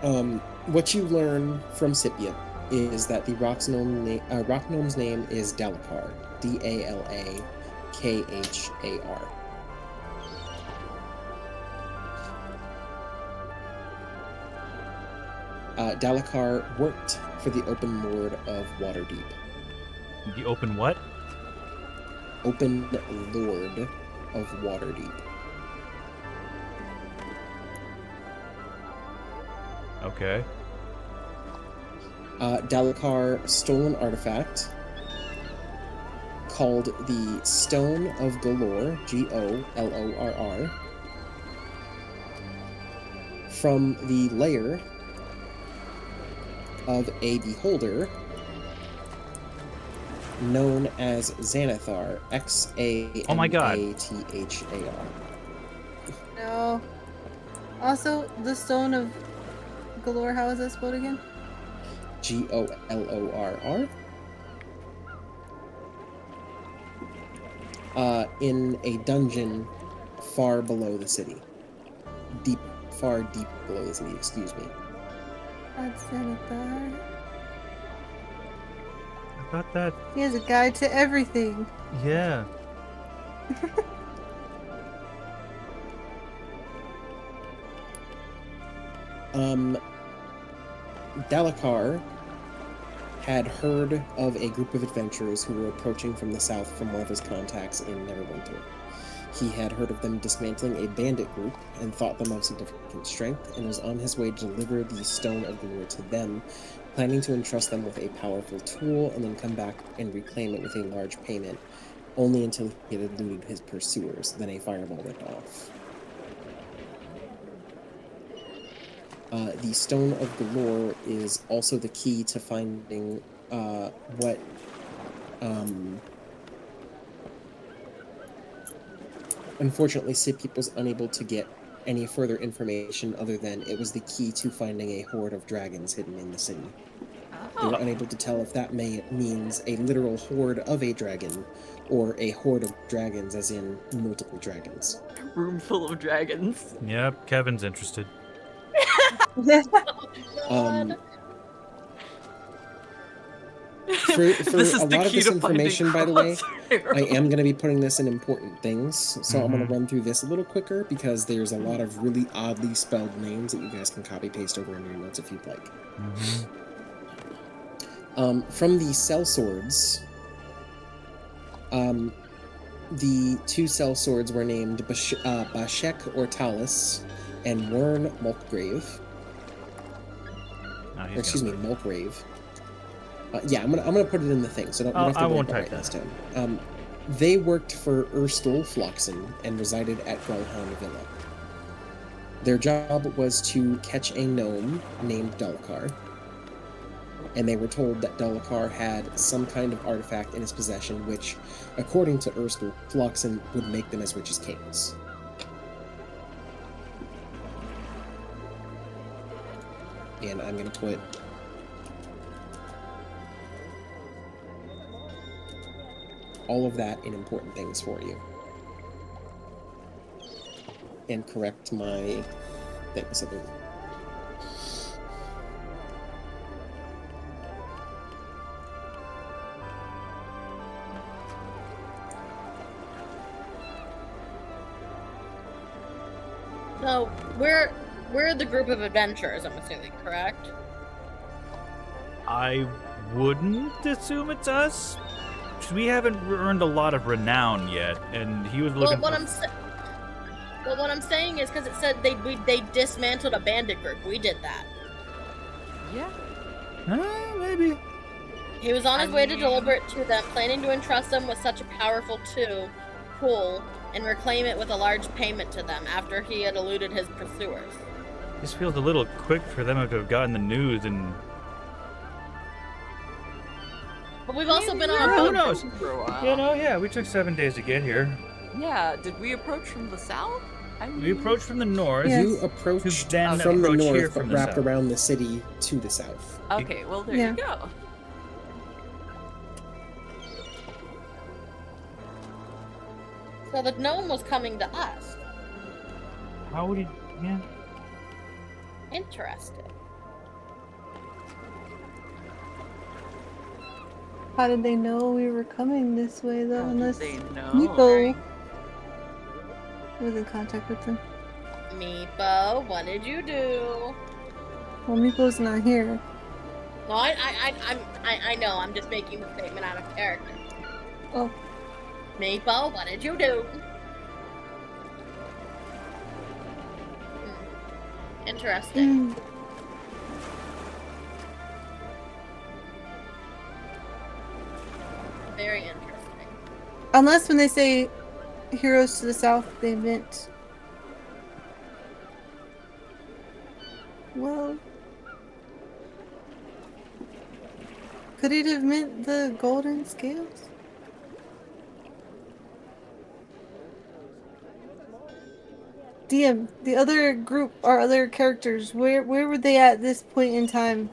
What you learn from Scipio is that the rock gnome's name is Dalakar. Dalakar. Dalakar worked for the Open Lord of Waterdeep. The open what? Open Lord of Waterdeep. Okay. Dalakar stole an artifact called the Stone of Golorr, Gollorr, from the lair of a beholder known as Xanathar, Xanathar. Oh my God. No. Also, the Stone of Galore, how is that spelled again? Gollorr. In a dungeon far below the city. Far deep below the city, excuse me. That's Xanathar. I thought that. He has a guide to everything. Yeah. Dalakar had heard of a group of adventurers who were approaching from the south from one of his contacts in Neverwinter. He had heard of them dismantling a bandit group and thought them of significant strength, and was on his way to deliver the Stone of Golorr to them, planning to entrust them with a powerful tool and then come back and reclaim it with a large payment, only until he had eluded his pursuers. Then a fireball went off. The Stone of Golorr is also the key to finding what unfortunately Scipio was unable to get any further information other than it was the key to finding a horde of dragons hidden in the city. They were unable to tell if that means a literal horde of a dragon or a horde of dragons as in multiple dragons. Room full of dragons. Yep, Kevin's interested. For a lot of this information, by the way, I am going to be putting this in important things, so I'm going to run through this a little quicker because there's a lot of really oddly spelled names that you guys can copy paste over in your notes if you'd like. From the sellswords, the two sellswords were named Bashek Ortalis and Wern Mulgrave. Mulgrave. Yeah, I'm gonna put it in the thing, so don't. I won't type that down. They worked for Erstul Floxen and resided at Grelhound Villa. Their job was to catch a gnome named Dalakar, and they were told that Dalakar had some kind of artifact in his possession, which, according to Erstul Floxen, would make them as rich as kings. And I'm gonna put all of that in important things for you. And correct my things. So, we're the group of adventurers, I'm assuming, correct? I wouldn't assume it's us. 'Cause we haven't earned a lot of renown yet, and he was looking. What I'm saying is because it said they dismantled a bandit group. We did that. Yeah. Maybe. He was on his way to deliver it to them, planning to entrust them with such a powerful tool and reclaim it with a large payment to them after he had eluded his pursuers. This feels a little quick for them to have gotten the news and. But we've also been on our Who boat knows? For a while. You know, yeah, we took 7 days to get here. Yeah, did we approach from the south? We approached from the north. Yes. You approached Then from the approach here north, from but the wrapped south. around the city to the south. Okay, well there Yeah. you go. So the gnome was coming to us. How would he? Yeah. Interesting. How did they know we were coming this way, though? How did Unless they know? Meepo was in contact with them. Meepo, what did you do? Well, Meepo's not here. No, I know. I'm just making the statement out of character. Oh, Meepo, what did you do? Interesting. Very interesting. Unless when they say heroes to the south, they meant. Well. Could it have meant the golden scales? DM, the other group, our other characters, where were they at this point in time?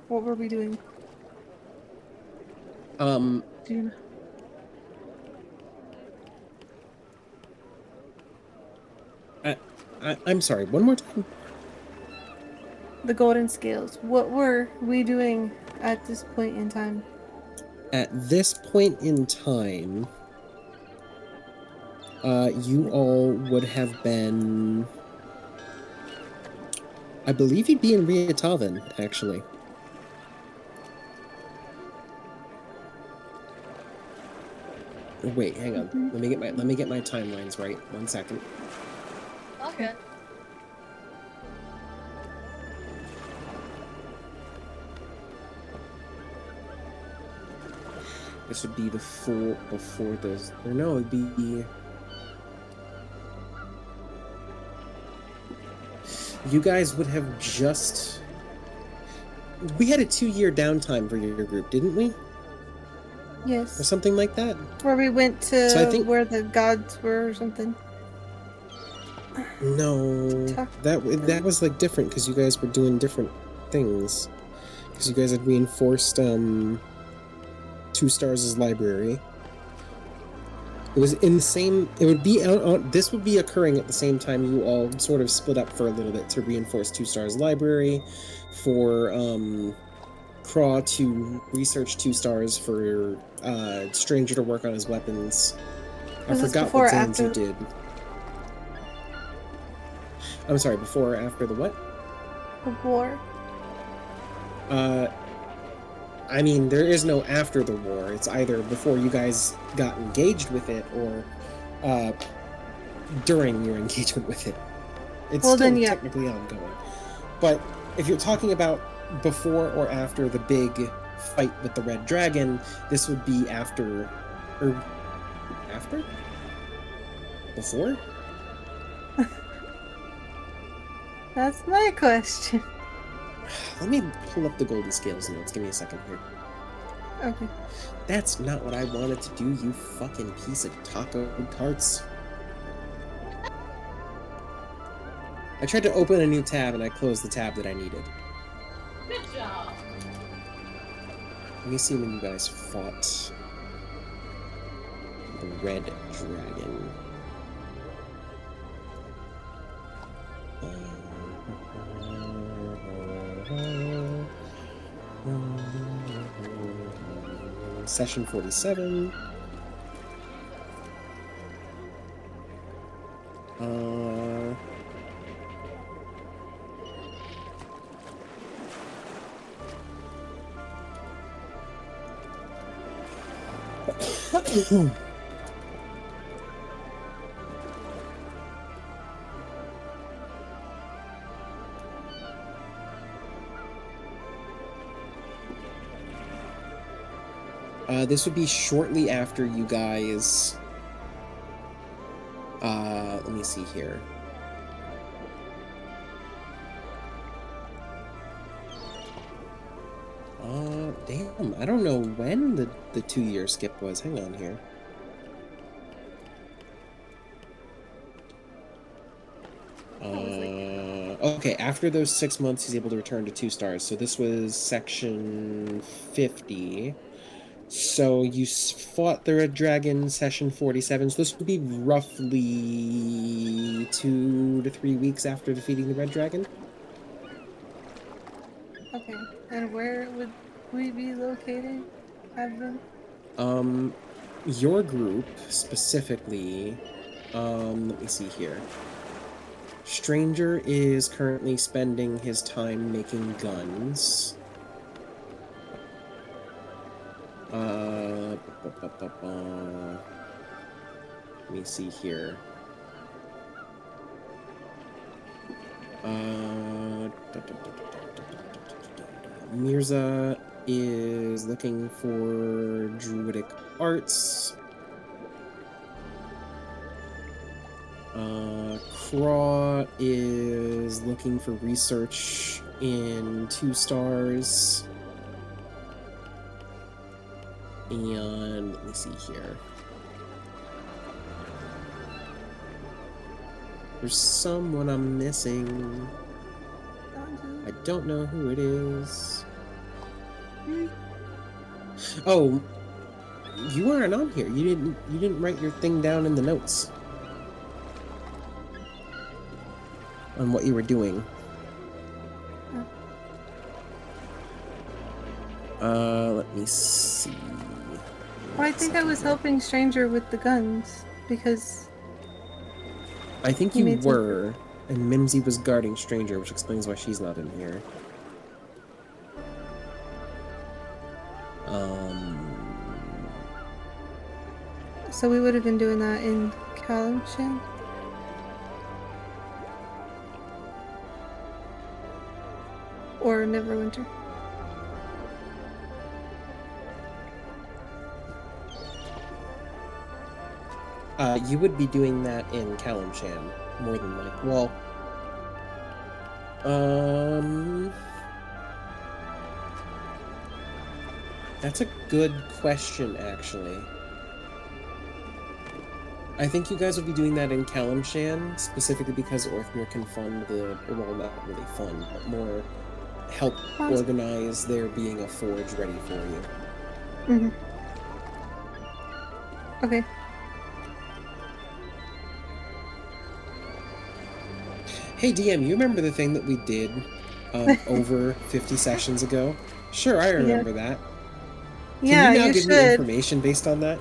What were we doing? Do you know? I'm sorry, one more time. The golden scales. What were we doing at this point in time? At this point in time, you all would have been... I believe you'd be in Riatavan, actually. Wait, hang on. Let me get my timelines right. 1 second. Okay. This would be before those. Or no, it'd be. You guys would have just. We had a 2-year downtime for your group, didn't we? Yes. Or something like that. Where we went to So I think- where the gods were or something. No, that was like different because you guys were doing different things. Because you guys had reinforced 2 Stars' library. It was in the same. It would be this would be occurring at the same time you all sort of split up for a little bit to reinforce 2 Stars' library, for Craw to research 2 Stars, for Stranger to work on his weapons. I Was this forgot before what or Zanzu after? did. I'm sorry, before or after the what? The war. I mean, there is no after the war. It's either before you guys got engaged with it or during your engagement with it. It's Well, still then, yeah. technically ongoing. But if you're talking about before or after the big fight with the Red Dragon, this would be after... Or... After? Before? That's my question. Let me pull up the Golden Scales notes. Give me a second here. Okay. That's not what I wanted to do, you fucking piece of taco tarts. I tried to open a new tab and I closed the tab that I needed. Good job. Let me see when you guys fought the Red Dragon. Session 47. This would be shortly after you guys... let me see here. Damn, I don't know when the 2-year skip was. Hang on here. Okay, after those 6 months, he's able to return to 2 stars. So this was section 50. So you fought the Red Dragon, session 47. So this would be roughly 2 to 3 weeks after defeating the Red Dragon. Okay. And where would we be located? have been. Your group specifically, let me see here. Stranger is currently spending his time making guns. Let me see here. Mirza is looking for druidic arts. Craw is looking for research in 2 stars. And let me see here. There's someone I'm missing. I don't know who it is. Oh, you aren't on here. You didn't write your thing down in the notes on what you were doing. Let me see. Well, I think I was helping Stranger with the guns because I think He you made some- were, and Mimsy was guarding Stranger, which explains why she's not in here. so we would have been doing that in Kalimshan. Or Neverwinter. You would be doing that in Kalimshan, more than like. Well, that's a good question, actually. I think you guys would be doing that in Kalimshan, specifically because Orthmere can fund the, well, not really fund, but more help organize there being a forge ready for you. Mm-hmm. Okay. Hey DM, you remember the thing that we did over 50 sessions ago? Sure, I remember that. Can Yeah, you now you give me should. information based on that?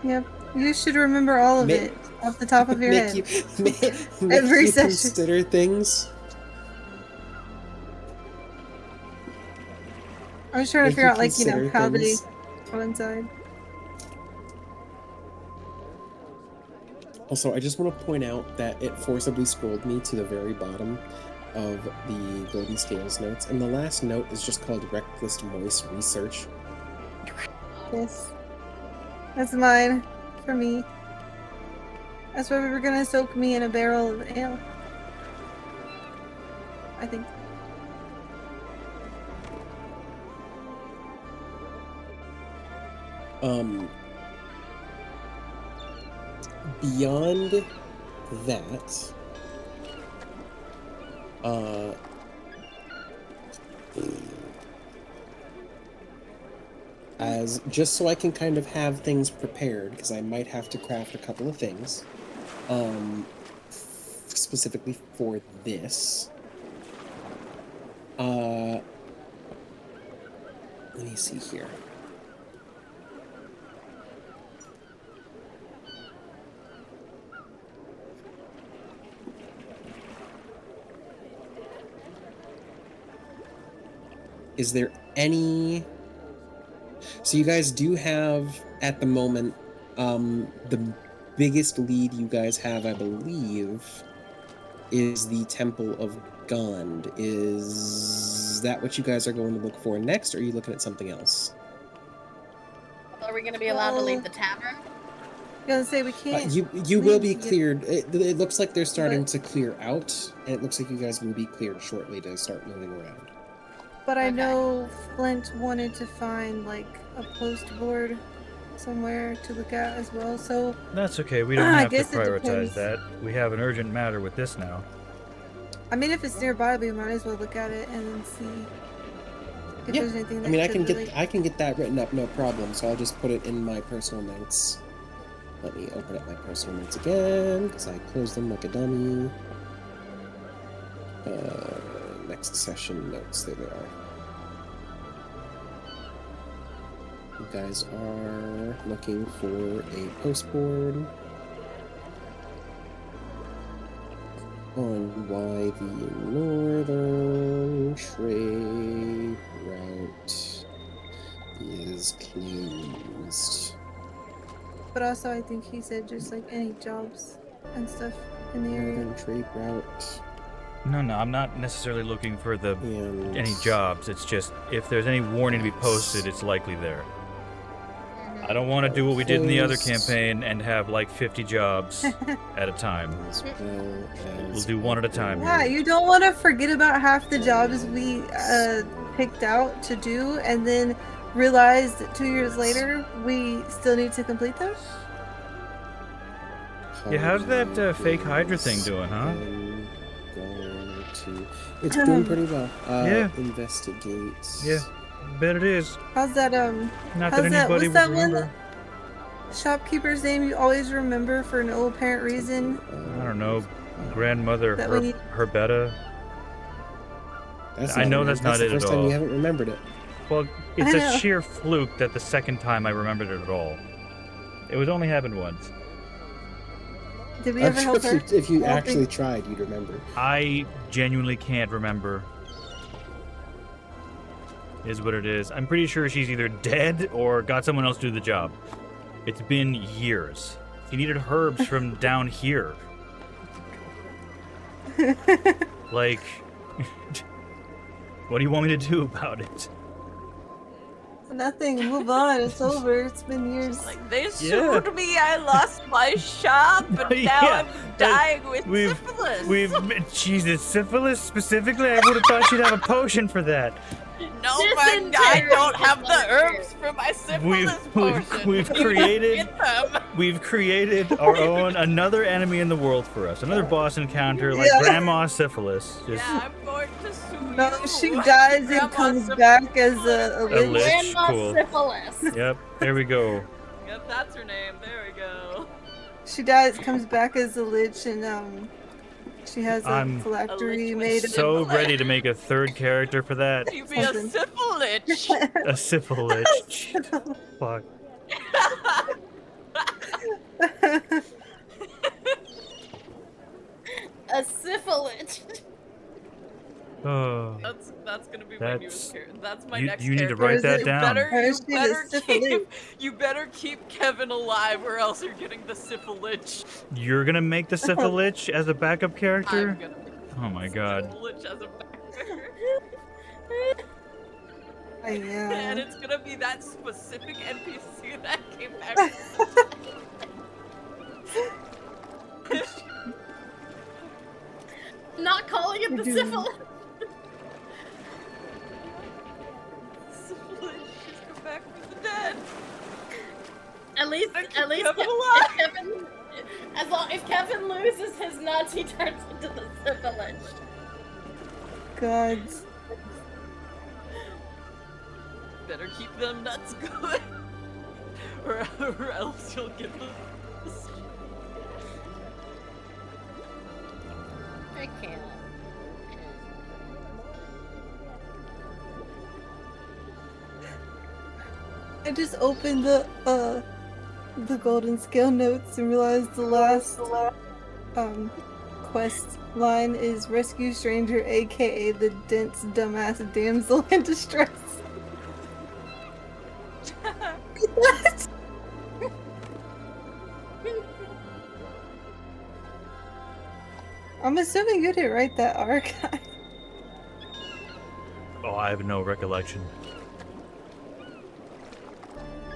Yep. You should remember all of it off the top of your make head. you, make Every you session. consider things? I was trying to Make figure you out, like, you know, consider how they things. coincide. Also, I just want to point out that it forcibly scrolled me to the very bottom of the Golden Scales notes, and the last note is just called Reckless Moist Research. Yes. That's mine. For me. That's why we were gonna soak me in a barrel of ale. I think. Beyond that, as just so I can kind of have things prepared, because I might have to craft a couple of things, specifically for this. Let me see here. Is there any... So you guys do have, at the moment, the biggest lead you guys have, I believe, is the Temple of Gond. Is that what you guys are going to look for next, or are you looking at something else? Are we going to be allowed to leave the tavern? I was gonna say we can't. You will be leave yet. cleared. It looks like they're starting to clear out, and it looks like you guys will be cleared shortly to start moving around. But I Okay. know Flint wanted to find, like, a post board somewhere to look at as well, so That's okay. We don't I have to guess it prioritize depends. that. We have an urgent matter with this now. I mean, if it's nearby, we might as well look at it and then see if Yeah, there's anything that I mean, I could can relate. get that written up, no problem. So I'll just put it in my personal notes. Let me open up my personal notes again, because I closed them like a dummy. Next session notes, there they are. guys are looking for a postboard on why the northern trade route is closed. But also, I think he said just like any jobs and stuff in the area. Northern trade route. No, I'm not necessarily looking for And any jobs. It's just if there's any warning to be posted, it's likely there. I don't want to do what we did in the other campaign and have like 50 jobs at a time. as well We'll as do one at a time. Yeah, you don't want to forget about half the jobs we picked out to do and then realize that 2 years later we still need to complete them? Yeah, how's that fake Hydra thing doing, huh? It's doing pretty well. Yeah. Investigate. Yeah, bet it is. How's that, Not how's that that- anybody what's that would one remember. shopkeeper's name you always remember for no apparent reason? I don't know. Grandmother That we need- Herbetta. That's I not know it. that's not the it at first time all. you haven't remembered it. Well, it's I a know. sheer fluke that the second time I remembered it at all. It was only happened once. Did we I'm ever sure help her? if you I don't actually think- tried, you'd remember. I genuinely can't remember. Is what it is. I'm pretty sure she's either dead or got someone else to do the job. It's been years. She needed herbs from down here. Like, what do you want me to do about it? Nothing. Move on. It's over. It's been years. Like, they Yeah. sued me, I lost my shop, and now Yeah, I'm dying with we've- syphilis. Jesus, syphilis specifically? I would have thought she'd have a potion for that. No, but I Dysentery don't have is the like herbs for my syphilis potion. we've You created- get them. We've created our own, another enemy in the world for us. Another boss encounter like Yeah. Grandma Syphilis. Just Yeah, I'm going to sue No, you. she dies and Grandma comes syphilis. back as a lich. lich. Grandma cool. syphilis. Yep, there we go. Yep, that's her name. There we go. She dies, comes back as a lich, and she has a I'm phylactery A lich made with of. So ready to make a third character for that. You be a Something. syphilis. A syphilis. Fuck. A syphilis. Oh. That's gonna be my That's- newest character. That's my You, next you need to character. write Is that it down. Better, Or you is she the better syphilis? you better keep Kevin alive, or else you're getting the syphilis. You're gonna make the syphilis as a backup I'm character? gonna make Oh my god. syphilis as a backer. And Yeah. it's gonna be that specific NPC that came back. Not calling it the We're doing- syphilis. Syphilis, she's come back from the dead. At least, I keep at least, Kevin if alive. Kevin, as long if Kevin loses his nuts, he turns into the syphilis. God. Better keep them nuts good, or else you'll get the. I can't. I just opened the golden scale notes and realized the last quest line is rescue stranger, aka the dense dumbass damsel in distress. What? I'm assuming you didn't write that archive. Oh, I have no recollection.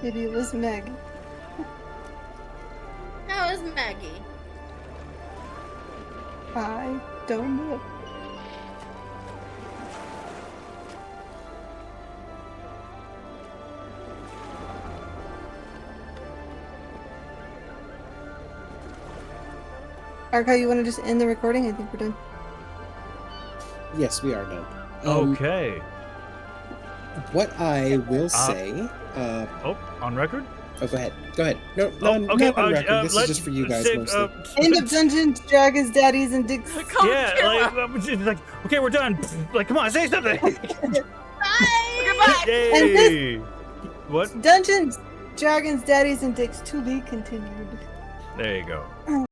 Maybe it was Meg. How is Maggie? I don't know. Archive, you want to just end the recording? I think we're done. Yes, we are done. Okay. What I will say. Oh, on record? Oh, go ahead. Go ahead. No, Oh, no, okay. not on record. This is let's just for you guys say, mostly. End of Dungeons, Dragons, Daddies, and Dicks. Come Yeah, here, it's like, okay, we're done. Like, come on, say something. Bye. Goodbye. Yay! What? Dungeons, Dragons, Daddies, and Dicks to be continued. There you go.